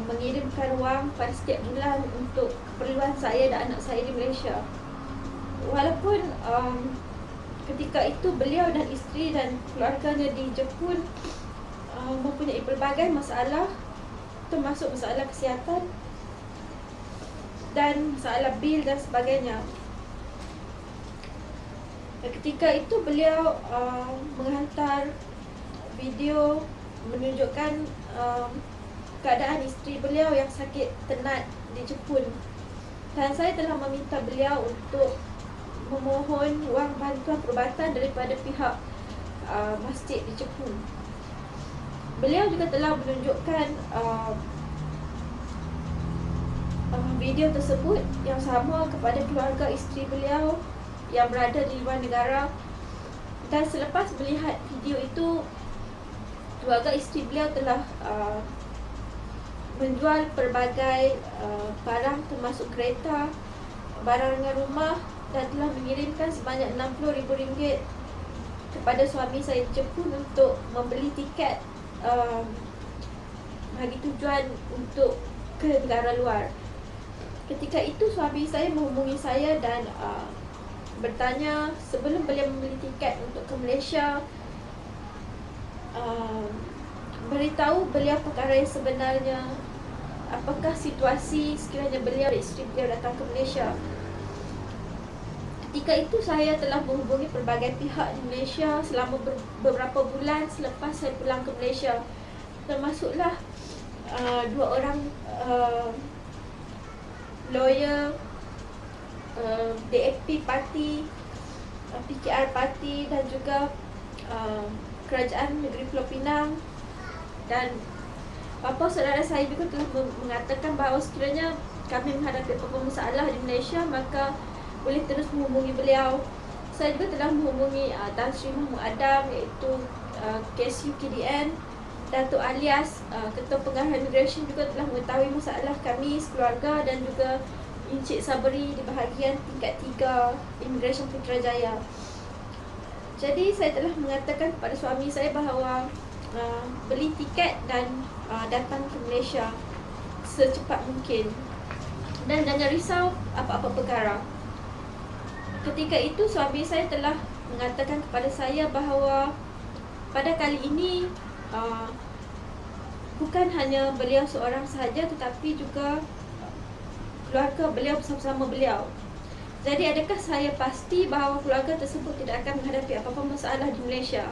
mengirimkan wang pada setiap bulan untuk keperluan saya dan anak saya di Malaysia. Walaupun ketika itu beliau dan isteri dan keluarganya di Jepun mempunyai pelbagai masalah, termasuk masalah kesihatan dan masalah bil dan sebagainya. Ketika itu beliau menghantar video menunjukkan keadaan isteri beliau yang sakit tenat di Jepun, dan saya telah meminta beliau untuk memohon wang bantuan perubatan daripada pihak masjid di Jepun. Beliau juga telah menunjukkan video tersebut yang sama kepada keluarga isteri beliau yang berada di luar negara. Dan selepas melihat video itu, keluarga isteri beliau telah menjual pelbagai barang termasuk kereta, barang dengan rumah, dan telah mengirimkan sebanyak RM60,000 kepada suami saya di Jepun untuk membeli tiket bagi tujuan untuk ke negara luar. Ketika itu suami saya menghubungi saya dan bertanya sebelum beliau membeli tiket untuk ke Malaysia, beritahu beliau perkara yang sebenarnya, apakah situasi sekiranya beliau dan isteri beliau datang ke Malaysia. Ketika itu saya telah menghubungi pelbagai pihak di Malaysia selama beberapa bulan selepas saya pulang ke Malaysia. Termasuklah 2 orang lawyer, DAP parti, PKR parti dan juga Kerajaan Negeri Pulau Pinang, dan bapa saudara saya juga telah mengatakan bahawa sekiranya kami menghadapi apa-apa masalah di Malaysia maka boleh terus menghubungi beliau. Saya juga telah menghubungi Tan Sri Mahmud Adam, iaitu kes UKDN. Datuk alias Ketua Pengarah Immigration juga telah mengetahui masalah kami sekeluarga, dan juga Encik Sabri di bahagian tingkat 3 Immigration Putrajaya. Jadi saya telah mengatakan kepada suami saya bahawa beli tiket dan datang ke Malaysia secepat mungkin, dan jangan risau apa-apa perkara. Ketika itu suami saya telah mengatakan kepada saya bahawa pada kali ini bukan hanya beliau seorang sahaja, tetapi juga keluarga beliau bersama-sama beliau. Jadi adakah saya pasti bahawa keluarga tersebut tidak akan menghadapi apa-apa masalah di Malaysia?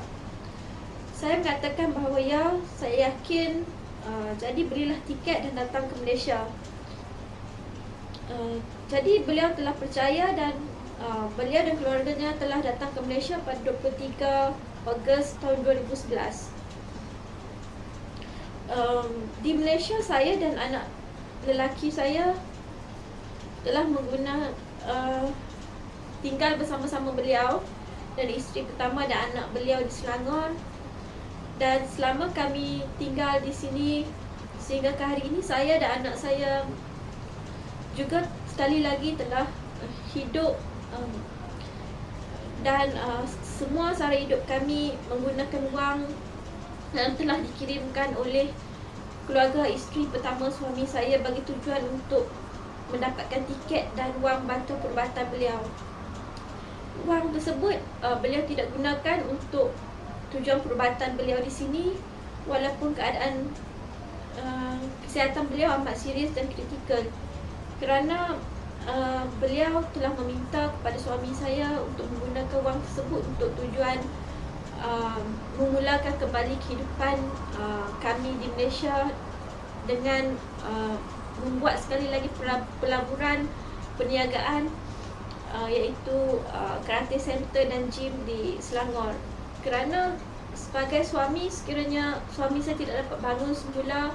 Saya mengatakan bahawa ya, saya yakin. Jadi belilah tiket dan datang ke Malaysia. Jadi beliau telah percaya, dan beliau dan keluarganya telah datang ke Malaysia pada 23 Ogos tahun 2011. Di Malaysia, saya dan anak lelaki saya telah tinggal bersama-sama beliau dan isteri pertama dan anak beliau di Selangor. Dan selama kami tinggal di sini sehingga ke hari ini, saya dan anak saya juga sekali lagi telah hidup dan semua sara hidup kami menggunakan wang yang telah dikirimkan oleh keluarga isteri pertama suami saya bagi tujuan untuk mendapatkan tiket dan wang bantuan perubatan beliau. Wang tersebut beliau tidak gunakan untuk tujuan perubatan beliau di sini, walaupun keadaan kesihatan beliau amat serius dan kritikal, kerana beliau telah meminta kepada suami saya untuk menggunakan wang tersebut untuk tujuan memulakan kembali kehidupan kami di Malaysia dengan membuat sekali lagi pelaburan perniagaan, iaitu karate center dan gym di Selangor. Kerana sebagai suami, sekiranya suami saya tidak dapat bangun semula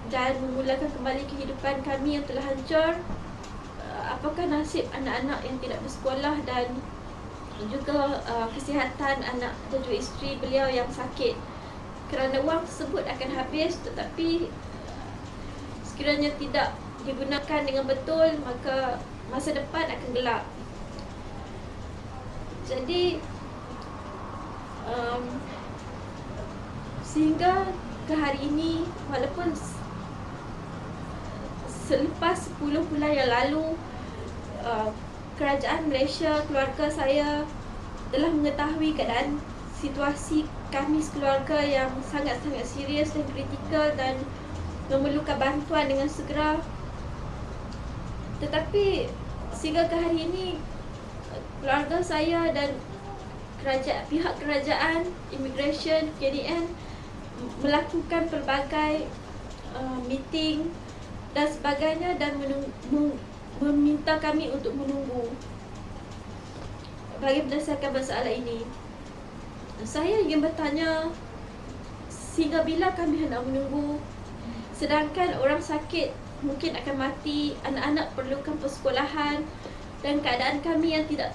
dan memulakan kembali kehidupan kami yang telah hancur, apakah nasib anak-anak yang tidak bersekolah dan juga kesihatan anak dan juga isteri beliau yang sakit? Kerana wang tersebut akan habis, tetapi sekiranya tidak digunakan dengan betul, maka masa depan akan gelap. Jadi sehingga ke hari ini, walaupun selepas 10 bulan yang lalu kerajaan Malaysia, keluarga saya telah mengetahui keadaan situasi kami sekeluarga yang sangat-sangat serius dan kritikal dan memerlukan bantuan dengan segera, tetapi sehingga ke hari ini keluarga saya dan pihak kerajaan, immigration, KDN melakukan pelbagai meeting dan sebagainya, dan meminta kami untuk menunggu bagi berdasarkan masalah ini. Saya ingin bertanya, sehingga bila kami hendak menunggu, sedangkan orang sakit mungkin akan mati, anak-anak perlukan persekolahan, dan keadaan kami yang tidak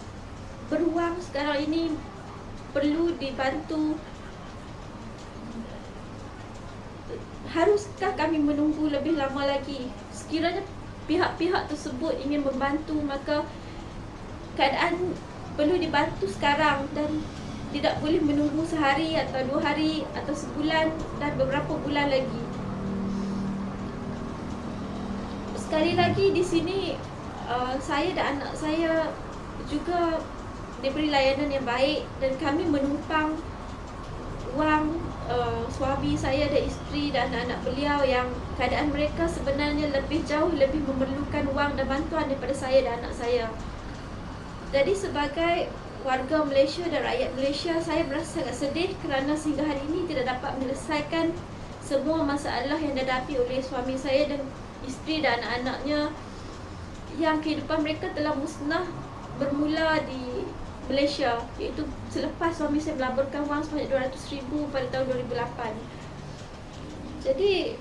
beruang sekarang ini perlu dibantu. Haruskah kami menunggu lebih lama lagi? Sekiranya pihak-pihak tersebut ingin membantu, maka keadaan perlu dibantu sekarang dan tidak boleh menunggu sehari atau 2 hari atau sebulan dan beberapa bulan lagi. Sekali lagi di sini saya dan anak saya juga diberi layanan yang baik, dan kami menumpang wang suami saya dan isteri dan anak beliau yang keadaan mereka sebenarnya jauh lebih memerlukan wang dan bantuan daripada saya dan anak saya. Jadi sebagai warga Malaysia dan rakyat Malaysia, saya merasa sangat sedih kerana sehingga hari ini tidak dapat menyelesaikan semua masalah yang dihadapi oleh suami saya dan isteri dan anak-anaknya, yang kehidupan mereka telah musnah bermula di Malaysia, iaitu selepas suami saya melaburkan wang sebanyak 200,000 pada tahun 2008. Jadi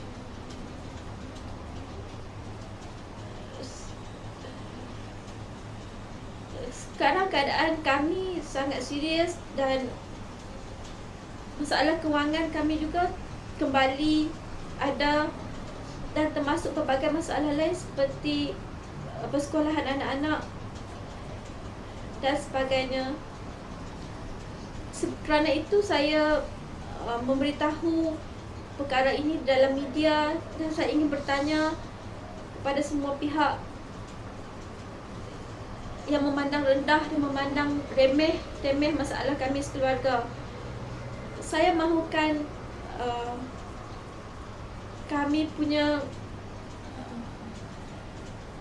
sekarang keadaan kami sangat serius dan masalah kewangan kami juga kembali ada, dan termasuk pelbagai masalah lain seperti persekolahan anak-anak dan sebagainya. Kerana itu saya memberitahu perkara ini dalam media, dan saya ingin bertanya kepada semua pihak yang memandang rendah dan memandang remeh-temeh masalah kami sekeluarga. Saya mahukan kami punya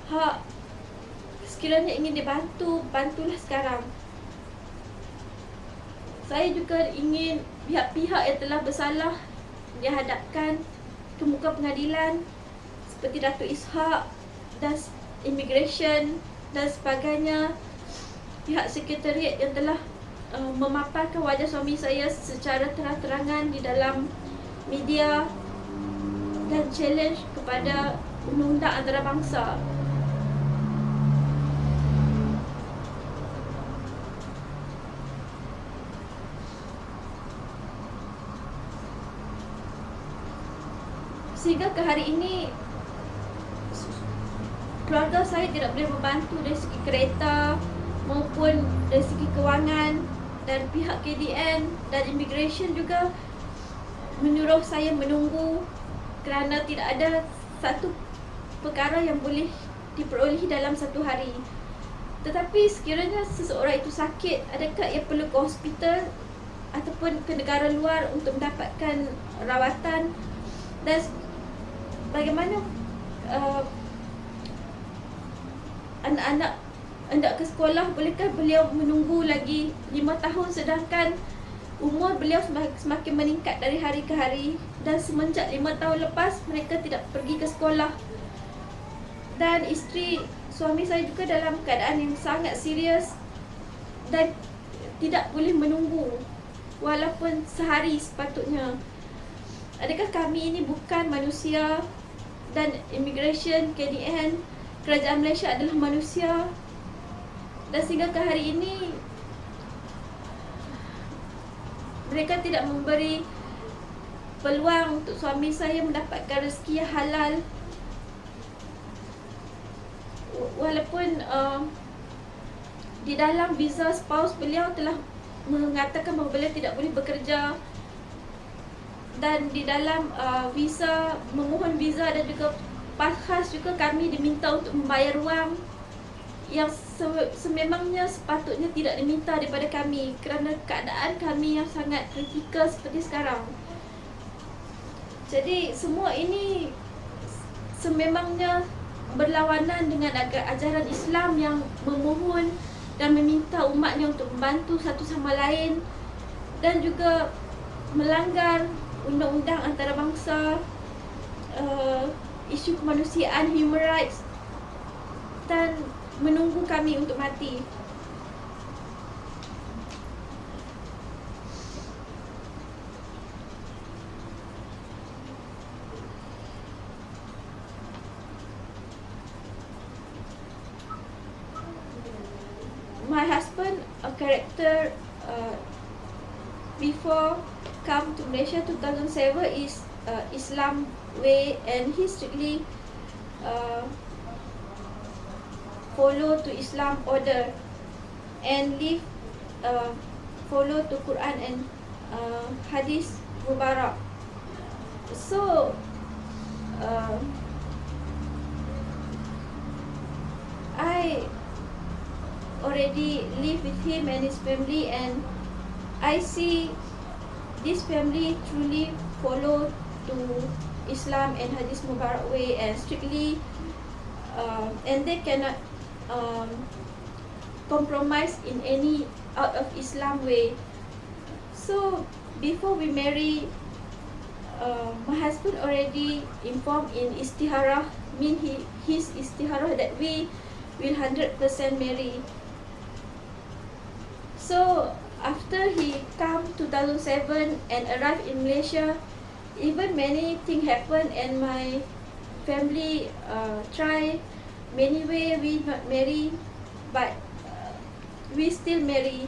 hak, sekiranya ingin dibantu, bantulah sekarang. Saya juga ingin pihak-pihak yang telah bersalah dihadapkan ke muka pengadilan, seperti Datuk Ishak dan Immigration dan sebagainya, pihak sekretariat yang telah memaparkan wajah suami saya secara terang-terangan di dalam media dan challenge kepada undang-undang antarabangsa. Sehingga ke hari ini keluarga saya tidak boleh membantu dari segi kereta maupun dari segi kewangan, dan pihak KDN dan Immigration juga menyuruh saya menunggu kerana tidak ada satu perkara yang boleh diperolehi dalam satu hari. Tetapi sekiranya seseorang itu sakit, adakah ia perlu ke hospital ataupun ke negara luar untuk mendapatkan rawatan, dan bagaimana anak-anak hendak ke sekolah, bolehkah beliau menunggu lagi 5 tahun sedangkan umur beliau semakin meningkat dari hari ke hari, dan semenjak 5 tahun lepas mereka tidak pergi ke sekolah. Dan isteri suami saya juga dalam keadaan yang sangat serius dan tidak boleh menunggu walaupun sehari sepatutnya. Adakah kami ini bukan manusia? Dan Immigration, KDN, Kerajaan Malaysia adalah manusia, dan sehingga ke hari ini mereka tidak memberi peluang untuk suami saya mendapatkan rezeki yang halal, walaupun di dalam visa spouse beliau telah mengatakan bahawa beliau tidak boleh bekerja, dan di dalam visa, memohon visa dan juga khas juga kami diminta untuk membayar wang yang sememangnya sepatutnya tidak diminta daripada kami kerana keadaan kami yang sangat kritikal seperti sekarang. Jadi semua ini sememangnya berlawanan dengan ajaran Islam yang memohon dan meminta umatnya untuk membantu satu sama lain, dan juga melanggar undang-undang antarabangsa, isu kemanusiaan, human rights, dan menunggu kami untuk mati. My husband, a character before come to Malaysia 2007 is Islam way, and he strictly follow to Islam order and live follow to Quran and Hadith Mubarak. So I already live with him and his family, and I see this family truly follow to Islam and Hadith Mubarak way and strictly and they cannot compromise in any out of Islam way. So before we marry, my husband already informed in istiharah, his istiharah that we will 100% marry. So after he come 2007 and arrived in Malaysia, even many things happen and my family try many way we not marry, but we still marry.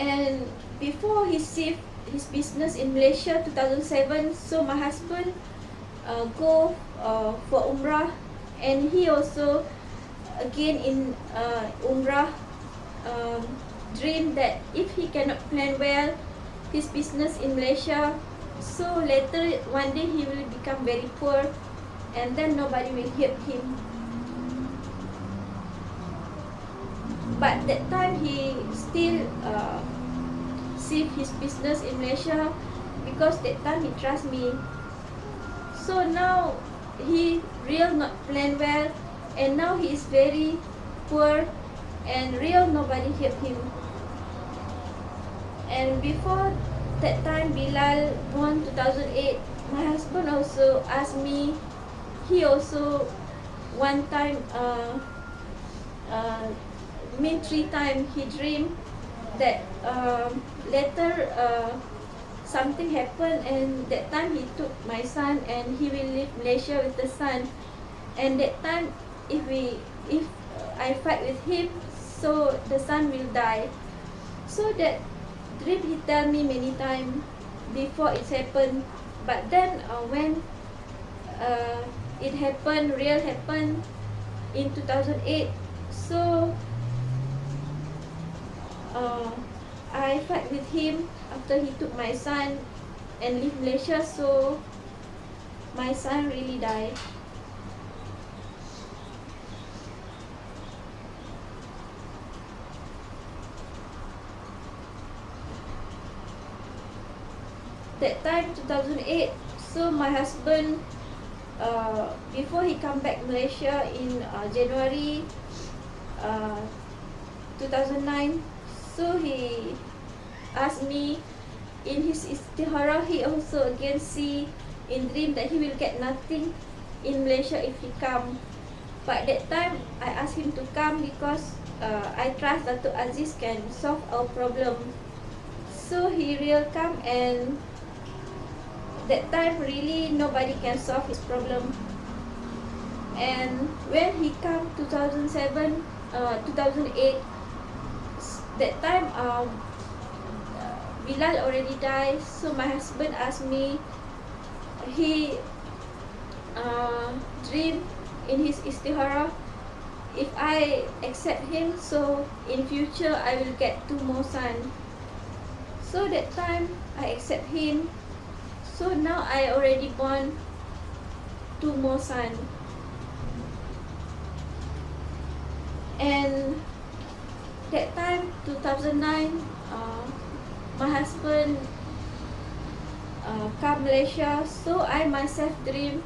And before he shift his business in Malaysia 2007, so my husband go for Umrah, and he also again in Umrah dream that if he cannot plan well his business in Malaysia, so later one day he will become very poor and then nobody will help him. But that time he still shift his business in Malaysia because that time he trust me. So now he real not plan well, and now he is very poor and real nobody help him. And before that time Bilal born 2008, my husband also asked me, he also one time 3 times he dreamed that later something happened, and that time he took my son and he will leave Malaysia with the son, and that time if I fight with him, so the son will die. So that dream he tell me many times before it happened. But then when it happened, real happened in 2008, so I fight with him after he took my son and leave Malaysia, so my son really died. That time 2008, so my husband before he come back Malaysia in January 2009, so he asked me in his istiharah, he also again see in dream that he will get nothing in Malaysia if he come. But that time I asked him to come because I trust Datuk Aziz can solve our problem. So he will come, and that time really nobody can solve his problem. And when he come 2007 2008, that time Bilal already died, so my husband asked me, he dream in his istiharah, if I accept him, so in future I will get 2 more sons. So that time I accept him, so now I already born 2 more sons. And that time 2009 my husband come Malaysia, so I myself dream,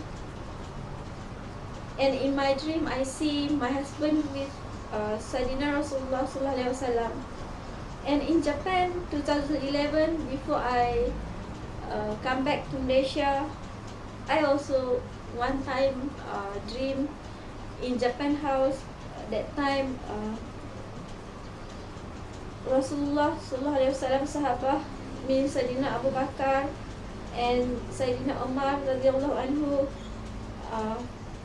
and in my dream I see my husband with Sayyidina Rasulullah sallallahu alaihi wasallam. And in Japan 2011, before I come back to Malaysia, I also one time dream in Japan house. That time Rasulullah sallallahu alaihi wasallam sahabah min Sayyidina Abu Bakar and Sayyidina Umar radhiyallahu anhu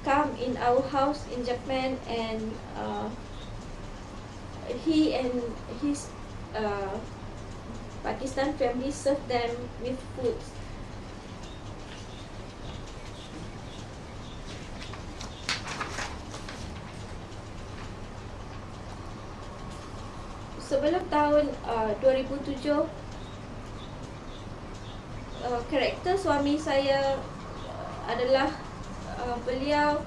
come in our house in Japan, and he and his Pakistan family served them with food. Sebelum tahun 2007, karakter suami saya adalah beliau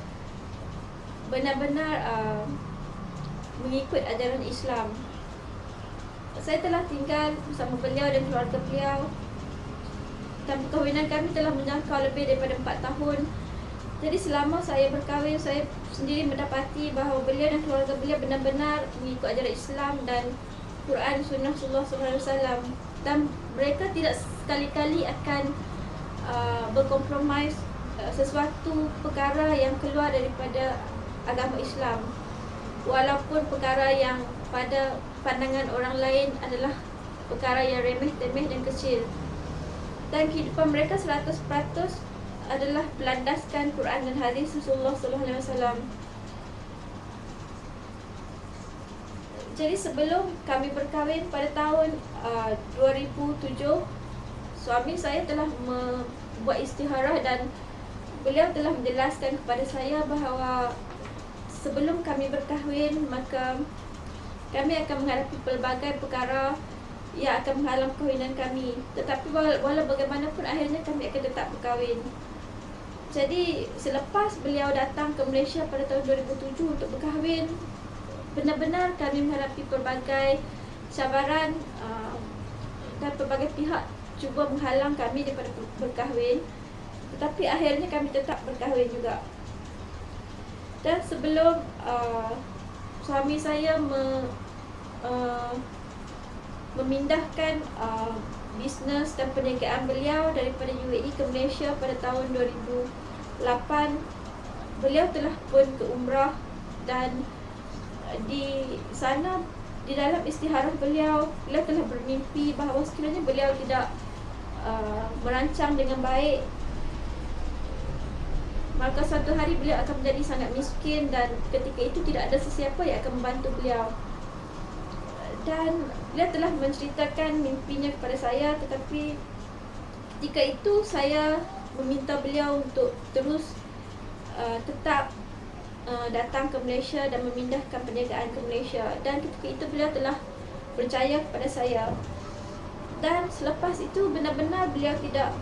benar-benar mengikut ajaran Islam. Saya telah tinggal bersama beliau dan keluarga beliau, dan perkahwinan kami telah menjangkau lebih daripada 4 tahun. Jadi selama saya berkahwin, saya sendiri mendapati bahawa beliau dan keluarga beliau benar-benar mengikut ajaran Islam dan Quran Sunnah Rasulullah SAW, dan mereka tidak sekali-kali akan berkompromis sesuatu perkara yang keluar daripada agama Islam, walaupun perkara yang pada pandangan orang lain adalah perkara yang remeh-temeh dan kecil. Dan kehidupan mereka 100% adalah berlandaskan Quran dan hadis Rasulullah SAW. Jadi sebelum kami berkahwin pada tahun 2007, suami saya telah membuat istikharah dan beliau telah menjelaskan kepada saya bahawa sebelum kami berkahwin, maka kami akan menghadapi pelbagai perkara yang akan menghalang perkahwinan kami. Tetapi walau bagaimanapun akhirnya kami akan tetap berkahwin. Jadi selepas beliau datang ke Malaysia pada tahun 2007 untuk berkahwin, benar-benar kami menghadapi pelbagai cabaran dan pelbagai pihak cuba menghalang kami daripada berkahwin. Tetapi akhirnya kami tetap berkahwin juga. Dan sebelum suami saya memindahkan bisnes dan perniagaan beliau daripada UAE ke Malaysia pada tahun 2008, beliau telah pun ke umrah, dan di sana, di dalam istikharah beliau telah bermimpi bahawa sekiranya beliau tidak merancang dengan baik, maka suatu hari beliau akan menjadi sangat miskin, dan ketika itu tidak ada sesiapa yang akan membantu beliau. Dan beliau telah menceritakan mimpinya kepada saya, tetapi ketika itu saya meminta beliau untuk terus tetap datang ke Malaysia dan memindahkan perniagaan ke Malaysia. Dan ketika itu beliau telah percaya kepada saya. Dan selepas itu benar-benar beliau tidak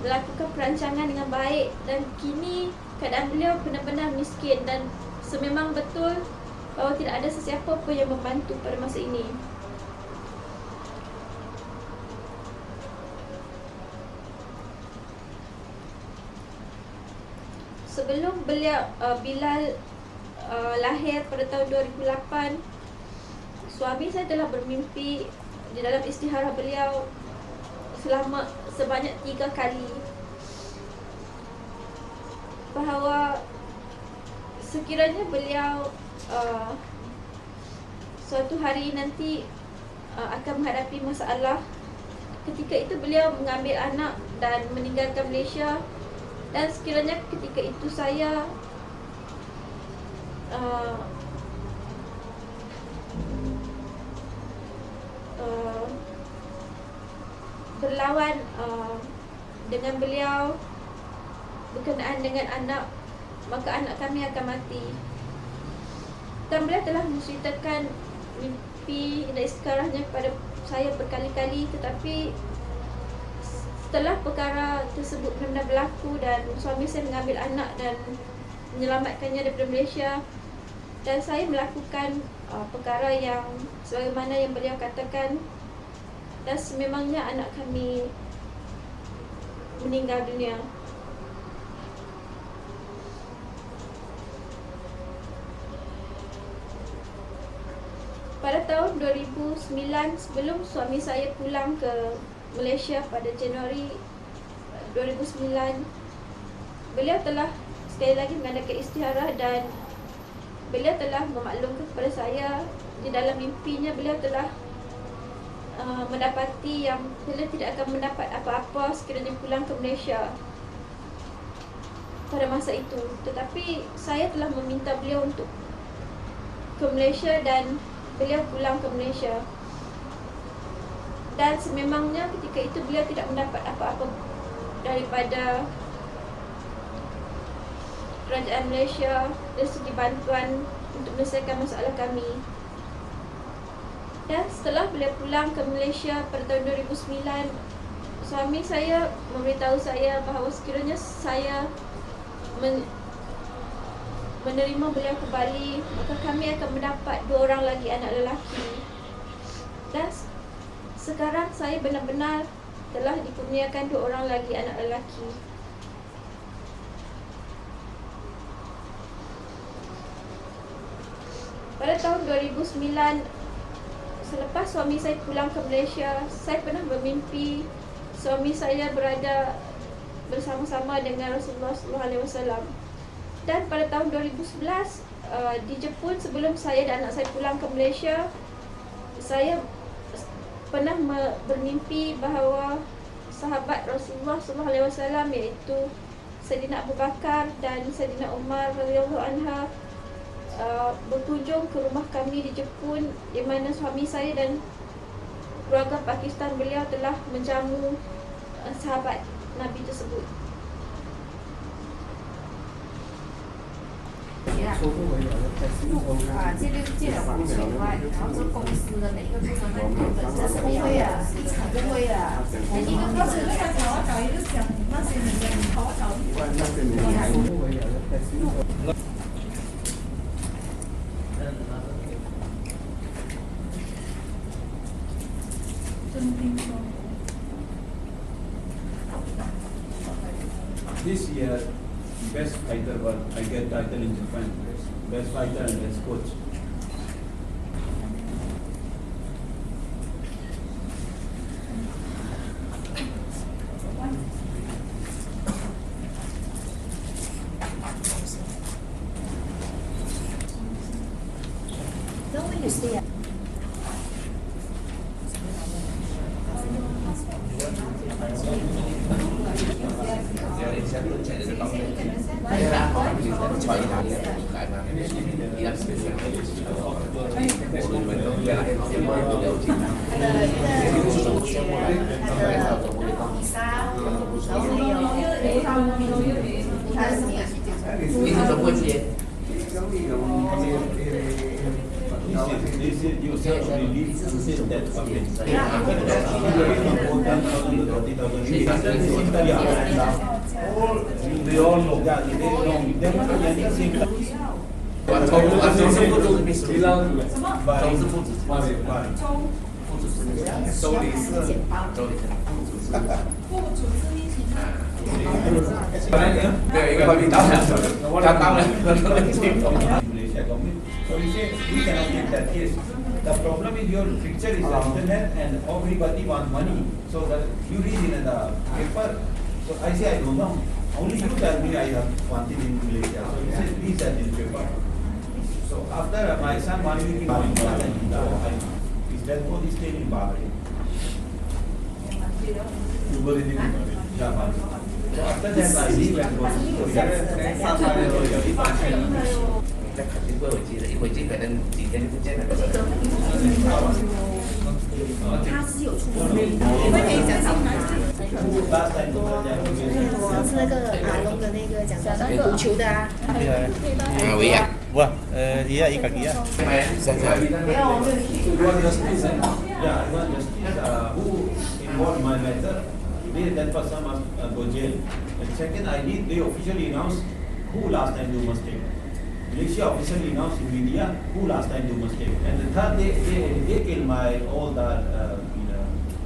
melakukan perancangan dengan baik, dan kini keadaan beliau benar-benar miskin, dan sememang betul bahawa tidak ada sesiapa pun yang membantu pada masa ini. Sebelum Bilal lahir pada tahun 2008, suami saya telah bermimpi di dalam istikharah beliau sebanyak 3 kali bahawa sekiranya beliau suatu hari nanti akan menghadapi masalah. Ketika itu beliau mengambil anak dan meninggalkan Malaysia, dan sekiranya ketika itu saya berlawan dengan beliau berkenaan dengan anak, maka anak kami akan mati. Dan beliau telah menceritakan mimpi dan istikharahnya kepada saya berkali-kali, tetapi setelah perkara tersebut benar-benar berlaku dan suami saya mengambil anak dan menyelamatkannya daripada Malaysia, dan saya melakukan perkara yang sebagaimana yang beliau katakan, dan sememangnya anak kami meninggal dunia. Pada tahun 2009, sebelum suami saya pulang ke Malaysia pada Januari 2009, beliau telah sekali lagi mengadakan istikharah, dan beliau telah memaklumkan kepada saya di dalam mimpinya beliau telah mendapati yang beliau tidak akan mendapat apa-apa sekiranya pulang ke Malaysia pada masa itu. Tetapi saya telah meminta beliau untuk ke Malaysia, dan beliau pulang ke Malaysia. Dan sememangnya ketika itu beliau tidak mendapat apa-apa daripada kerajaan Malaysia dari segi bantuan untuk menyelesaikan masalah kami. Dan setelah beliau pulang ke Malaysia pada tahun 2009, suami saya memberitahu saya bahawa sekiranya saya menerima beliau kembali, maka kami akan mendapat 2 orang lagi anak lelaki. Dan sekarang saya benar-benar telah dikurniakan 2 orang lagi anak lelaki. Pada tahun 2009, selepas suami saya pulang ke Malaysia, saya pernah bermimpi suami saya berada bersama-sama dengan Rasulullah SAW. Dan pada tahun 2011 di Jepun, sebelum saya dan anak saya pulang ke Malaysia, saya pernah bermimpi bahawa sahabat Rasulullah SAW iaitu Saidina Abu Bakar dan Saidina Umar radhiyallahu anha berkunjung ke rumah kami di Jepun, di mana suami saya dan keluarga Pakistan beliau telah menjamu sahabat Nabi tersebut. 这个借了5千块，然后这公司的每个部门这是不会啊，不会啊。一个公司在找我找一个想那些你的，你好找一个。This year, best fighter was I get title in Japan. Best fighter and best coach. Then when you stay at This is you self-release that something. They all know that. They don't know anything. So we say we cannot take that case. The problem is your picture is the internet and everybody wants money. So that you read in the paper. So I say I don't know. Only you tell me I have wanted in Malaysia. So he says please send in paper. So after my son wanted me in his death body is still in Bahrain. You were in Bahrain. Yeah, so after that I leave and go to Korea. 那肯定不会回去的，一回去可能几天就不见了。他是有出国，你们可以讲讲吗？是那个阿龙的那个讲的足球的啊。啊，喂呀， Wah, iya ikan iya. Yeah, I want justice who involved my matter. Today that person must go jail. And second, I need they officially announce who last time do mistake. Malaysia officially announced in media who last time do mistake. And the third, they kill my all the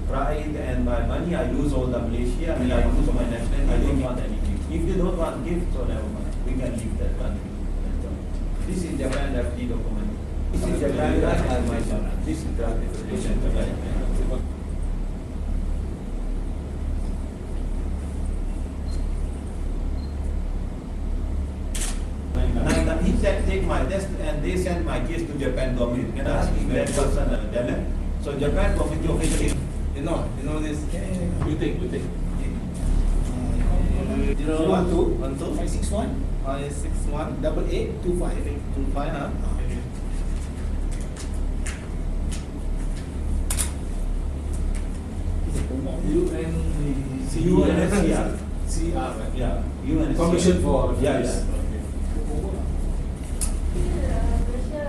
pride and my money. I lose all the Malaysia. I lose my national. I don't want anything. If you don't want gift, so never mind. We can leave that one. This is Japan FD document. This is Japan drug and my son. This is drug definition. He said take my test and they sent my case to Japan government. Can I ask if that person Japan? So Japan government officially. You know this. You take. 012 561 561 88 25 huh? UNHCR. CR, right? Yeah. UNHCR. Commission for Yeah. Refugees. Malaysia